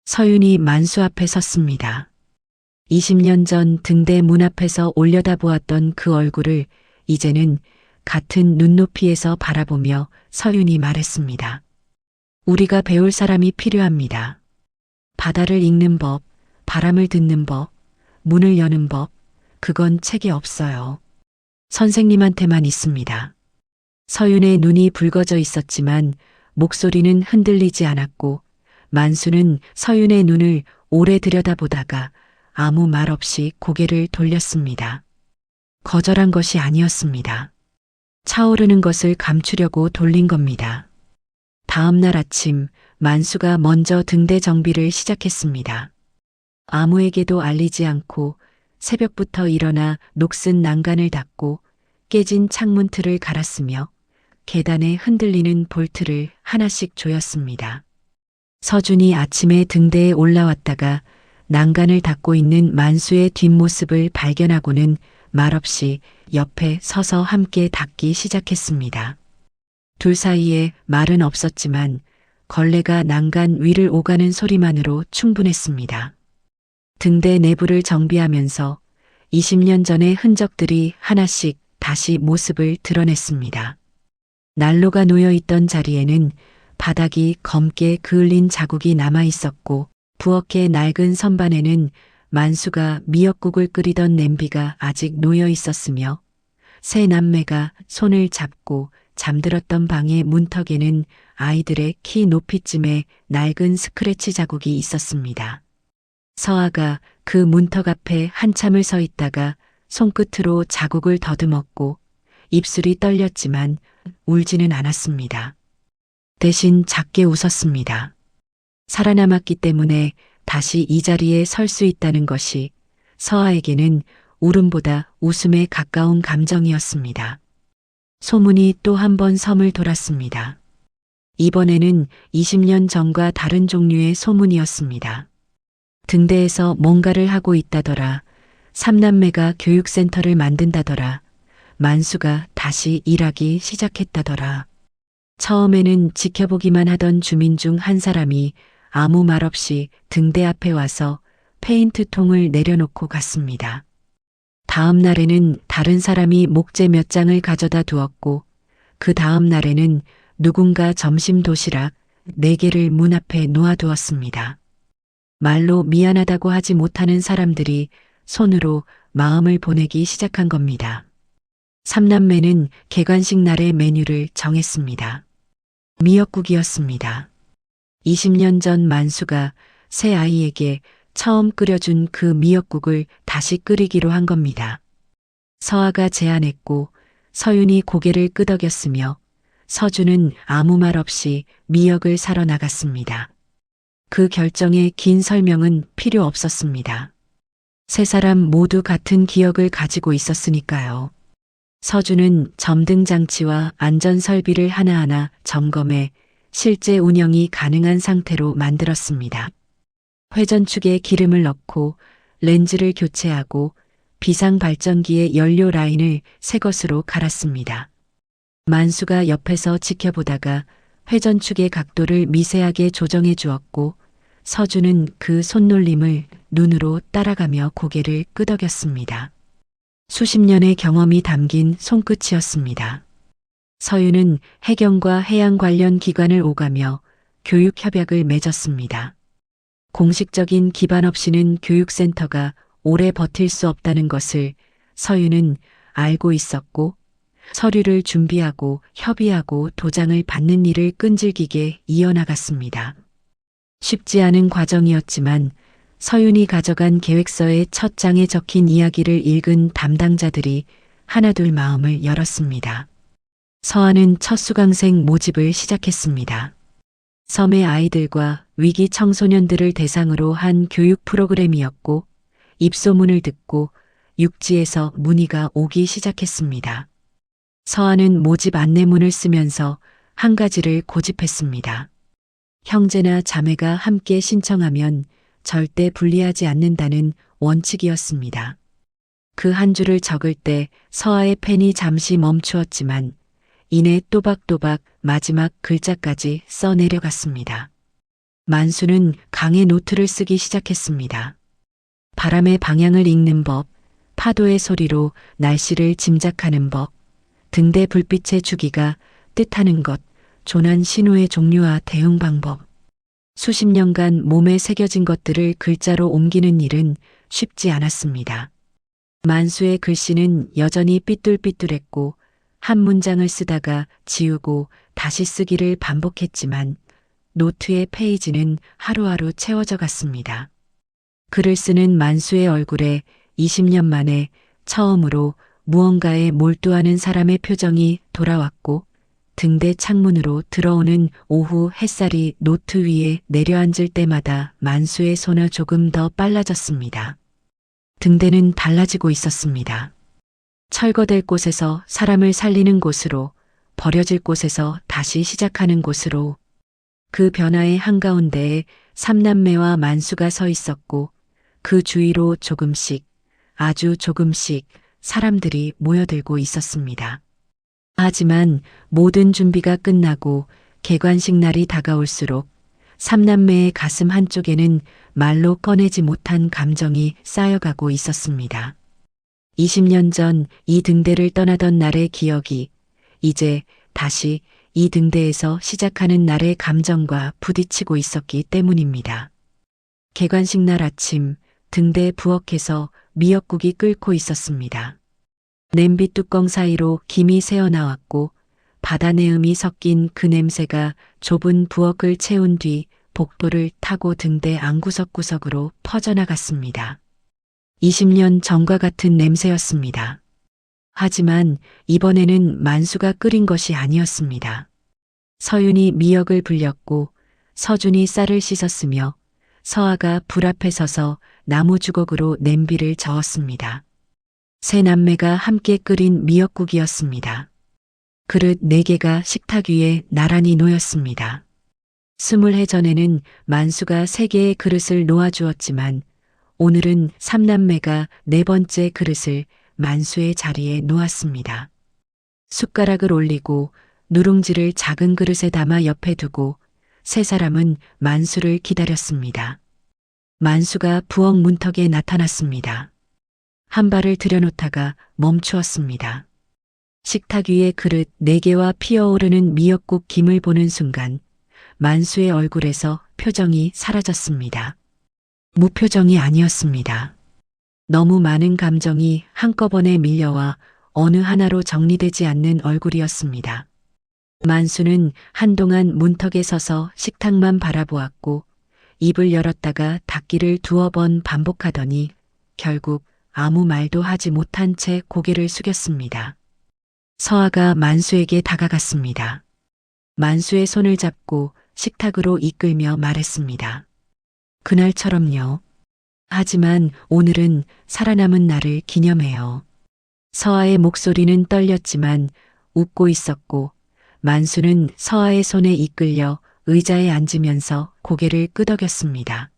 서윤이 만수 앞에 섰습니다. 20년 전 등대 문 앞에서 올려다보았던 그 얼굴을 이제는 같은 눈높이에서 바라보며 서윤이 말했습니다. 우리가 배울 사람이 필요합니다. 바다를 읽는 법, 바람을 듣는 법, 문을 여는 법, 그건 책에 없어요. 선생님한테만 있습니다. 서윤의 눈이 붉어져 있었지만 목소리는 흔들리지 않았고 만수는 서윤의 눈을 오래 들여다보다가 아무 말 없이 고개를 돌렸습니다. 거절한 것이 아니었습니다. 차오르는 것을 감추려고 돌린 겁니다. 다음 날 아침 만수가 먼저 등대 정비를 시작했습니다. 아무에게도 알리지 않고 새벽부터 일어나 녹슨 난간을 닫고 깨진 창문 틀을 갈았으며 계단에 흔들리는 볼트를 하나씩 조였습니다. 서준이 아침에 등대에 올라왔다가 난간을 닫고 있는 만수의 뒷모습을 발견하고는 말없이 옆에 서서 함께 닫기 시작했습니다. 둘 사이에 말은 없었지만 걸레가 난간 위를 오가는 소리만으로 충분했습니다. 등대 내부를 정비하면서 20년 전의 흔적들이 하나씩 다시 모습을 드러냈습니다. 난로가 놓여있던 자리에는 바닥이 검게 그을린 자국이 남아 있었고 부엌의 낡은 선반에는 만수가 미역국을 끓이던 냄비가 아직 놓여 있었으며 세 남매가 손을 잡고 잠들었던 방의 문턱에는 아이들의 키 높이쯤에 낡은 스크래치 자국이 있었습니다. 서아가 그 문턱 앞에 한참을 서 있다가 손끝으로 자국을 더듬었고 입술이 떨렸지만 울지는 않았습니다. 대신 작게 웃었습니다. 살아남았기 때문에 다시 이 자리에 설 수 있다는 것이 서아에게는 울음보다 웃음에 가까운 감정이었습니다. 소문이 또 한 번 섬을 돌았습니다. 이번에는 20년 전과 다른 종류의 소문이었습니다. 등대에서 뭔가를 하고 있다더라. 삼남매가 교육센터를 만든다더라. 만수가 다시 일하기 시작했다더라. 처음에는 지켜보기만 하던 주민 중 한 사람이 아무 말 없이 등대 앞에 와서 페인트통을 내려놓고 갔습니다. 다음 날에는 다른 사람이 목재 몇 장을 가져다 두었고 그 다음 날에는 누군가 점심 도시락 4개를 문 앞에 놓아두었습니다. 말로 미안하다고 하지 못하는 사람들이 손으로 마음을 보내기 시작한 겁니다. 삼남매는 개관식 날의 메뉴를 정했습니다. 미역국이었습니다. 20년 전 만수가 새 아이에게 처음 끓여준 그 미역국을 다시 끓이기로 한 겁니다. 서아가 제안했고 서윤이 고개를 끄덕였으며 서준은 아무 말 없이 미역을 사러 나갔습니다. 그 결정에 긴 설명은 필요 없었습니다. 세 사람 모두 같은 기억을 가지고 있었으니까요. 서준은 점등 장치와 안전 설비를 하나하나 점검해 실제 운영이 가능한 상태로 만들었습니다. 회전축에 기름을 넣고 렌즈를 교체하고 비상 발전기의 연료 라인을 새 것으로 갈았습니다. 만수가 옆에서 지켜보다가 회전축의 각도를 미세하게 조정해 주었고 서준은 그 손놀림을 눈으로 따라가며 고개를 끄덕였습니다. 수십 년의 경험이 담긴 손끝이었습니다. 서윤은 해경과 해양 관련 기관을 오가며 교육 협약을 맺었습니다. 공식적인 기반 없이는 교육센터가 오래 버틸 수 없다는 것을 서윤은 알고 있었고 서류를 준비하고 협의하고 도장을 받는 일을 끈질기게 이어나갔습니다. 쉽지 않은 과정이었지만 서윤이 가져간 계획서의 첫 장에 적힌 이야기를 읽은 담당자들이 하나둘 마음을 열었습니다. 서아는 첫 수강생 모집을 시작했습니다. 섬의 아이들과 위기 청소년들을 대상으로 한 교육 프로그램이었고 입소문을 듣고 육지에서 문의가 오기 시작했습니다. 서아는 모집 안내문을 쓰면서 한 가지를 고집했습니다. 형제나 자매가 함께 신청하면 절대 불리하지 않는다는 원칙이었습니다. 그 한 줄을 적을 때 서아의 펜이 잠시 멈추었지만 이내 또박또박 마지막 글자까지 써내려갔습니다. 만수는 강의 노트를 쓰기 시작했습니다. 바람의 방향을 읽는 법, 파도의 소리로 날씨를 짐작하는 법, 등대 불빛의 주기가 뜻하는 것, 조난 신호의 종류와 대응 방법. 수십 년간 몸에 새겨진 것들을 글자로 옮기는 일은 쉽지 않았습니다. 만수의 글씨는 여전히 삐뚤삐뚤했고 한 문장을 쓰다가 지우고 다시 쓰기를 반복했지만 노트의 페이지는 하루하루 채워져 갔습니다. 글을 쓰는 만수의 얼굴에 20년 만에 처음으로 무언가에 몰두하는 사람의 표정이 돌아왔고 등대 창문으로 들어오는 오후 햇살이 노트 위에 내려앉을 때마다 만수의 손은 조금 더 빨라졌습니다. 등대는 달라지고 있었습니다. 철거될 곳에서 사람을 살리는 곳으로, 버려질 곳에서 다시 시작하는 곳으로. 그 변화의 한가운데에 삼남매와 만수가 서 있었고 그 주위로 조금씩, 아주 조금씩 사람들이 모여들고 있었습니다. 하지만 모든 준비가 끝나고 개관식 날이 다가올수록 삼남매의 가슴 한쪽에는 말로 꺼내지 못한 감정이 쌓여가고 있었습니다. 20년 전 이 등대를 떠나던 날의 기억이 이제 다시 이 등대에서 시작하는 날의 감정과 부딪히고 있었기 때문입니다. 개관식 날 아침 등대 부엌에서 미역국이 끓고 있었습니다. 냄비 뚜껑 사이로 김이 새어나왔고 바다 내음이 섞인 그 냄새가 좁은 부엌을 채운 뒤 복도를 타고 등대 안구석구석으로 퍼져나갔습니다. 20년 전과 같은 냄새였습니다. 하지만 이번에는 만수가 끓인 것이 아니었습니다. 서윤이 미역을 불렸고 서준이 쌀을 씻었으며 서아가 불 앞에 서서 나무 주걱으로 냄비를 저었습니다. 세 남매가 함께 끓인 미역국이었습니다. 그릇 4개가 식탁 위에 나란히 놓였습니다. 20해 전에는 만수가 3개의 그릇을 놓아주었지만 오늘은 삼남매가 4번째 그릇을 만수의 자리에 놓았습니다. 숟가락을 올리고 누룽지를 작은 그릇에 담아 옆에 두고 세 사람은 만수를 기다렸습니다. 만수가 부엌 문턱에 나타났습니다. 한 발을 들여놓다가 멈추었습니다. 식탁 위에 그릇 4개와 피어오르는 미역국 김을 보는 순간 만수의 얼굴에서 표정이 사라졌습니다. 무표정이 아니었습니다. 너무 많은 감정이 한꺼번에 밀려와 어느 하나로 정리되지 않는 얼굴이었습니다. 만수는 한동안 문턱에 서서 식탁만 바라보았고 입을 열었다가 닫기를 2번 반복하더니 결국 아무 말도 하지 못한 채 고개를 숙였습니다. 서아가 만수에게 다가갔습니다. 만수의 손을 잡고 식탁으로 이끌며 말했습니다. 그날처럼요. 하지만 오늘은 살아남은 날을 기념해요. 서아의 목소리는 떨렸지만 웃고 있었고 만수는 서아의 손에 이끌려 의자에 앉으면서 고개를 끄덕였습니다.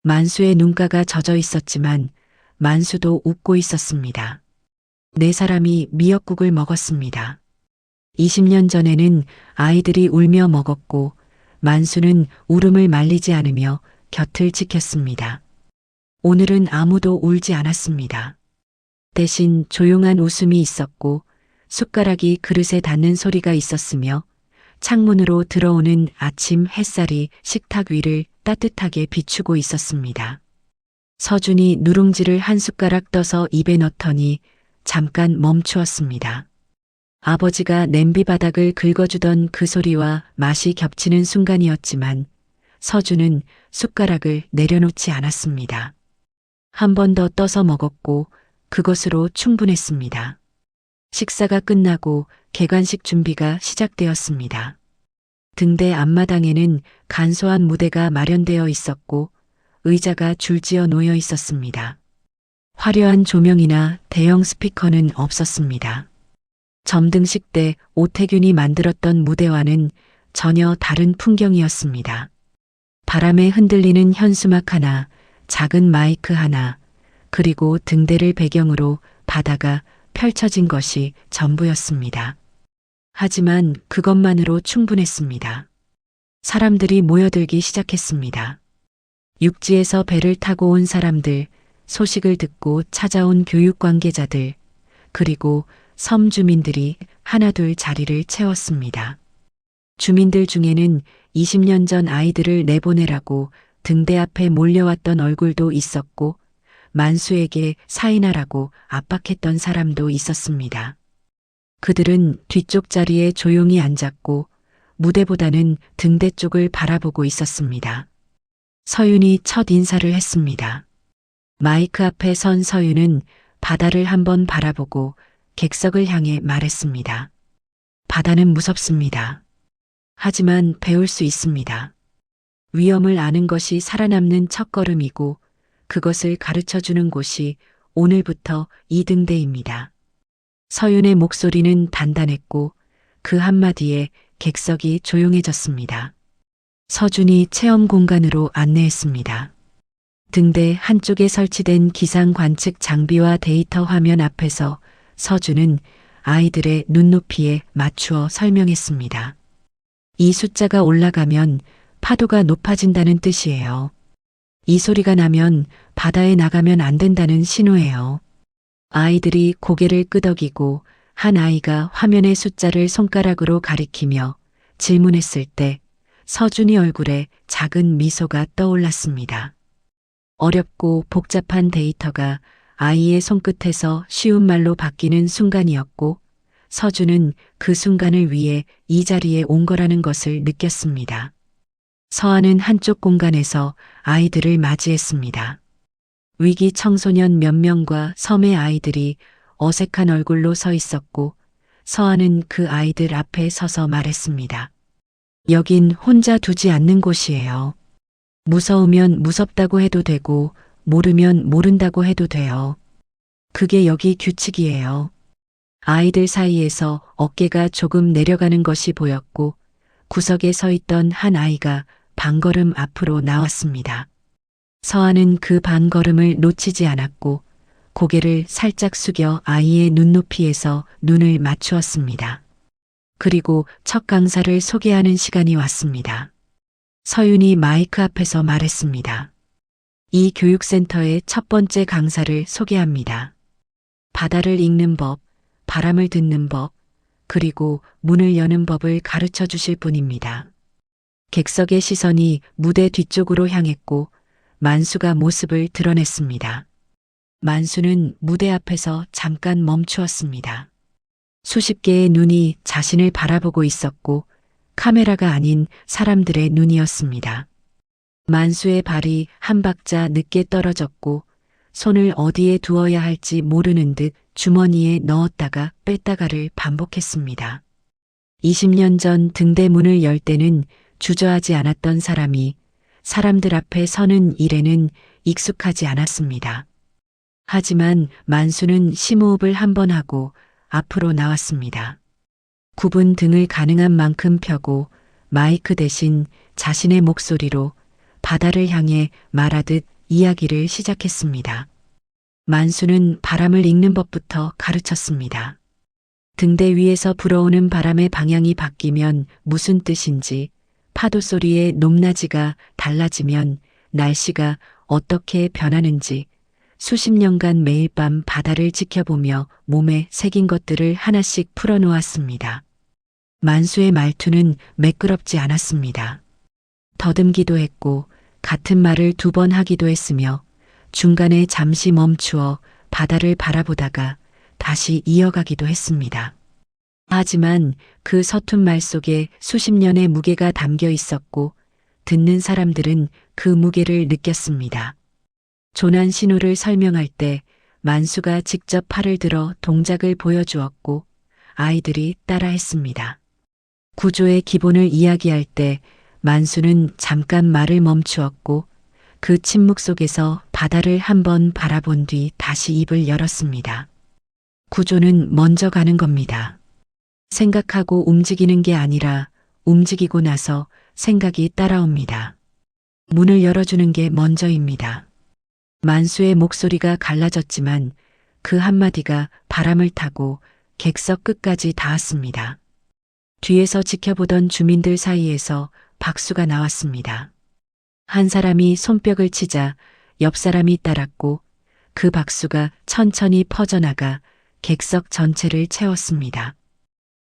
만수의 눈가가 젖어 있었지만 만수도 웃고 있었습니다. 4사람이 미역국을 먹었습니다. 20년 전에는 아이들이 울며 먹었고 만수는 울음을 말리지 않으며 곁을 지켰습니다. 오늘은 아무도 울지 않았습니다. 대신 조용한 웃음이 있었고 숟가락이 그릇에 닿는 소리가 있었으며 창문으로 들어오는 아침 햇살이 식탁 위를 따뜻하게 비추고 있었습니다. 서준이 누룽지를 한 숟가락 떠서 입에 넣더니 잠깐 멈추었습니다. 아버지가 냄비 바닥을 긁어주던 그 소리와 맛이 겹치는 순간이었지만 서준은 숟가락을 내려놓지 않았습니다. 한 번 더 떠서 먹었고 그것으로 충분했습니다. 식사가 끝나고 개관식 준비가 시작되었습니다. 등대 앞마당에는 간소한 무대가 마련되어 있었고 의자가 줄지어 놓여 있었습니다. 화려한 조명이나 대형 스피커는 없었습니다. 점등식 때 오태균이 만들었던 무대와는 전혀 다른 풍경이었습니다. 바람에 흔들리는 현수막 하나, 작은 마이크 하나, 그리고 등대를 배경으로 바다가 펼쳐진 것이 전부였습니다. 하지만 그것만으로 충분했습니다. 사람들이 모여들기 시작했습니다. 육지에서 배를 타고 온 사람들, 소식을 듣고 찾아온 교육 관계자들, 그리고 섬 주민들이 하나둘 자리를 채웠습니다. 주민들 중에는 20년 전 아이들을 내보내라고 등대 앞에 몰려왔던 얼굴도 있었고 만수에게 사인하라고 압박했던 사람도 있었습니다. 그들은 뒤쪽 자리에 조용히 앉았고 무대보다는 등대 쪽을 바라보고 있었습니다. 서윤이 첫 인사를 했습니다. 마이크 앞에 선 서윤은 바다를 한번 바라보고 객석을 향해 말했습니다. 바다는 무섭습니다. 하지만 배울 수 있습니다. 위험을 아는 것이 살아남는 첫걸음이고 그것을 가르쳐주는 곳이 오늘부터 이 등대입니다. 서윤의 목소리는 단단했고 그 한마디에 객석이 조용해졌습니다. 서준이 체험 공간으로 안내했습니다. 등대 한쪽에 설치된 기상 관측 장비와 데이터 화면 앞에서 서준은 아이들의 눈높이에 맞추어 설명했습니다. 이 숫자가 올라가면 파도가 높아진다는 뜻이에요. 이 소리가 나면 바다에 나가면 안 된다는 신호예요. 아이들이 고개를 끄덕이고 한 아이가 화면의 숫자를 손가락으로 가리키며 질문했을 때 서준이 얼굴에 작은 미소가 떠올랐습니다. 어렵고 복잡한 데이터가 아이의 손끝에서 쉬운 말로 바뀌는 순간이었고 서준은 그 순간을 위해 이 자리에 온 거라는 것을 느꼈습니다. 서아는 한쪽 공간에서 아이들을 맞이했습니다. 위기 청소년 몇 명과 섬의 아이들이 어색한 얼굴로 서 있었고 서아는 그 아이들 앞에 서서 말했습니다. 여긴 혼자 두지 않는 곳이에요. 무서우면 무섭다고 해도 되고 모르면 모른다고 해도 돼요. 그게 여기 규칙이에요. 아이들 사이에서 어깨가 조금 내려가는 것이 보였고 구석에 서 있던 한 아이가 반걸음 앞으로 나왔습니다. 서아는 그 반걸음을 놓치지 않았고 고개를 살짝 숙여 아이의 눈높이에서 눈을 맞추었습니다. 그리고 첫 강사를 소개하는 시간이 왔습니다. 서윤이 마이크 앞에서 말했습니다. 이 교육센터의 첫 번째 강사를 소개합니다. 바다를 읽는 법, 바람을 듣는 법, 그리고 문을 여는 법을 가르쳐 주실 분입니다. 객석의 시선이 무대 뒤쪽으로 향했고 만수가 모습을 드러냈습니다. 만수는 무대 앞에서 잠깐 멈추었습니다. 수십 개의 눈이 자신을 바라보고 있었고 카메라가 아닌 사람들의 눈이었습니다. 만수의 발이 한 박자 늦게 떨어졌고 손을 어디에 두어야 할지 모르는 듯 주머니에 넣었다가 뺐다가를 반복했습니다. 20년 전 등대문을 열 때는 주저하지 않았던 사람이 사람들 앞에 서는 일에는 익숙하지 않았습니다. 하지만 만수는 심호흡을 한 번 하고 앞으로 나왔습니다. 굽은 등을 가능한 만큼 펴고 마이크 대신 자신의 목소리로 바다를 향해 말하듯 이야기를 시작했습니다. 만수는 바람을 읽는 법부터 가르쳤습니다. 등대 위에서 불어오는 바람의 방향이 바뀌면 무슨 뜻인지, 파도 소리의 높낮이가 달라지면 날씨가 어떻게 변하는지, 수십 년간 매일 밤 바다를 지켜보며 몸에 새긴 것들을 하나씩 풀어놓았습니다. 만수의 말투는 매끄럽지 않았습니다. 더듬기도 했고 같은 말을 2번 하기도 했으며 중간에 잠시 멈추어 바다를 바라보다가 다시 이어가기도 했습니다. 하지만 그 서툰 말 속에 수십 년의 무게가 담겨 있었고 듣는 사람들은 그 무게를 느꼈습니다. 조난 신호를 설명할 때 만수가 직접 팔을 들어 동작을 보여주었고 아이들이 따라했습니다. 구조의 기본을 이야기할 때 만수는 잠깐 말을 멈추었고 그 침묵 속에서 바다를 한번 바라본 뒤 다시 입을 열었습니다. 구조는 먼저 가는 겁니다. 생각하고 움직이는 게 아니라 움직이고 나서 생각이 따라옵니다. 문을 열어주는 게 먼저입니다. 만수의 목소리가 갈라졌지만 그 한마디가 바람을 타고 객석 끝까지 닿았습니다. 뒤에서 지켜보던 주민들 사이에서 박수가 나왔습니다. 한 사람이 손뼉을 치자 옆 사람이 따랐고 그 박수가 천천히 퍼져나가 객석 전체를 채웠습니다.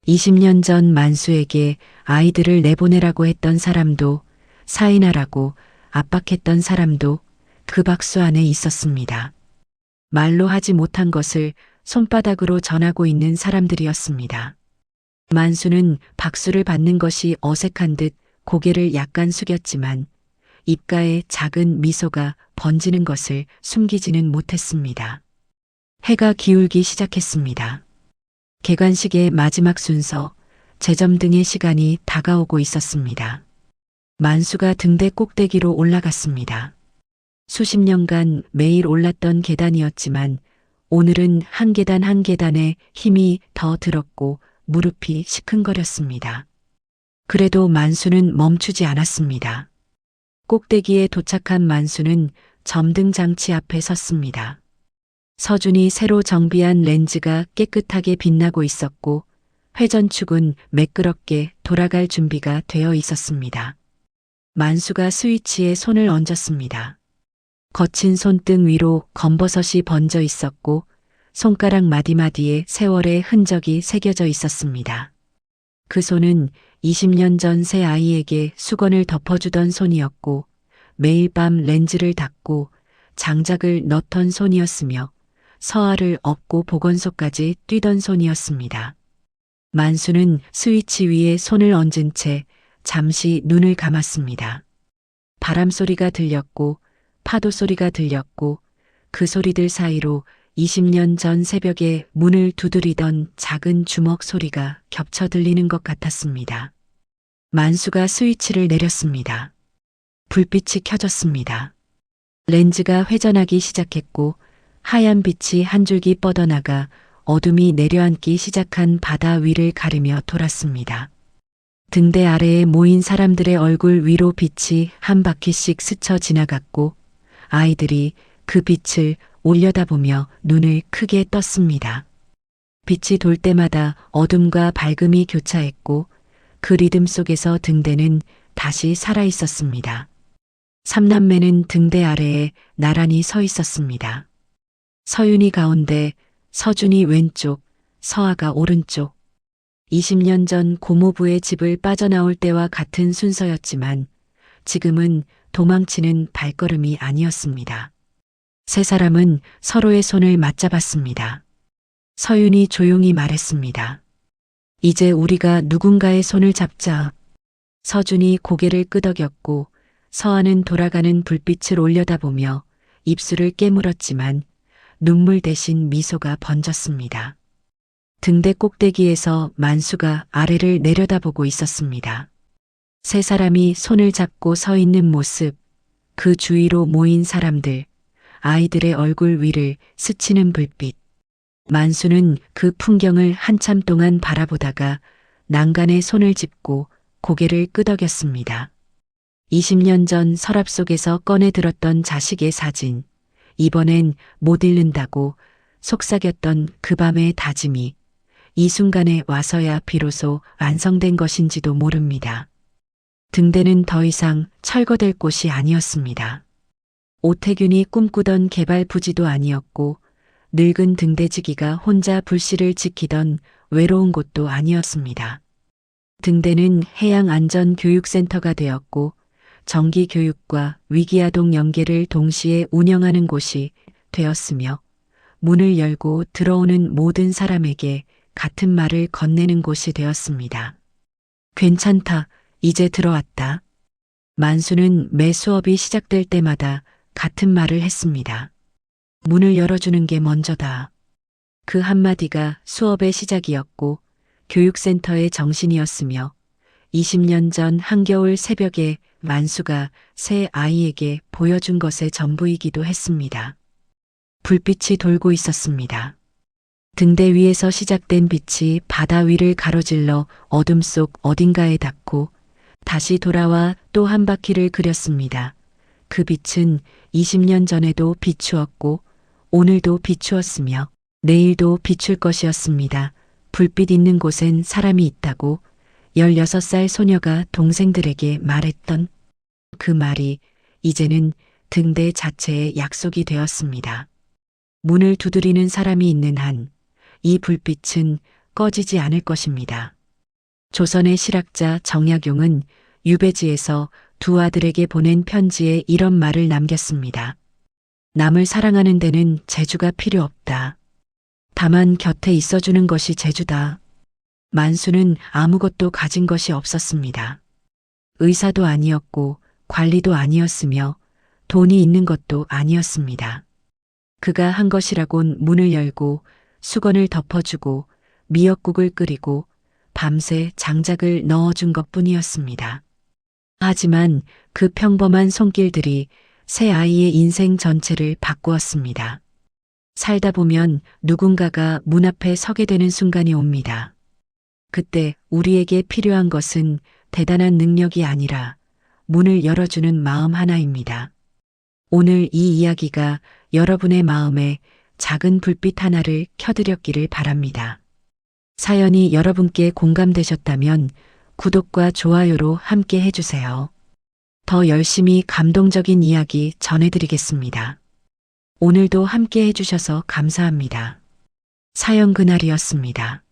20년 전 만수에게 아이들을 내보내라고 했던 사람도 사인하라고 압박했던 사람도 그 박수 안에 있었습니다. 말로 하지 못한 것을 손바닥으로 전하고 있는 사람들이었습니다. 만수는 박수를 받는 것이 어색한 듯 고개를 약간 숙였지만 입가에 작은 미소가 번지는 것을 숨기지는 못했습니다. 해가 기울기 시작했습니다. 개관식의 마지막 순서, 제점 등의 시간이 다가오고 있었습니다. 만수가 등대 꼭대기로 올라갔습니다. 수십 년간 매일 올랐던 계단이었지만 오늘은 한 계단 한 계단에 힘이 더 들었고 무릎이 시큰거렸습니다. 그래도 만수는 멈추지 않았습니다. 꼭대기에 도착한 만수는 점등 장치 앞에 섰습니다. 서준이 새로 정비한 렌즈가 깨끗하게 빛나고 있었고 회전축은 매끄럽게 돌아갈 준비가 되어 있었습니다. 만수가 스위치에 손을 얹었습니다. 거친 손등 위로 검버섯이 번져 있었고 손가락 마디마디에 세월의 흔적이 새겨져 있었습니다. 그 손은 20년 전 새 아이에게 수건을 덮어주던 손이었고 매일 밤 렌즈를 닦고 장작을 넣던 손이었으며 서아를 업고 보건소까지 뛰던 손이었습니다. 만수는 스위치 위에 손을 얹은 채 잠시 눈을 감았습니다. 바람 소리가 들렸고 파도 소리가 들렸고 그 소리들 사이로 20년 전 새벽에 문을 두드리던 작은 주먹 소리가 겹쳐 들리는 것 같았습니다. 만수가 스위치를 내렸습니다. 불빛이 켜졌습니다. 렌즈가 회전하기 시작했고 하얀 빛이 한 줄기 뻗어나가 어둠이 내려앉기 시작한 바다 위를 가르며 돌았습니다. 등대 아래에 모인 사람들의 얼굴 위로 빛이 한 바퀴씩 스쳐 지나갔고 아이들이 그 빛을 올려다보며 눈을 크게 떴습니다. 빛이 돌 때마다 어둠과 밝음이 교차했고 그 리듬 속에서 등대는 다시 살아 있었습니다. 삼남매는 등대 아래에 나란히 서 있었습니다. 서윤이 가운데, 서준이 왼쪽, 서아가 오른쪽. 20년 전 고모부의 집을 빠져나올 때와 같은 순서였지만 지금은 도망치는 발걸음이 아니었습니다. 세 사람은 서로의 손을 맞잡았습니다. 서윤이 조용히 말했습니다. 이제 우리가 누군가의 손을 잡자. 서준이 고개를 끄덕였고 서아는 돌아가는 불빛을 올려다보며 입술을 깨물었지만 눈물 대신 미소가 번졌습니다. 등대 꼭대기에서 만수가 아래를 내려다보고 있었습니다. 세 사람이 손을 잡고 서 있는 모습, 그 주위로 모인 사람들, 아이들의 얼굴 위를 스치는 불빛. 만수는 그 풍경을 한참 동안 바라보다가 난간에 손을 짚고 고개를 끄덕였습니다. 20년 전 서랍 속에서 꺼내 들었던 자식의 사진, 이번엔 못 잃는다고 속삭였던 그 밤의 다짐이 이 순간에 와서야 비로소 완성된 것인지도 모릅니다. 등대는 더 이상 철거될 곳이 아니었습니다. 오태균이 꿈꾸던 개발 부지도 아니었고 늙은 등대지기가 혼자 불씨를 지키던 외로운 곳도 아니었습니다. 등대는 해양안전교육센터가 되었고 정기교육과 위기아동 연계를 동시에 운영하는 곳이 되었으며 문을 열고 들어오는 모든 사람에게 같은 말을 건네는 곳이 되었습니다. 괜찮다, 이제 들어왔다. 만수는 매 수업이 시작될 때마다 같은 말을 했습니다. 문을 열어주는 게 먼저다. 그 한마디가 수업의 시작이었고 교육센터의 정신이었으며 20년 전 한겨울 새벽에 만수가 새 아이에게 보여준 것의 전부이기도 했습니다. 불빛이 돌고 있었습니다. 등대 위에서 시작된 빛이 바다 위를 가로질러 어둠 속 어딘가에 닿고 다시 돌아와 또 한 바퀴를 그렸습니다. 그 빛은 20년 전에도 비추었고 오늘도 비추었으며 내일도 비출 것이었습니다. 불빛 있는 곳엔 사람이 있다고 16살 소녀가 동생들에게 말했던 그 말이 이제는 등대 자체의 약속이 되었습니다. 문을 두드리는 사람이 있는 한 이 불빛은 꺼지지 않을 것입니다. 조선의 실학자 정약용은 유배지에서 두 아들에게 보낸 편지에 이런 말을 남겼습니다. 남을 사랑하는 데는 재주가 필요 없다. 다만 곁에 있어주는 것이 재주다. 만수는 아무것도 가진 것이 없었습니다. 의사도 아니었고 관리도 아니었으며 돈이 있는 것도 아니었습니다. 그가 한 것이라곤 문을 열고 수건을 덮어주고 미역국을 끓이고 밤새 장작을 넣어준 것뿐이었습니다. 하지만 그 평범한 손길들이 새 아이의 인생 전체를 바꾸었습니다. 살다 보면 누군가가 문 앞에 서게 되는 순간이 옵니다. 그때 우리에게 필요한 것은 대단한 능력이 아니라 문을 열어주는 마음 하나입니다. 오늘 이 이야기가 여러분의 마음에 작은 불빛 하나를 켜드렸기를 바랍니다. 사연이 여러분께 공감되셨다면 구독과 좋아요로 함께 해주세요. 더 열심히 감동적인 이야기 전해드리겠습니다. 오늘도 함께 해주셔서 감사합니다. 사연 그날이었습니다.